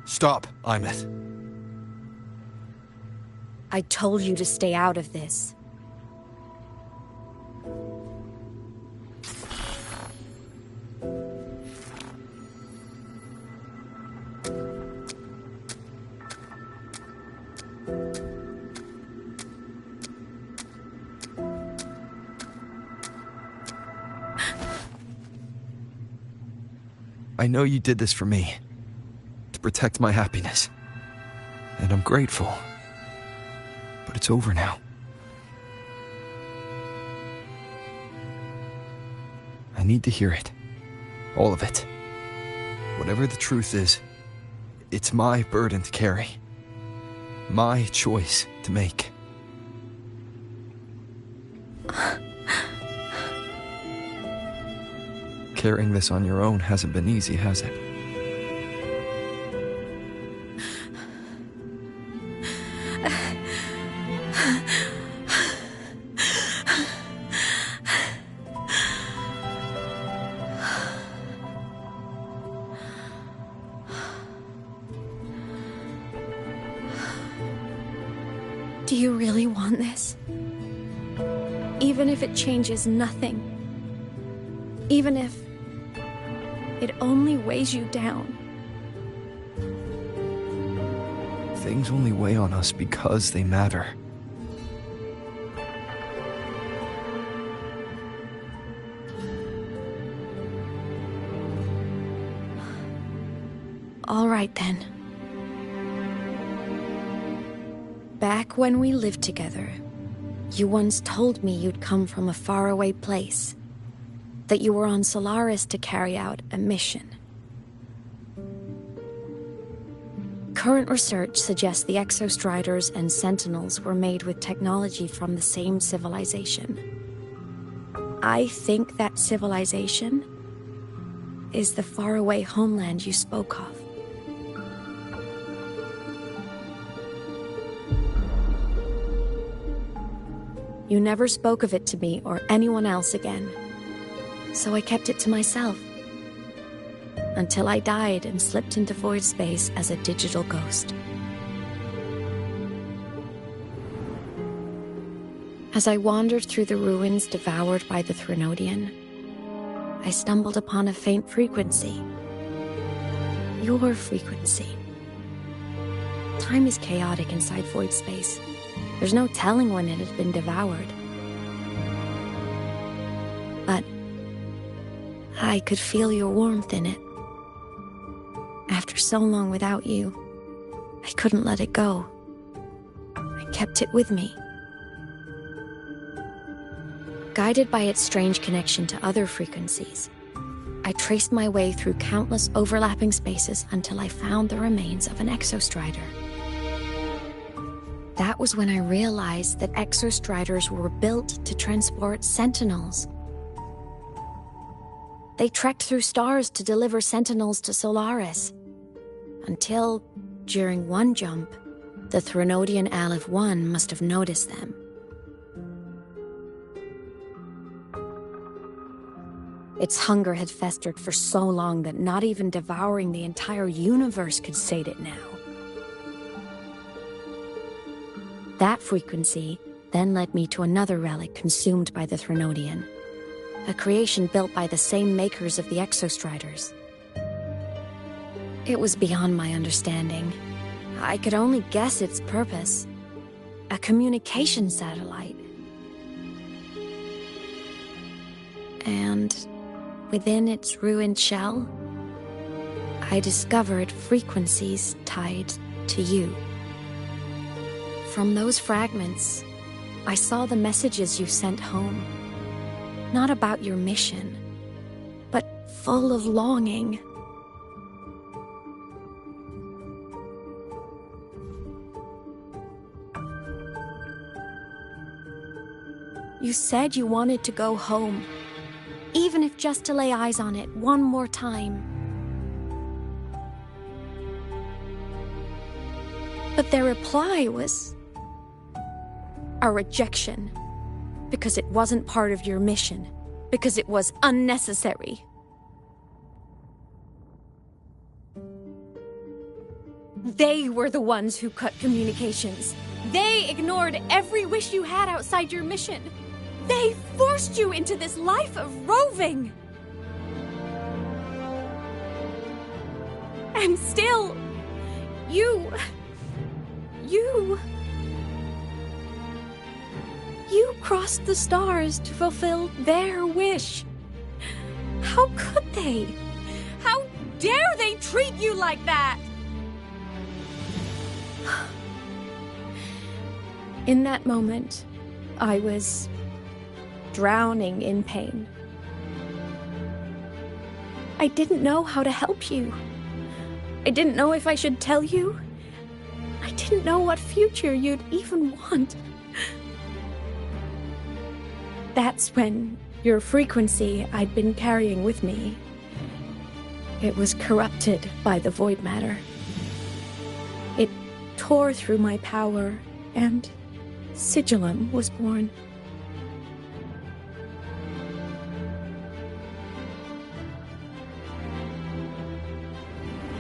Stop, Imeth. I told you to stay out of this. I know you did this for me, to protect my happiness. And I'm grateful. But it's over now. I need to hear it. All of it. Whatever the truth is, it's my burden to carry. My choice to make. Carrying this on your own hasn't been easy, has it? Do you really want this? Even if it changes nothing. Even if it only weighs you down. Things only weigh on us because they matter. All right then. Back when we lived together, you once told me you'd come from a faraway place, that you were on Solaris to carry out a mission. Current research suggests the Exostriders and Sentinels were made with technology from the same civilization. I think that civilization is the faraway homeland you spoke of. You never spoke of it to me or anyone else again, so I kept it to myself. Until I died and slipped into void space as a digital ghost. As I wandered through the ruins devoured by the Threnodian, I stumbled upon a faint frequency. Your frequency. Time is chaotic inside void space. There's no telling when it has been devoured. But I could feel your warmth in it. After so long without you, I couldn't let it go. I kept it with me. Guided by its strange connection to other frequencies, I traced my way through countless overlapping spaces until I found the remains of an Exostrider. That was when I realized that Exostriders were built to transport Sentinels. They trekked through stars to deliver Sentinels to Solaris. Until, during one jump, the Threnodian Aleph 1 must have noticed them. Its hunger had festered for so long that not even devouring the entire universe could sate it now. That frequency then led me to another relic consumed by the Threnodian, a creation built by the same makers of the Exostriders. It was beyond my understanding. I could only guess its purpose. A communication satellite. And within its ruined shell, I discovered frequencies tied to you. From those fragments, I saw the messages you sent home. Not about your mission, but full of longing. You said you wanted to go home, even if just to lay eyes on it one more time. But their reply was a rejection, because it wasn't part of your mission, because it was unnecessary. They were the ones who cut communications. They ignored every wish you had outside your mission. They forced you into this life of roving. And still, you crossed the stars to fulfill their wish. How could they? How dare they treat you like that? In that moment, I was drowning in pain. I didn't know how to help you. I didn't know if I should tell you. I didn't know what future you'd even want. That's when your frequency I'd been carrying with me, it was corrupted by the void matter. It tore through my power, and Sigillum was born.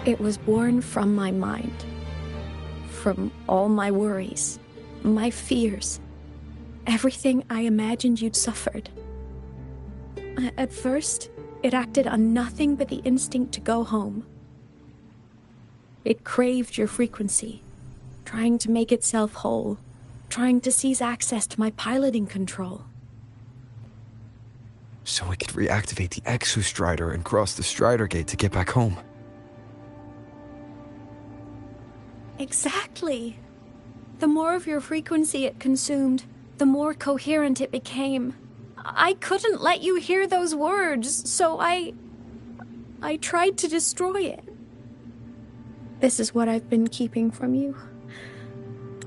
It was born from my mind, from all my worries, my fears, everything I imagined you'd suffered. At first, it acted on nothing but the instinct to go home. It craved your frequency, trying to make itself whole, trying to seize access to my piloting control. So it could reactivate the Exostrider and cross the Strider Gate to get back home. Exactly. The more of your frequency it consumed, the more coherent it became. I couldn't let you hear those words, so I tried to destroy it. This is what I've been keeping from you.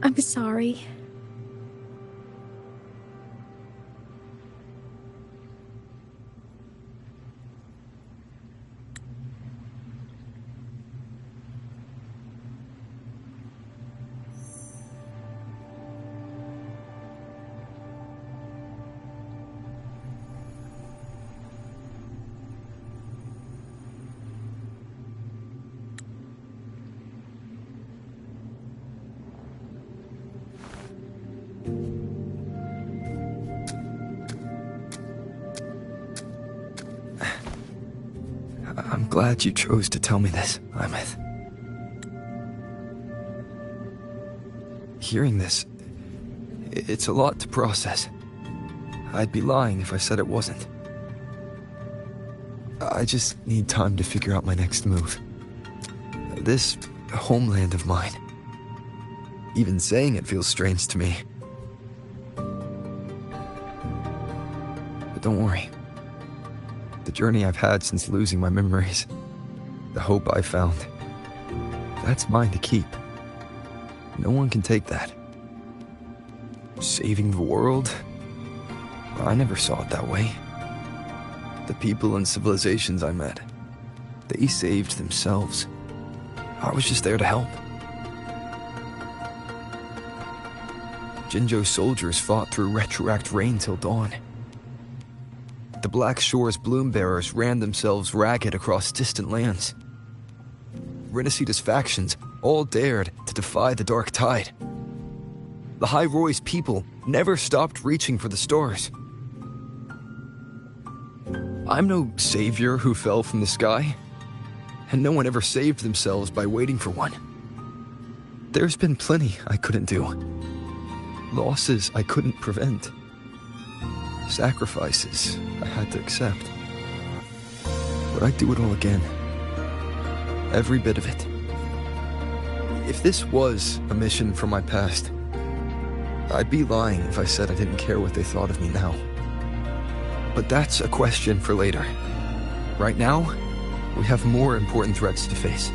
I'm sorry. I'm glad you chose to tell me this, Imeth. Hearing this, it's a lot to process. I'd be lying if I said it wasn't. I just need time to figure out my next move. This homeland of mine, even saying it feels strange to me. But don't worry. The journey I've had since losing my memories, the hope I found, that's mine to keep. No one can take that. Saving the world? I never saw it that way. The people and civilizations I met, they saved themselves. I was just there to help. Jinzhou's soldiers fought through retroact rain till dawn. The Black Shore's bloom bearers ran themselves ragged across distant lands. Rinasita's factions all dared to defy the dark tide. The High Roy's people never stopped reaching for the stars. I'm no savior who fell from the sky, and no one ever saved themselves by waiting for one. There's been plenty I couldn't do. Losses I couldn't prevent. Sacrifices I had to accept. But I'd do it all again. Every bit of it. If this was a mission from my past, I'd be lying if I said I didn't care what they thought of me now. But that's a question for later. Right now, we have more important threats to face.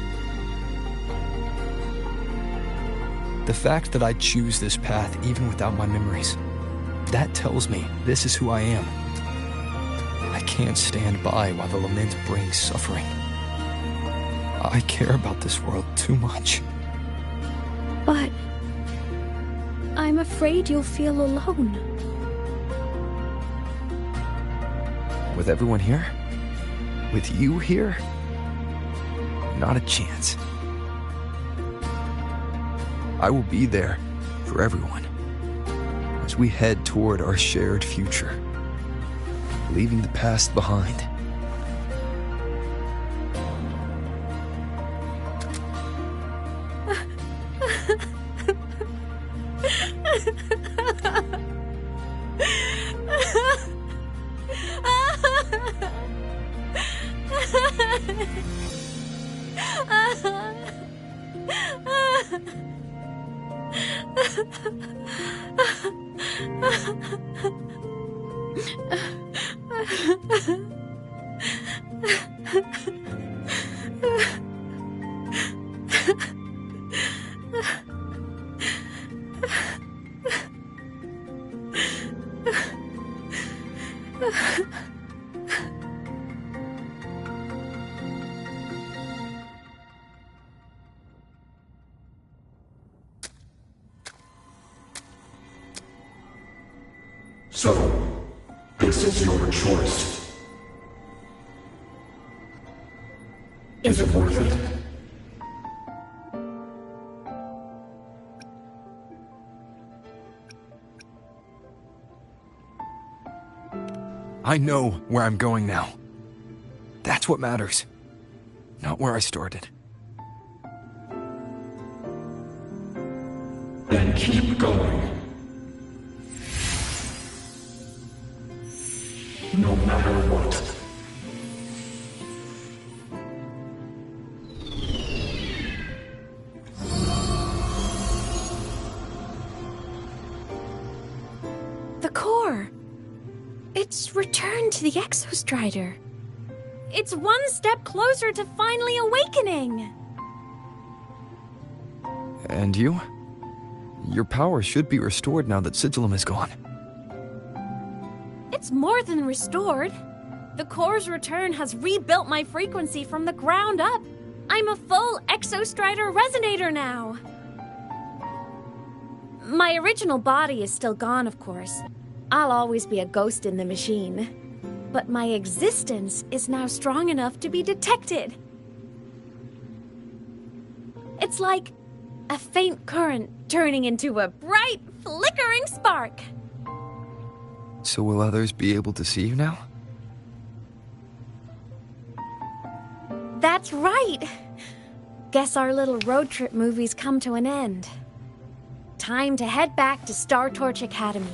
The fact that I choose this path even without my memories, that tells me this is who I am. I can't stand by while the lament brings suffering. I care about this world too much. But I'm afraid you'll feel alone. With everyone here? With you here? Not a chance. I will be there for everyone as we head toward our shared future, leaving the past behind. So, this is your choice. Is it worth it? I know where I'm going now. That's what matters. Not where I started. Then keep going. No matter what. The core. It's returned to the Exostrider. It's one step closer to finally awakening. And you? Your power should be restored now that Sigillum is gone. It's more than restored. The core's return has rebuilt my frequency from the ground up. I'm a full Exostrider resonator now. My original body is still gone, of course. I'll always be a ghost in the machine. But my existence is now strong enough to be detected. It's like a faint current turning into a bright, flickering spark. So will others be able to see you now? That's right. Guess our little road trip movie's come to an end. Time to head back to Star Torch Academy.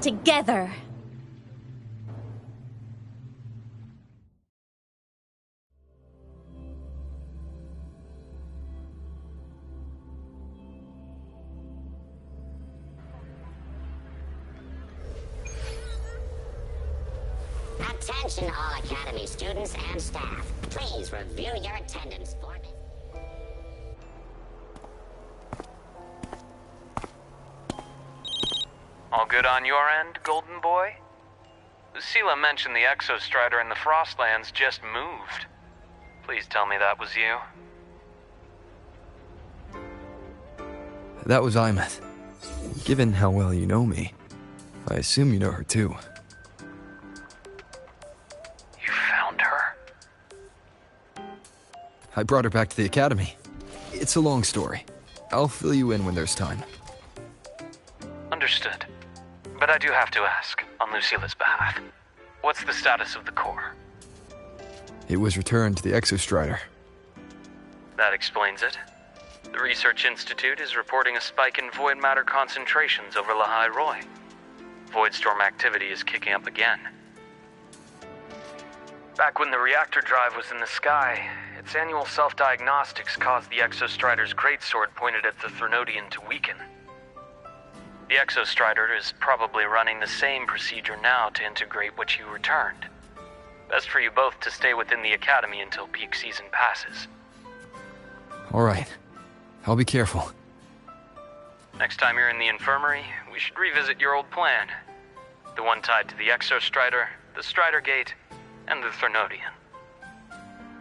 Together. Attention all Academy students and staff. Please review your attendance for me. All good on your end, Golden Boy? Lucilla mentioned the Exostrider in the Frostlands just moved. Please tell me that was you. That was Imeth. Given how well you know me, I assume you know her too. You found her? I brought her back to the Academy. It's a long story. I'll fill you in when there's time. Understood. But I do have to ask, on Lucilla's behalf, what's the status of the core? It was returned to the Exostrider. That explains it. The Research Institute is reporting a spike in void matter concentrations over Lahai Roy. Voidstorm activity is kicking up again. Back when the reactor drive was in the sky, its annual self-diagnostics caused the Exostrider's greatsword pointed at the Threnodian to weaken. The Exostrider is probably running the same procedure now to integrate what you returned. Best for you both to stay within the Academy until peak season passes. All right. I'll be careful. Next time you're in the infirmary, we should revisit your old plan. The one tied to the Exostrider, the Strider Gate, and the Threnodian.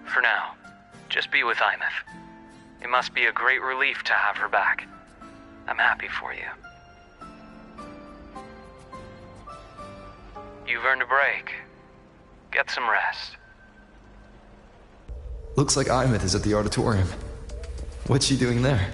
For now, just be with Imeth. It must be a great relief to have her back. I'm happy for you. You've earned a break. Get some rest. Looks like Imeth is at the auditorium. What's she doing there?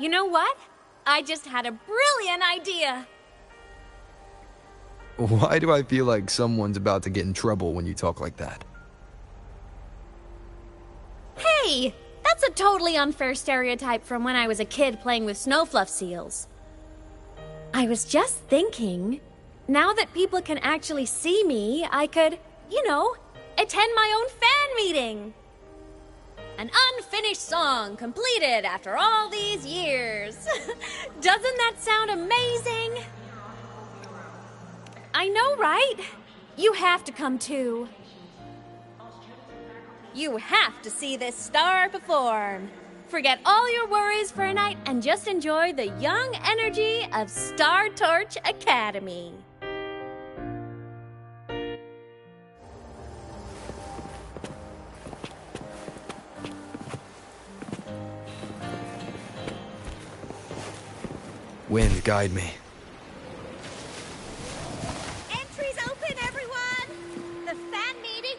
You know what? I just had a brilliant idea. Why do I feel like someone's about to get in trouble when you talk like that? Hey, that's a totally unfair stereotype from when I was a kid playing with snowfluff seals. I was just thinking, now that people can actually see me, I could, attend my own fan meeting. An unfinished song completed after all these years. Doesn't that sound amazing? I know, right? You have to come too. You have to see this star perform. Forget all your worries for a night and just enjoy the young energy of Star Torch Academy. Wind, guide me. Entries open, everyone! The fan meeting...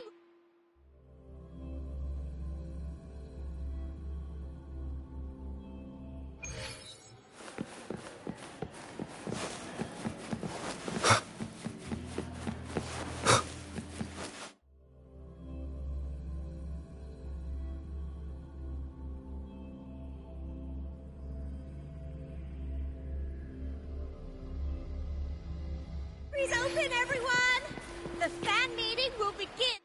Entries open, everyone! The fan meeting will begin...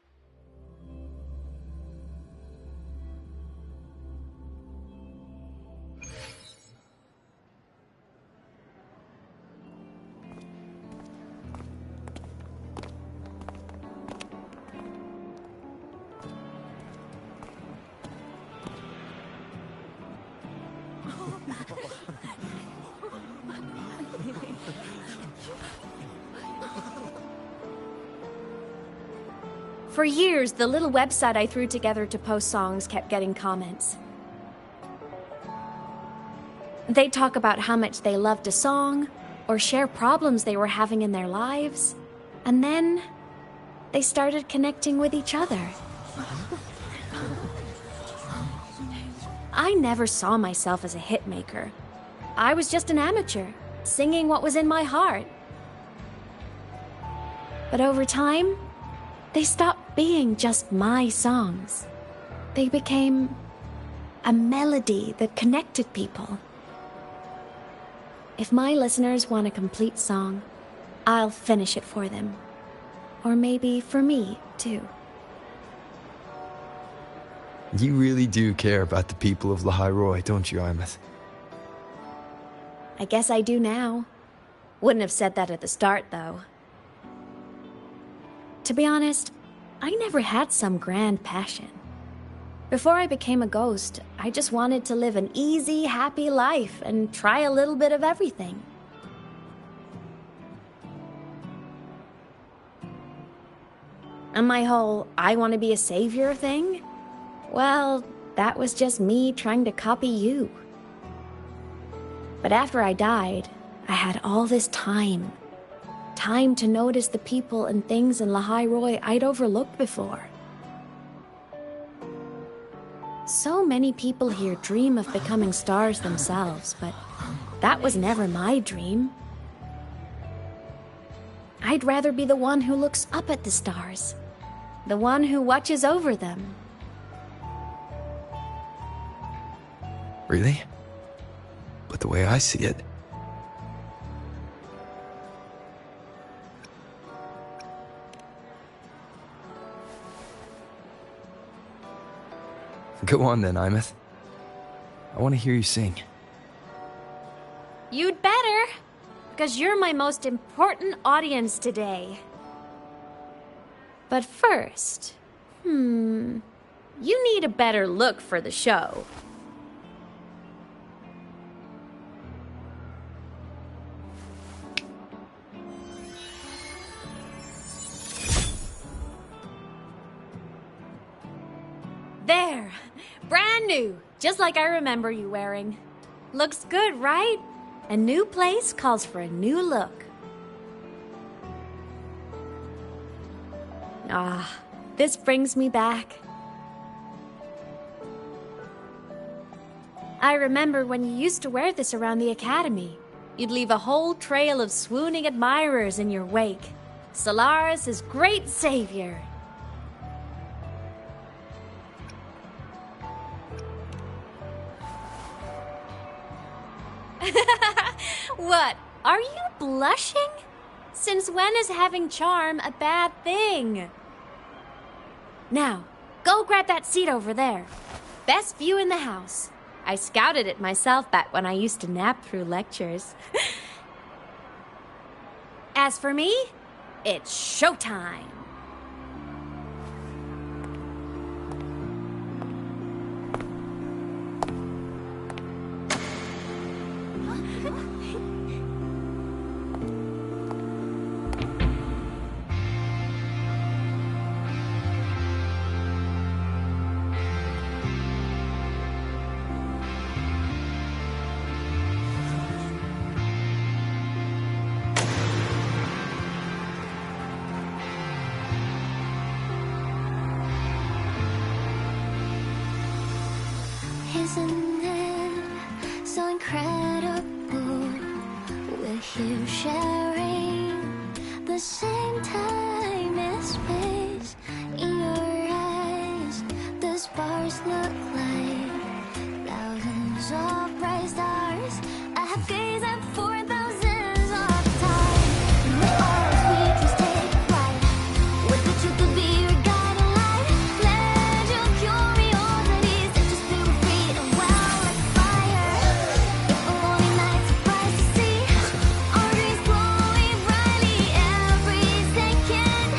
For years, the little website I threw together to post songs kept getting comments. They'd talk about how much they loved a song, or share problems they were having in their lives, and then they started connecting with each other. I never saw myself as a hitmaker. I was just an amateur, singing what was in my heart. But over time, they stopped being just my songs. They became a melody that connected people. If my listeners want a complete song, I'll finish it for them. Or maybe for me, too. You really do care about the people of Lahairoi, don't you, Imeth? I guess I do now. Wouldn't have said that at the start, though. To be honest, I never had some grand passion. Before I became a ghost, I just wanted to live an easy, happy life and try a little bit of everything. And my whole I want to be a savior thing? Well, that was just me trying to copy you. But after I died, I had all this time. Time to notice the people and things in Lahairoi I'd overlooked before. So many people here dream of becoming stars themselves, but that was never my dream. I'd rather be the one who looks up at the stars, the one who watches over them. Really? But the way I see it... Go on then, Imeth. I want to hear you sing. You'd better, because you're my most important audience today. But first, you need a better look for the show. There! Brand new! Just like I remember you wearing. Looks good, right? A new place calls for a new look. Ah, this brings me back. I remember when you used to wear this around the academy. You'd leave a whole trail of swooning admirers in your wake. Solaris' great savior. What? Are you blushing? Since when is having charm a bad thing? Now, go grab that seat over there. Best view in the house. I scouted it myself back when I used to nap through lectures. As for me, it's showtime. Isn't it so incredible? We're here sharing the same time and space. In your eyes, the sparks look like thousands of bright stars. I have gazed at for thousands of times. May all features take flight. With the truth to be your guiding light. Let your curiosity set your spirit free and well like fire. If a lonely night surprised to see our dreams glowing brightly, every second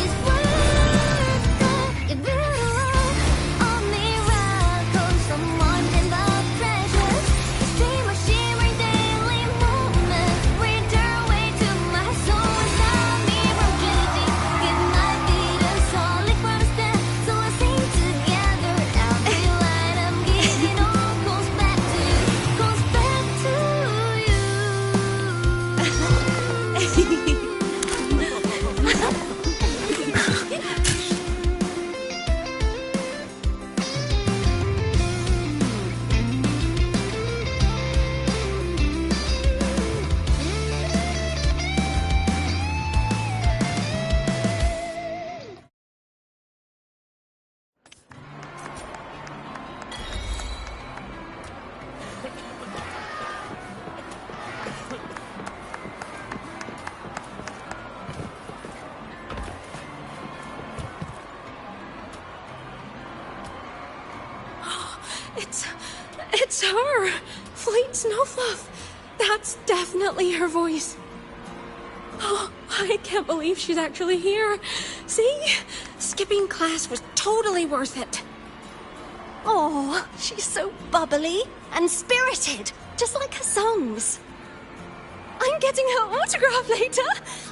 is worth it. You build a world of miracles, someone in the treasures. The stream of shimmering daily moments read their way to my soul and stop me from judging. It might be the solid constant, so let's sing together. Every line I'm giving all goes back to you. It's her! Fleet Snowfluff! That's definitely her voice. Oh, I can't believe she's actually here. See? Skipping class was totally worth it. Oh, she's so bubbly and spirited, just like her songs. I'm getting her autograph later.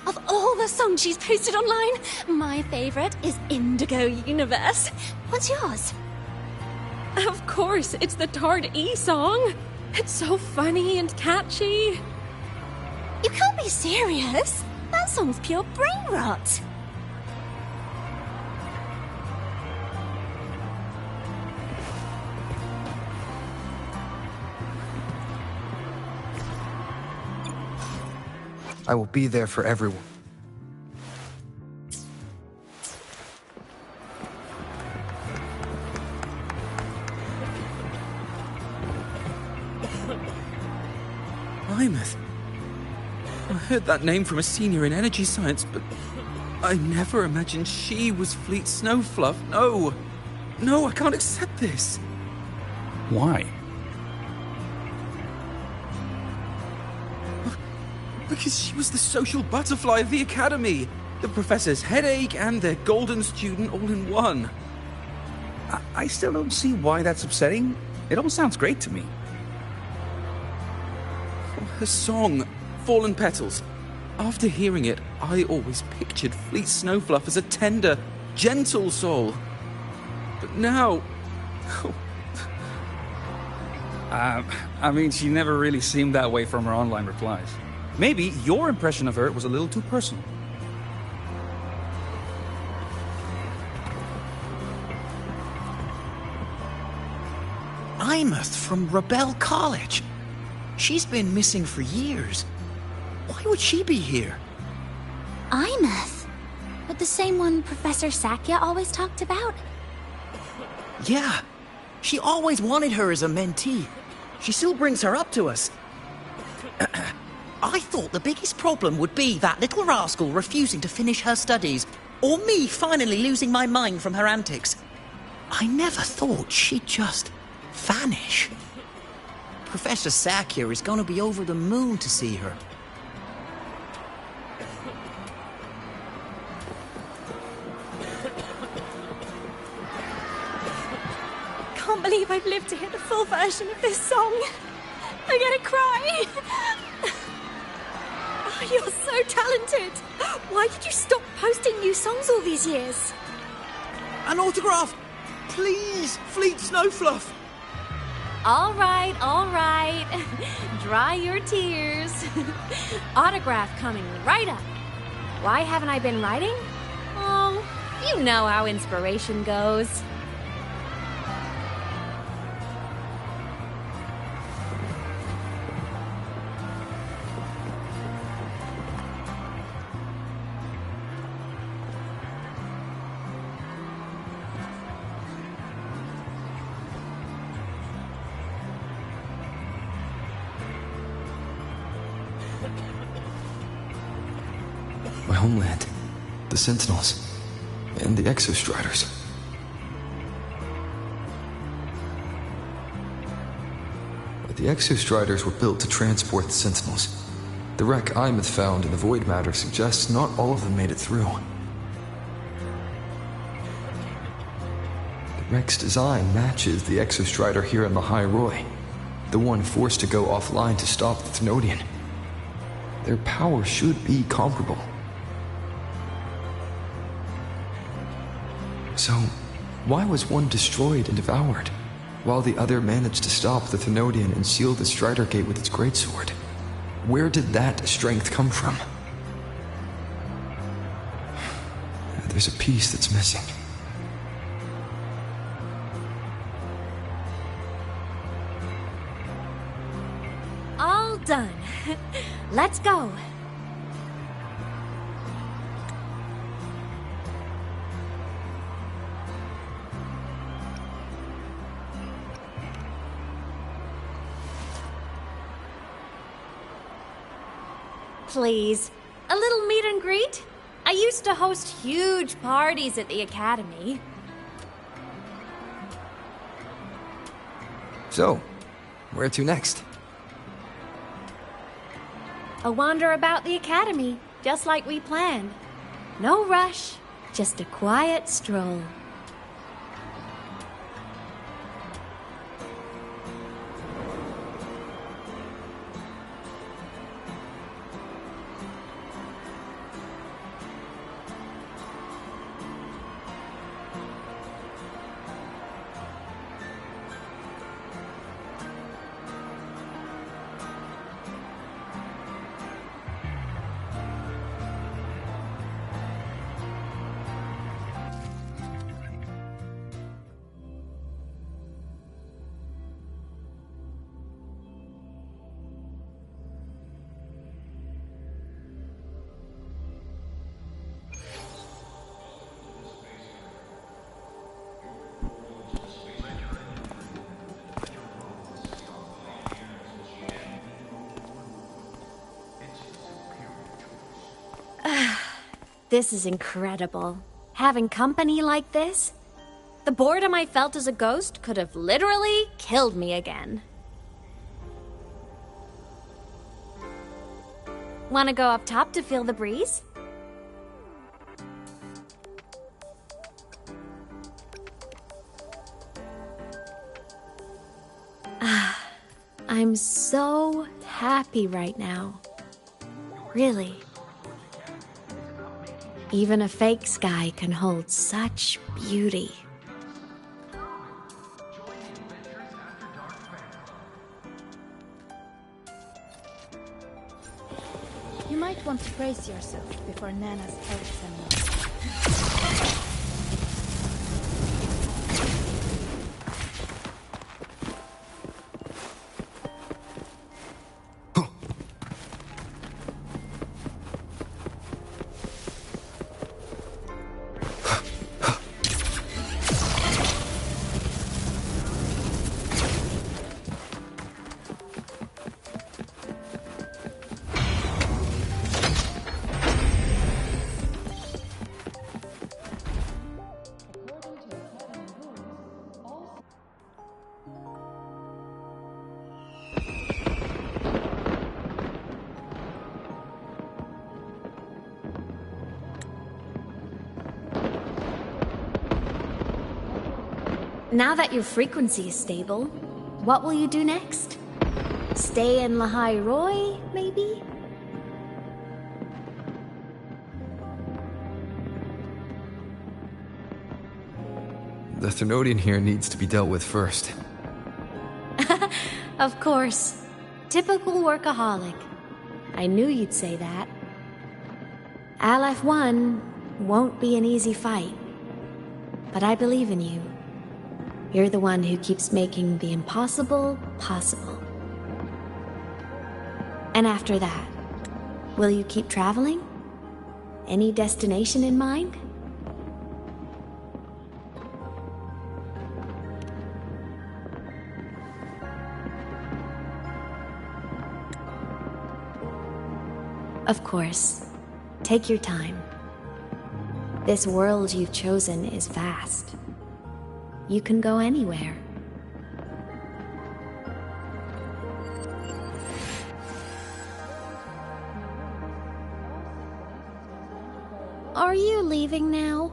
Of all the songs she's posted online, my favorite is Indigo Universe. What's yours? Of course, it's the Tard E song. It's so funny and catchy. You can't be serious. That song's pure brain rot. I will be there for everyone. Plymouth. I heard that name from a senior in energy science, but I never imagined she was Fleet Snowfluff. No, I can't accept this. Why? Because she was the social butterfly of the academy, the professor's headache and their golden student all in one. I still don't see why that's upsetting. It all sounds great to me. Her song, Fallen Petals. After hearing it, I always pictured Fleet Snowfluff as a tender, gentle soul. But now... I mean, she never really seemed that way from her online replies. Maybe your impression of her was a little too personal. I Imeth from Rebel College. She's been missing for years. Why would she be here? Imeth? But the same one Professor Sakya always talked about? Yeah, she always wanted her as a mentee. She still brings her up to us. I thought the biggest problem would be that little rascal refusing to finish her studies, or me finally losing my mind from her antics. I never thought she'd just vanish. Professor Sakya is going to be over the moon to see her. Can't believe I've lived to hear the full version of this song. I'm gonna cry. Oh, you're so talented. Why did you stop posting new songs all these years? An autograph! Please, Fleet Snowfluff! All right, all right. Dry your tears. Autograph coming right up. Why haven't I been writing? Oh, you know how inspiration goes. My homeland, the Sentinels, and the Exostriders. But the Exostriders were built to transport the Sentinels. The wreck Imeth found in the Void Matter suggests not all of them made it through. The wreck's design matches the Exostrider here in the High Roy, the one forced to go offline to stop the Thenodian. Their power should be comparable. So, why was one destroyed and devoured, while the other managed to stop the Thenodian and seal the Strider Gate with its greatsword? Where did that strength come from? There's a piece that's missing. All done. Let's go. Please, a little meet and greet? I used to host huge parties at the Academy. So, where to next? A wander about the Academy, just like we planned. No rush, just a quiet stroll. This is incredible. Having company like this? The boredom I felt as a ghost could have literally killed me again. Want to go up top to feel the breeze? I'm so happy right now. Really. Even a fake sky can hold such beauty. You might want to brace yourself before Nana's health seminar. Now that your frequency is stable, what will you do next? Stay in Lahai Roy, maybe? The Thermodian here needs to be dealt with first. Of course. Typical workaholic. I knew you'd say that. Aleph 1 won't be an easy fight. But I believe in you. You're the one who keeps making the impossible possible. And after that, will you keep traveling? Any destination in mind? Of course. Take your time. This world you've chosen is vast. You can go anywhere. Are you leaving now?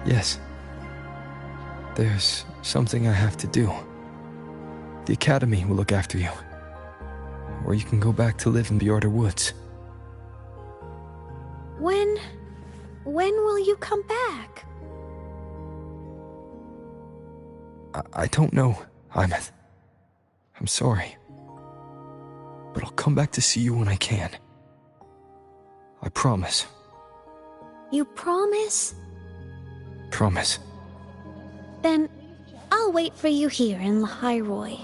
Yes. There's something I have to do. The Academy will look after you. Or you can go back to live in Bjorder Woods. When will you come back? I don't know, Imeth. I'm sorry. But I'll come back to see you when I can. I promise. You promise? Promise. Then I'll wait for you here in Lahai Roy.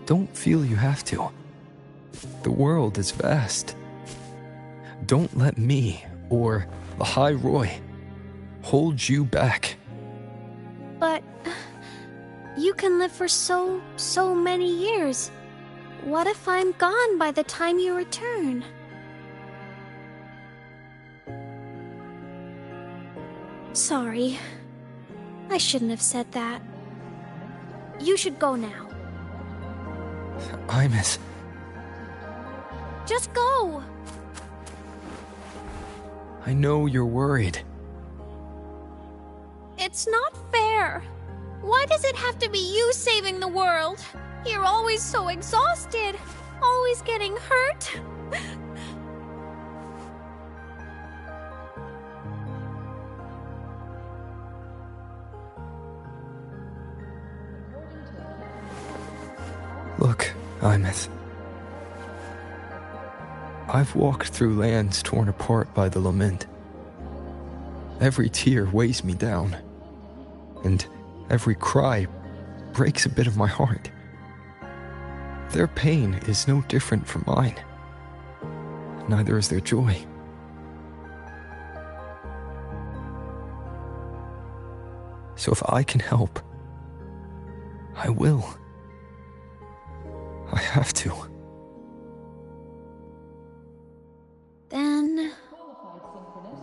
Don't feel you have to. The world is vast. Don't let me or Lahai Roy hold you back. But you can live for so many years. What if I'm gone by the time you return? Sorry. I shouldn't have said that. You should go now. Imeth. Just go! I know you're worried. It's not fair. Why does it have to be you saving the world? You're always so exhausted. Always getting hurt. Look, Imeth. I've walked through lands torn apart by the lament. Every tear weighs me down, and every cry breaks a bit of my heart. Their pain is no different from mine. Neither is their joy. So if I can help, I will. I have to. Then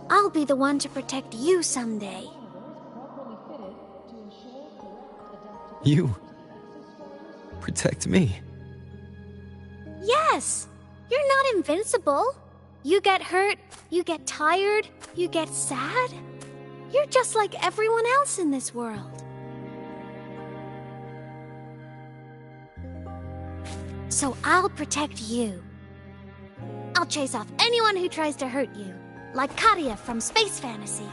I'll be the one to protect you someday. You protect me. Yes! You're not invincible. You get hurt, you get tired, you get sad. You're just like everyone else in this world. So I'll protect you. I'll chase off anyone who tries to hurt you, like Katia from Space Fantasy.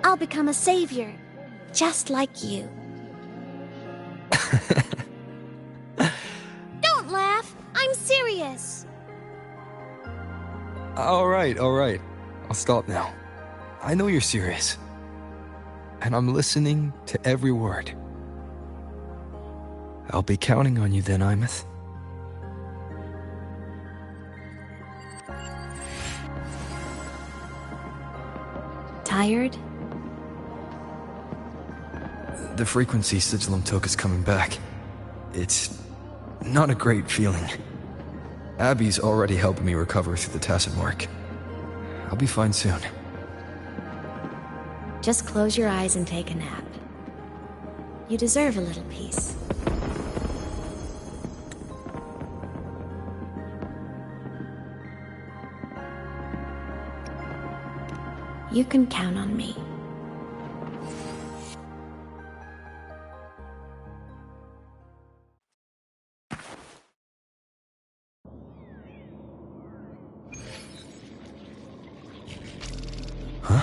I'll become a savior, just like you. Don't laugh! I'm serious! All right. I'll stop now. I know you're serious. And I'm listening to every word. I'll be counting on you then, Imeth. Tired? The frequency Sigilum took is coming back. It's not a great feeling. Abby's already helping me recover through the tacit mark. I'll be fine soon. Just close your eyes and take a nap. You deserve a little peace. You can count on me. Huh?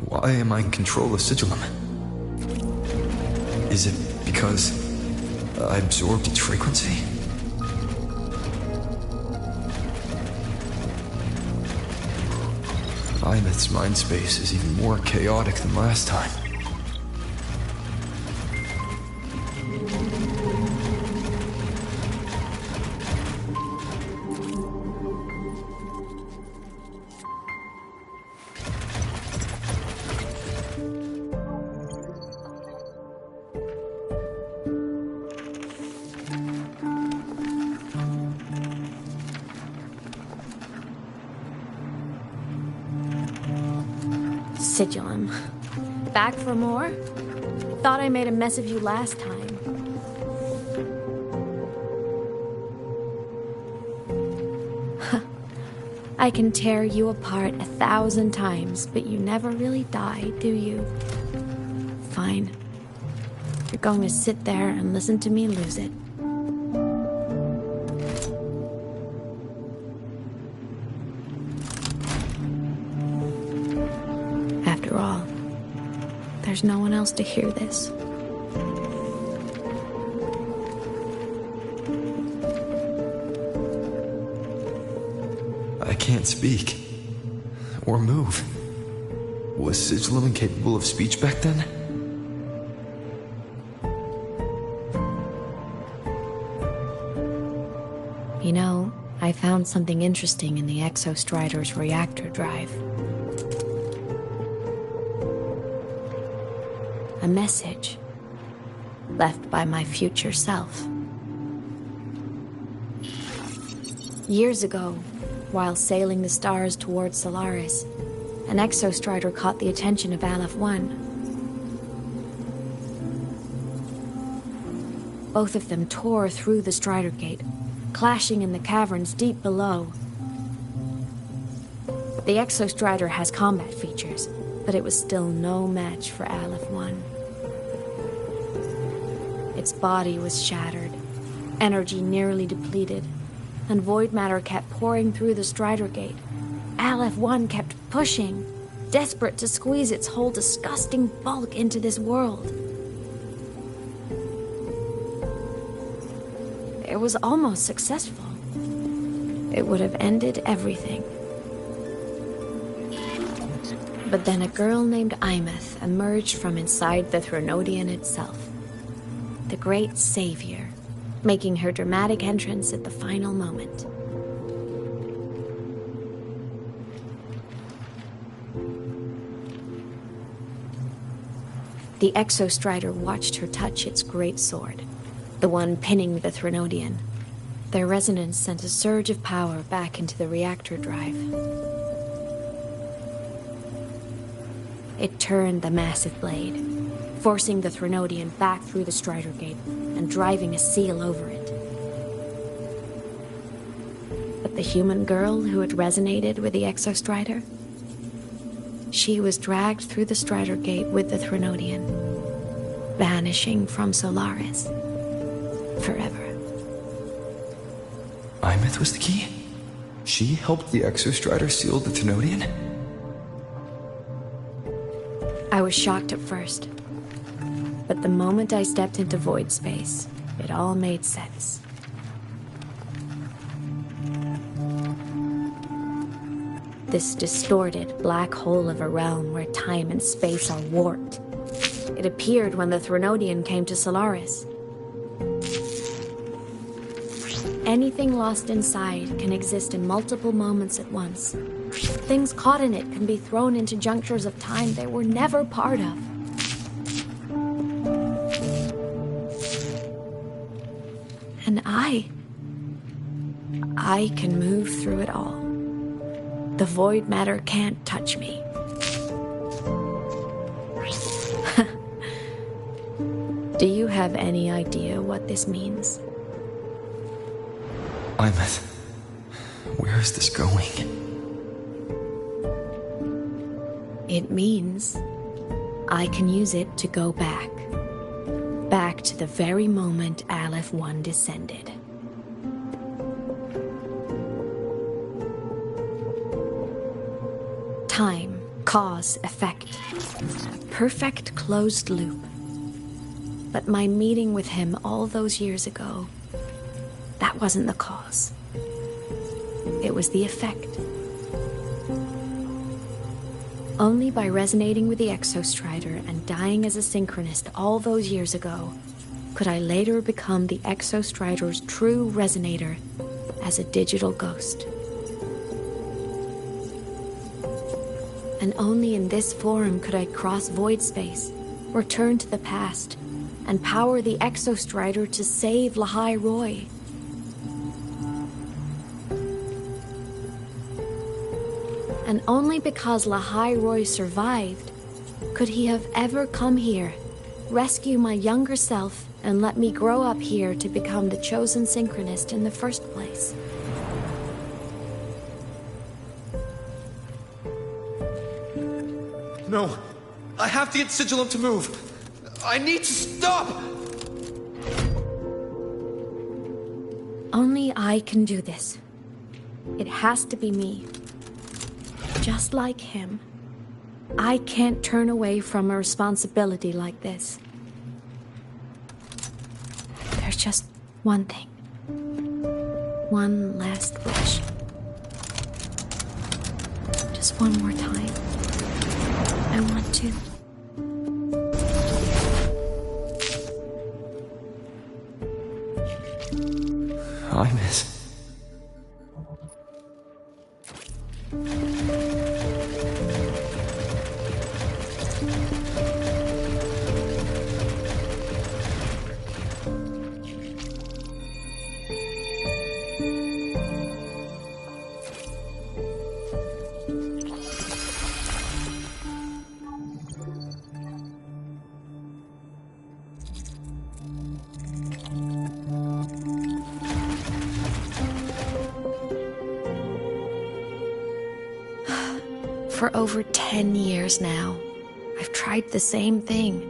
Why am I in control of Sigillum? Is it because I absorbed its frequency? Imeth's mind space is even more chaotic than last time. Sigillum. Back for more? Thought I made a mess of you last time. I can tear you apart 1,000 times, but you never really die, do you? Fine. You're going to sit there and listen to me lose it. After all, there's no one else to hear this. I can't speak. Or move. Was Sigillum incapable of speech back then? You know, I found something interesting in the Exostrider's reactor drive. A message left by my future self. Years ago, while sailing the stars towards Solaris, an Exostrider caught the attention of Aleph-1. Both of them tore through the Strider Gate, clashing in the caverns deep below. The Exostrider has combat features, but it was still no match for Aleph-1. Its body was shattered, energy nearly depleted, and void matter kept pouring through the Strider Gate. Aleph-1 kept pushing, desperate to squeeze its whole disgusting bulk into this world. It was almost successful. It would have ended everything. But then a girl named Imeth emerged from inside the Threnodian itself. The great savior, making her dramatic entrance at the final moment. The Exostrider watched her touch its great sword, the one pinning the Threnodian. Their resonance sent a surge of power back into the reactor drive. It turned the massive blade, forcing the Threnodian back through the Strider Gate and driving a seal over it. But the human girl who had resonated with the Exostrider, she was dragged through the Strider Gate with the Threnodian, vanishing from Solaris forever. Imeth was the key? She helped the Exostrider seal the Threnodian? I was shocked at first, but the moment I stepped into void space, it all made sense. This distorted black hole of a realm where time and space are warped. It appeared when the Threnodian came to Solaris. Anything lost inside can exist in multiple moments at once. Things caught in it can be thrown into junctures of time they were never part of. And I can move through it all. The void matter can't touch me. Do you have any idea what this means? Imeth, where is this going? It means I can use it to go back. Back to the very moment Aleph 1 descended. Time, cause, effect. A perfect closed loop. But my meeting with him all those years ago, that wasn't the cause. It was the effect. Only by resonating with the Exostrider and dying as a synchronist all those years ago could I later become the Exostrider's true resonator as a digital ghost. And only in this form could I cross void space, return to the past, and power the Exostrider to save Lahai Roy. And only because Lahai Roy survived could he have ever come here, rescue my younger self, and let me grow up here to become the chosen synchronist in the first place. No, I have to get Sigilum to move. I need to stop! Only I can do this. It has to be me. Just like him, I can't turn away from a responsibility like this. There's just one thing. One last wish. Just one more time. I want to. I miss. For over 10 years now, I've tried the same thing.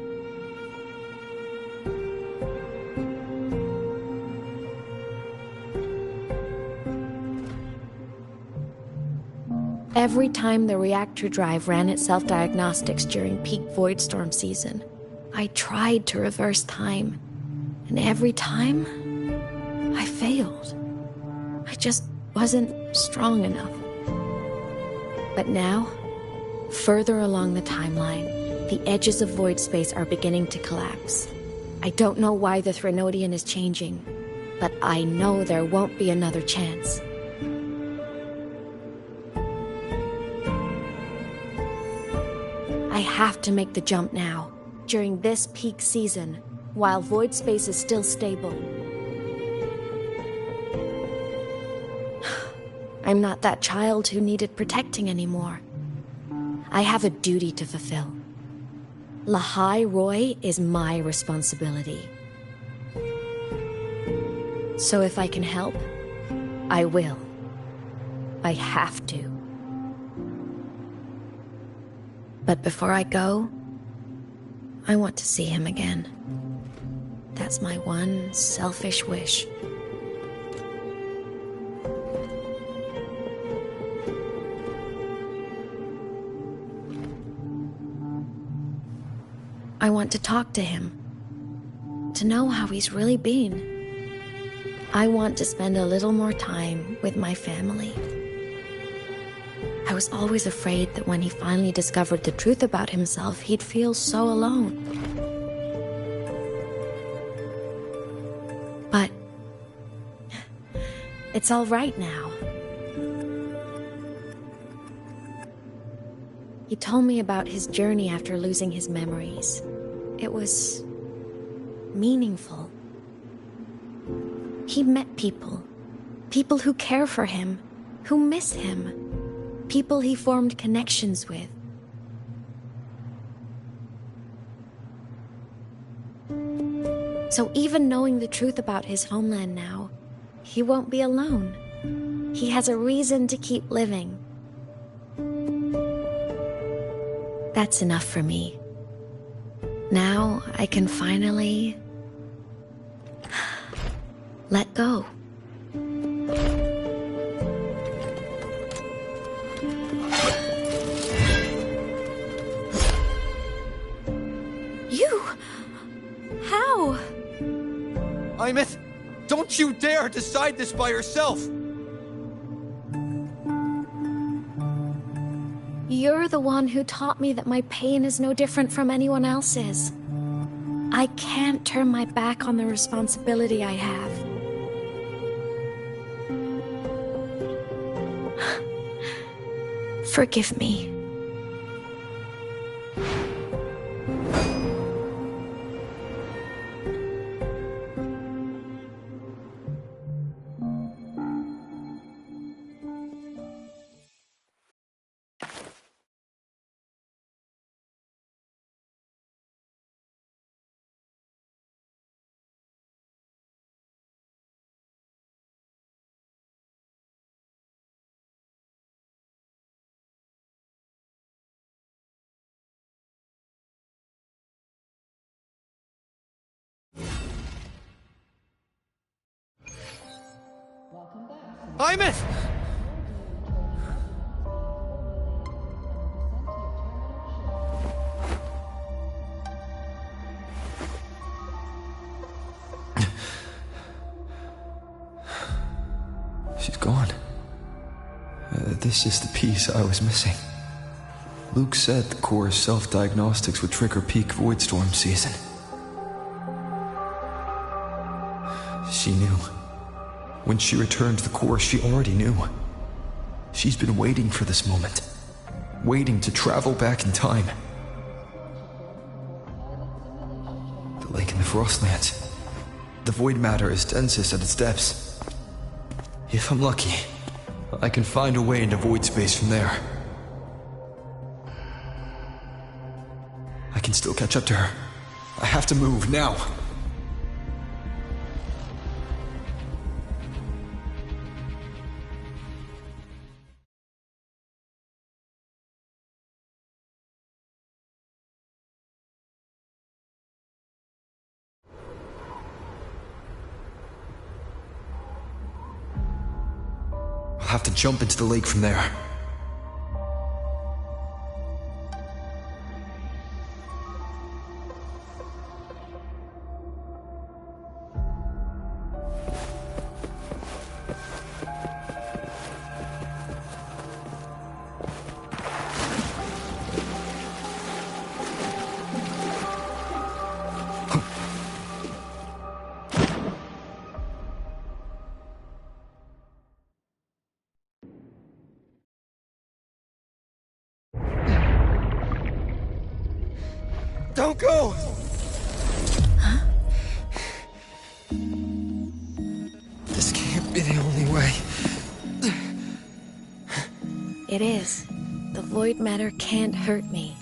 Every time the reactor drive ran its self-diagnostics during peak void storm season, I tried to reverse time, and every time, I failed. I just wasn't strong enough. But now, further along the timeline, the edges of void space are beginning to collapse. I don't know why the Threnodian is changing, but I know there won't be another chance. I have to make the jump now, during this peak season, while void space is still stable. I'm not that child who needed protecting anymore. I have a duty to fulfill. Lahai Roy is my responsibility. So if I can help, I will. I have to. But before I go, I want to see him again. That's my one selfish wish. I want to talk to him, to know how he's really been. I want to spend a little more time with my family. I was always afraid that when he finally discovered the truth about himself, he'd feel so alone. But it's all right now. He told me about his journey after losing his memories. It was meaningful. He met people. People who care for him, who miss him. People he formed connections with. So even knowing the truth about his homeland now, he won't be alone. He has a reason to keep living. That's enough for me. Now I can finally let go. You? How? Imeth, don't you dare decide this by yourself! You're the one who taught me that my pain is no different from anyone else's. I can't turn my back on the responsibility I have. Forgive me. Imeth! She's gone. This is the piece I was missing. Luke said the core's self-diagnostics would trigger peak void storm season. She knew. When she returned to the core, she already knew. She's been waiting for this moment. Waiting to travel back in time. The lake in the Frostlands. The void matter is densest at its depths. If I'm lucky, I can find a way into void space from there. I can still catch up to her. I have to move now. I'll have to jump into the lake from there. Don't go! Huh? This can't be the only way. It is. The void matter can't hurt me.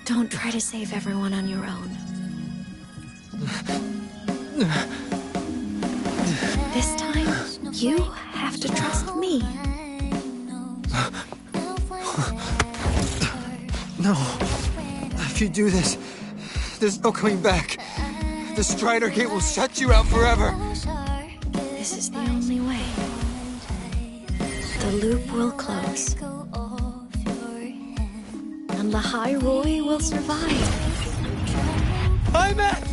Don't try to save everyone on your own. This time, you have to trust me. No. If you do this, there's no coming back. The Strider Gate will shut you out forever. This is the only way. The loop will close. And the High Roy will survive. Imeth!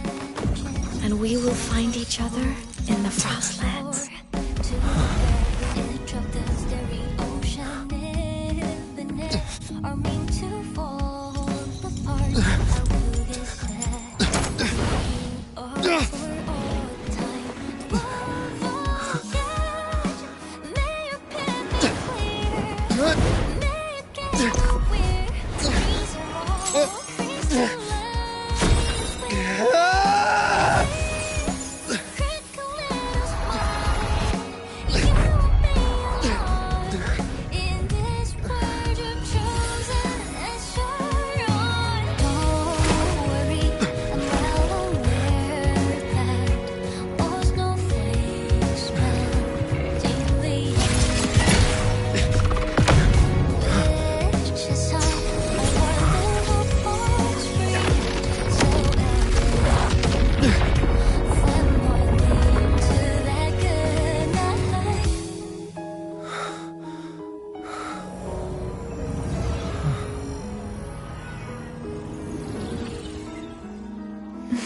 And we will find each other in the Frostlands.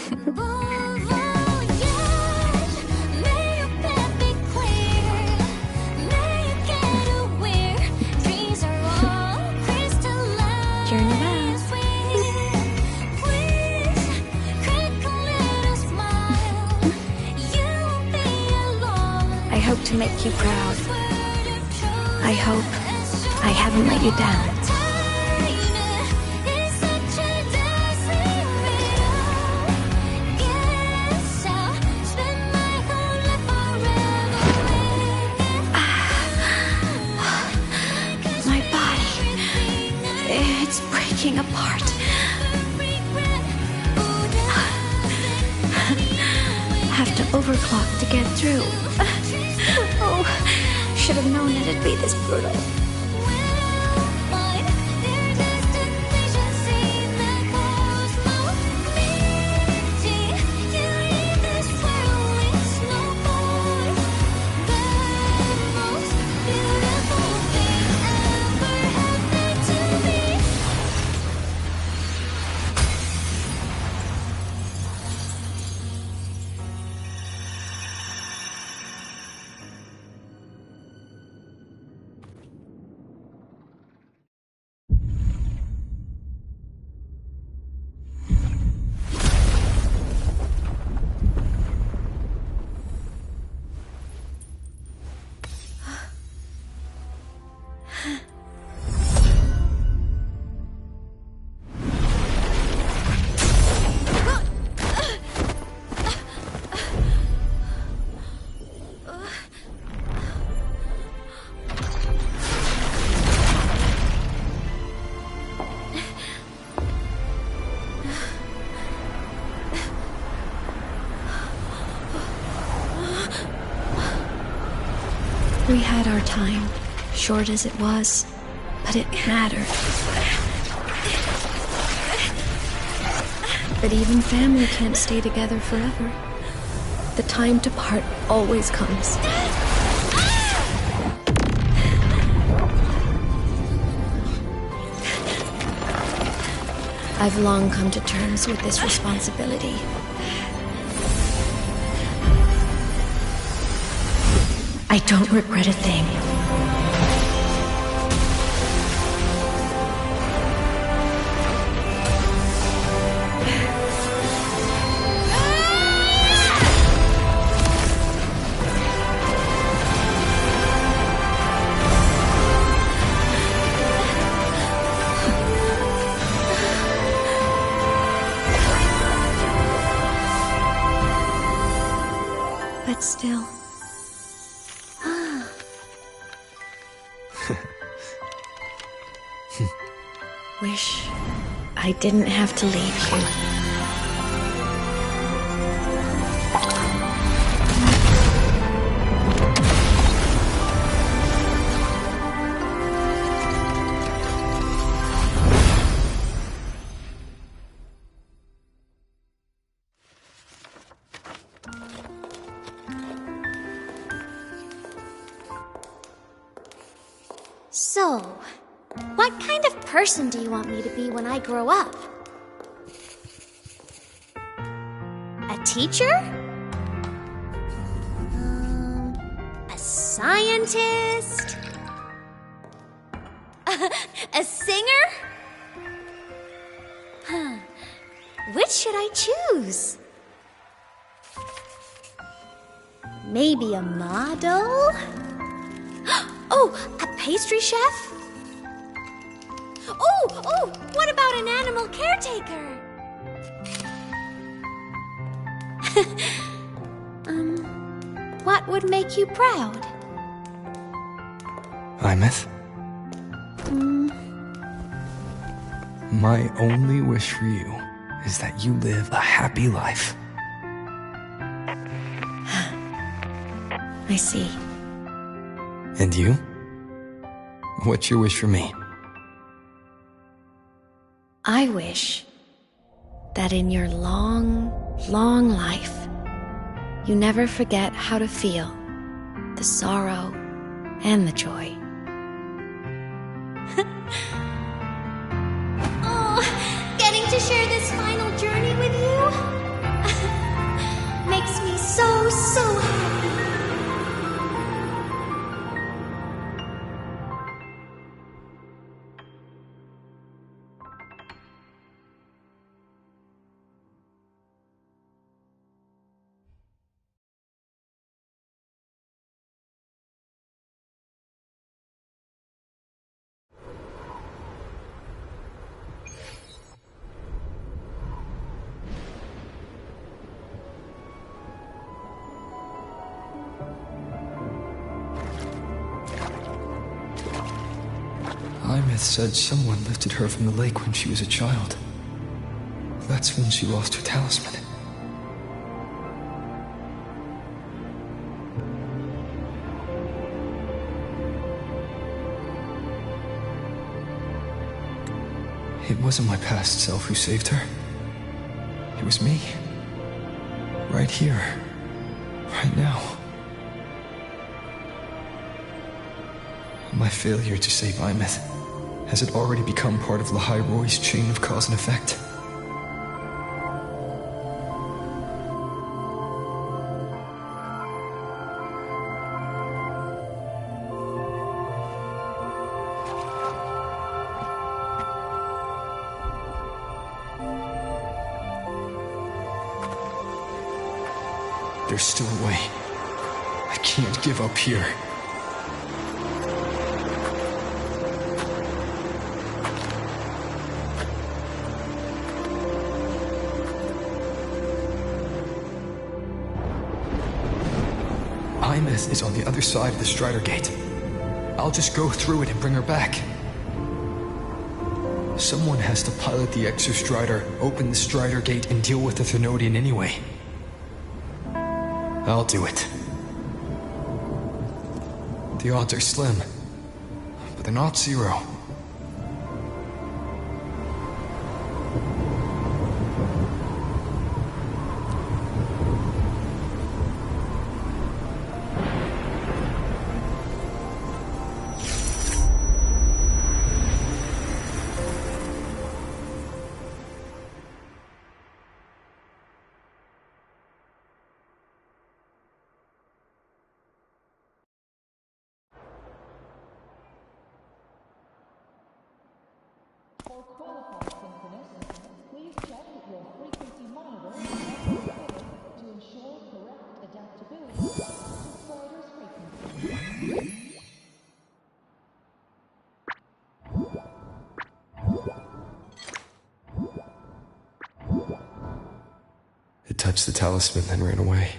Journey well. I hope to make you proud. I hope I haven't let you down. My body, it's breaking apart. Have to overclock to get through. Oh, should have known it'd be this brutal. We had our time, short as it was, but it mattered. But even family can't stay together forever. The time to part always comes. I've long come to terms with this responsibility. I don't regret a thing. But still... Wish I didn't have to leave you. So, what kind of person do you want me to be when I grow up? A teacher? A scientist? A singer? Huh. Which should I choose? Maybe a model? Oh, a pastry chef? Oh, what about an animal caretaker? What would make you proud? Imeth? My only wish for you is that you live a happy life. I see. And you? What's your wish for me? I wish that in your long, long life, you never forget how to feel the sorrow and the joy. Oh, getting to share this final journey with you? Ymeth said someone lifted her from the lake when she was a child. That's when she lost her talisman. It wasn't my past self who saved her. It was me. Right here. Right now. My failure to save Ymeth. Has it already become part of Lahai Roy's chain of cause and effect? There's still a way. I can't give up here. Ymeth is on the other side of the Strider Gate. I'll just go through it and bring her back. Someone has to pilot the Exostrider, open the Strider Gate, and deal with the Thenodian anyway. I'll do it. The odds are slim, but they're not zero. It touched the talisman, then ran away.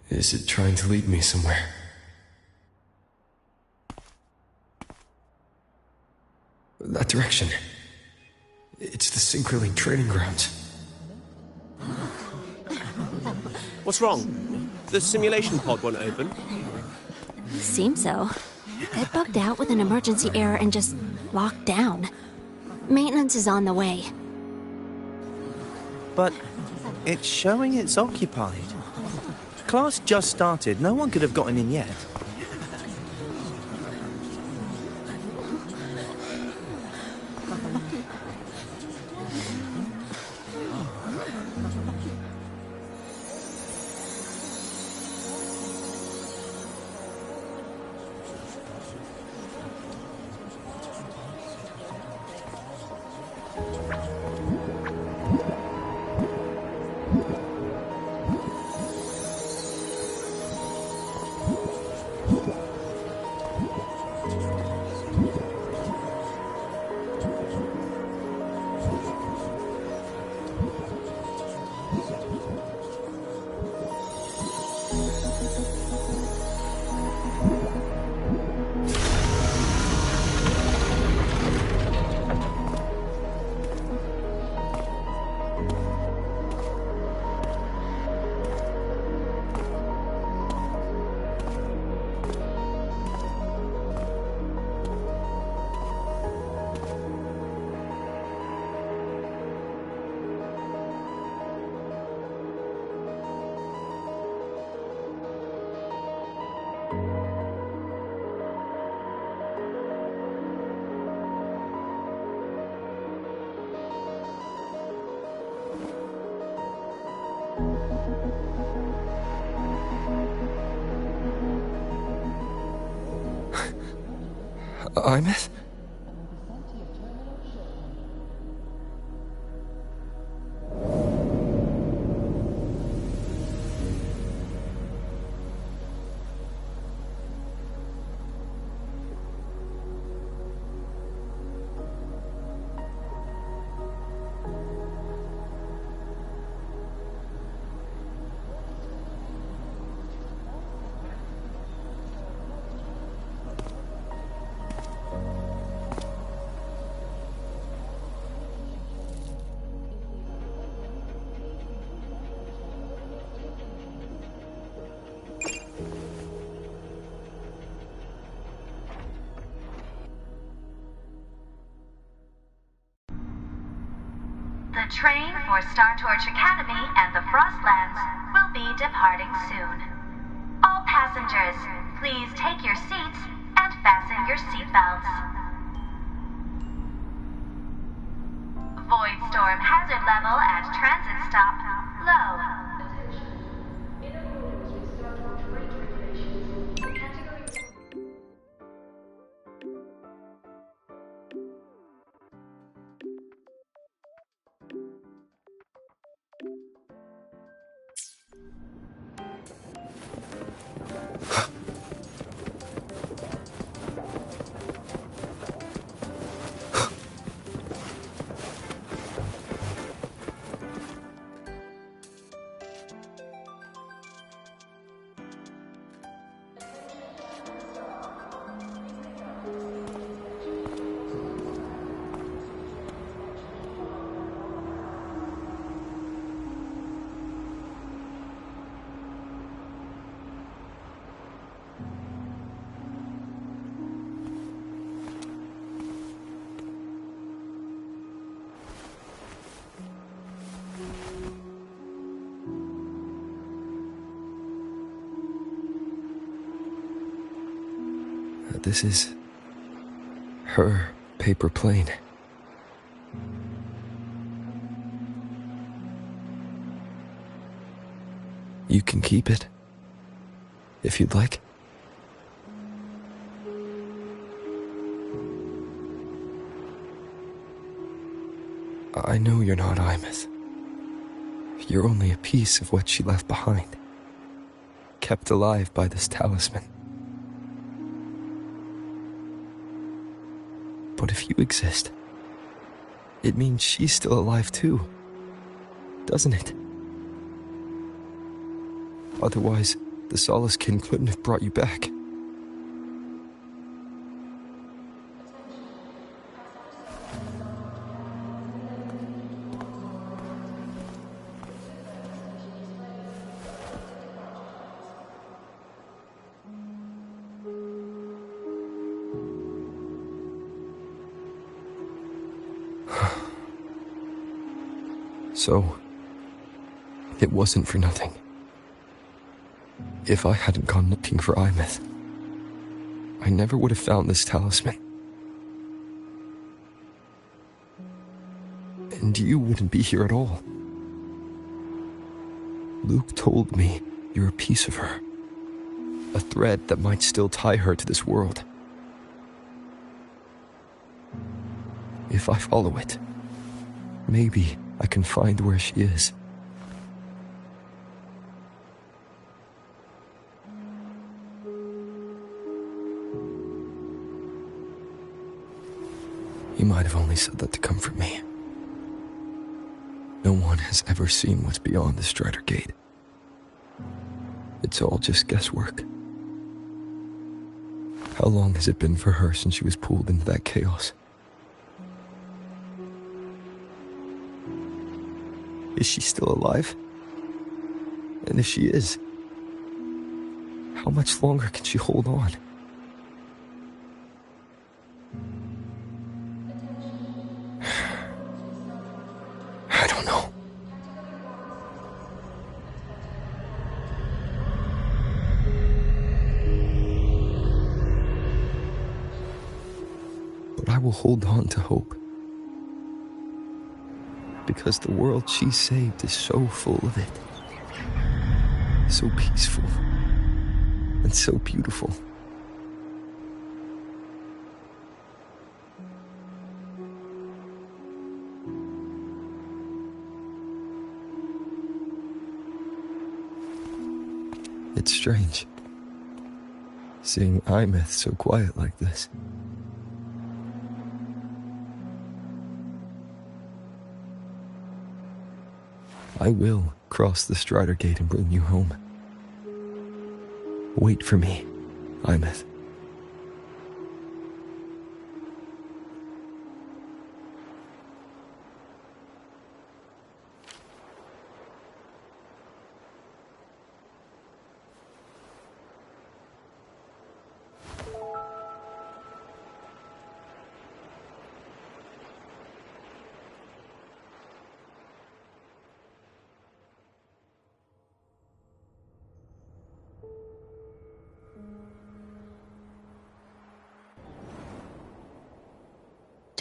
Is it trying to lead me somewhere? That direction. It's the Synchrolink training grounds. What's wrong? The simulation pod won't open? Seems so. It bugged out with an emergency error and just locked down. Maintenance is on the way. But it's showing it's occupied. Class just started. No one could have gotten in yet. Ymeth? The train for Star Torch Academy and the Frostlands will be departing soon. All passengers, please take your seats and fasten your seatbelts. Void storm hazard level at transit stop low. This is her paper plane. You can keep it, if you'd like. I know you're not Imeth. You're only a piece of what she left behind, kept alive by this talisman. But if you exist, it means she's still alive too, doesn't it? Otherwise, the Solaskin couldn't have brought you back. So, it wasn't for nothing. If I hadn't gone looking for Imeth, I never would have found this talisman. And you wouldn't be here at all. Luke told me you're a piece of her, a thread that might still tie her to this world. If I follow it, maybe I can find where she is. You might have only said that to comfort me. No one has ever seen what's beyond the Strider Gate. It's all just guesswork. How long has it been for her since she was pulled into that chaos? Is she still alive? And if she is, how much longer can she hold on? I don't know. But I will hold on to hope. Because the world she saved is so full of it. So peaceful. And so beautiful. It's strange, seeing Imeth so quiet like this. I will cross the Strider Gate and bring you home. Wait for me, Imeth.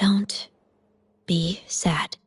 Don't be sad.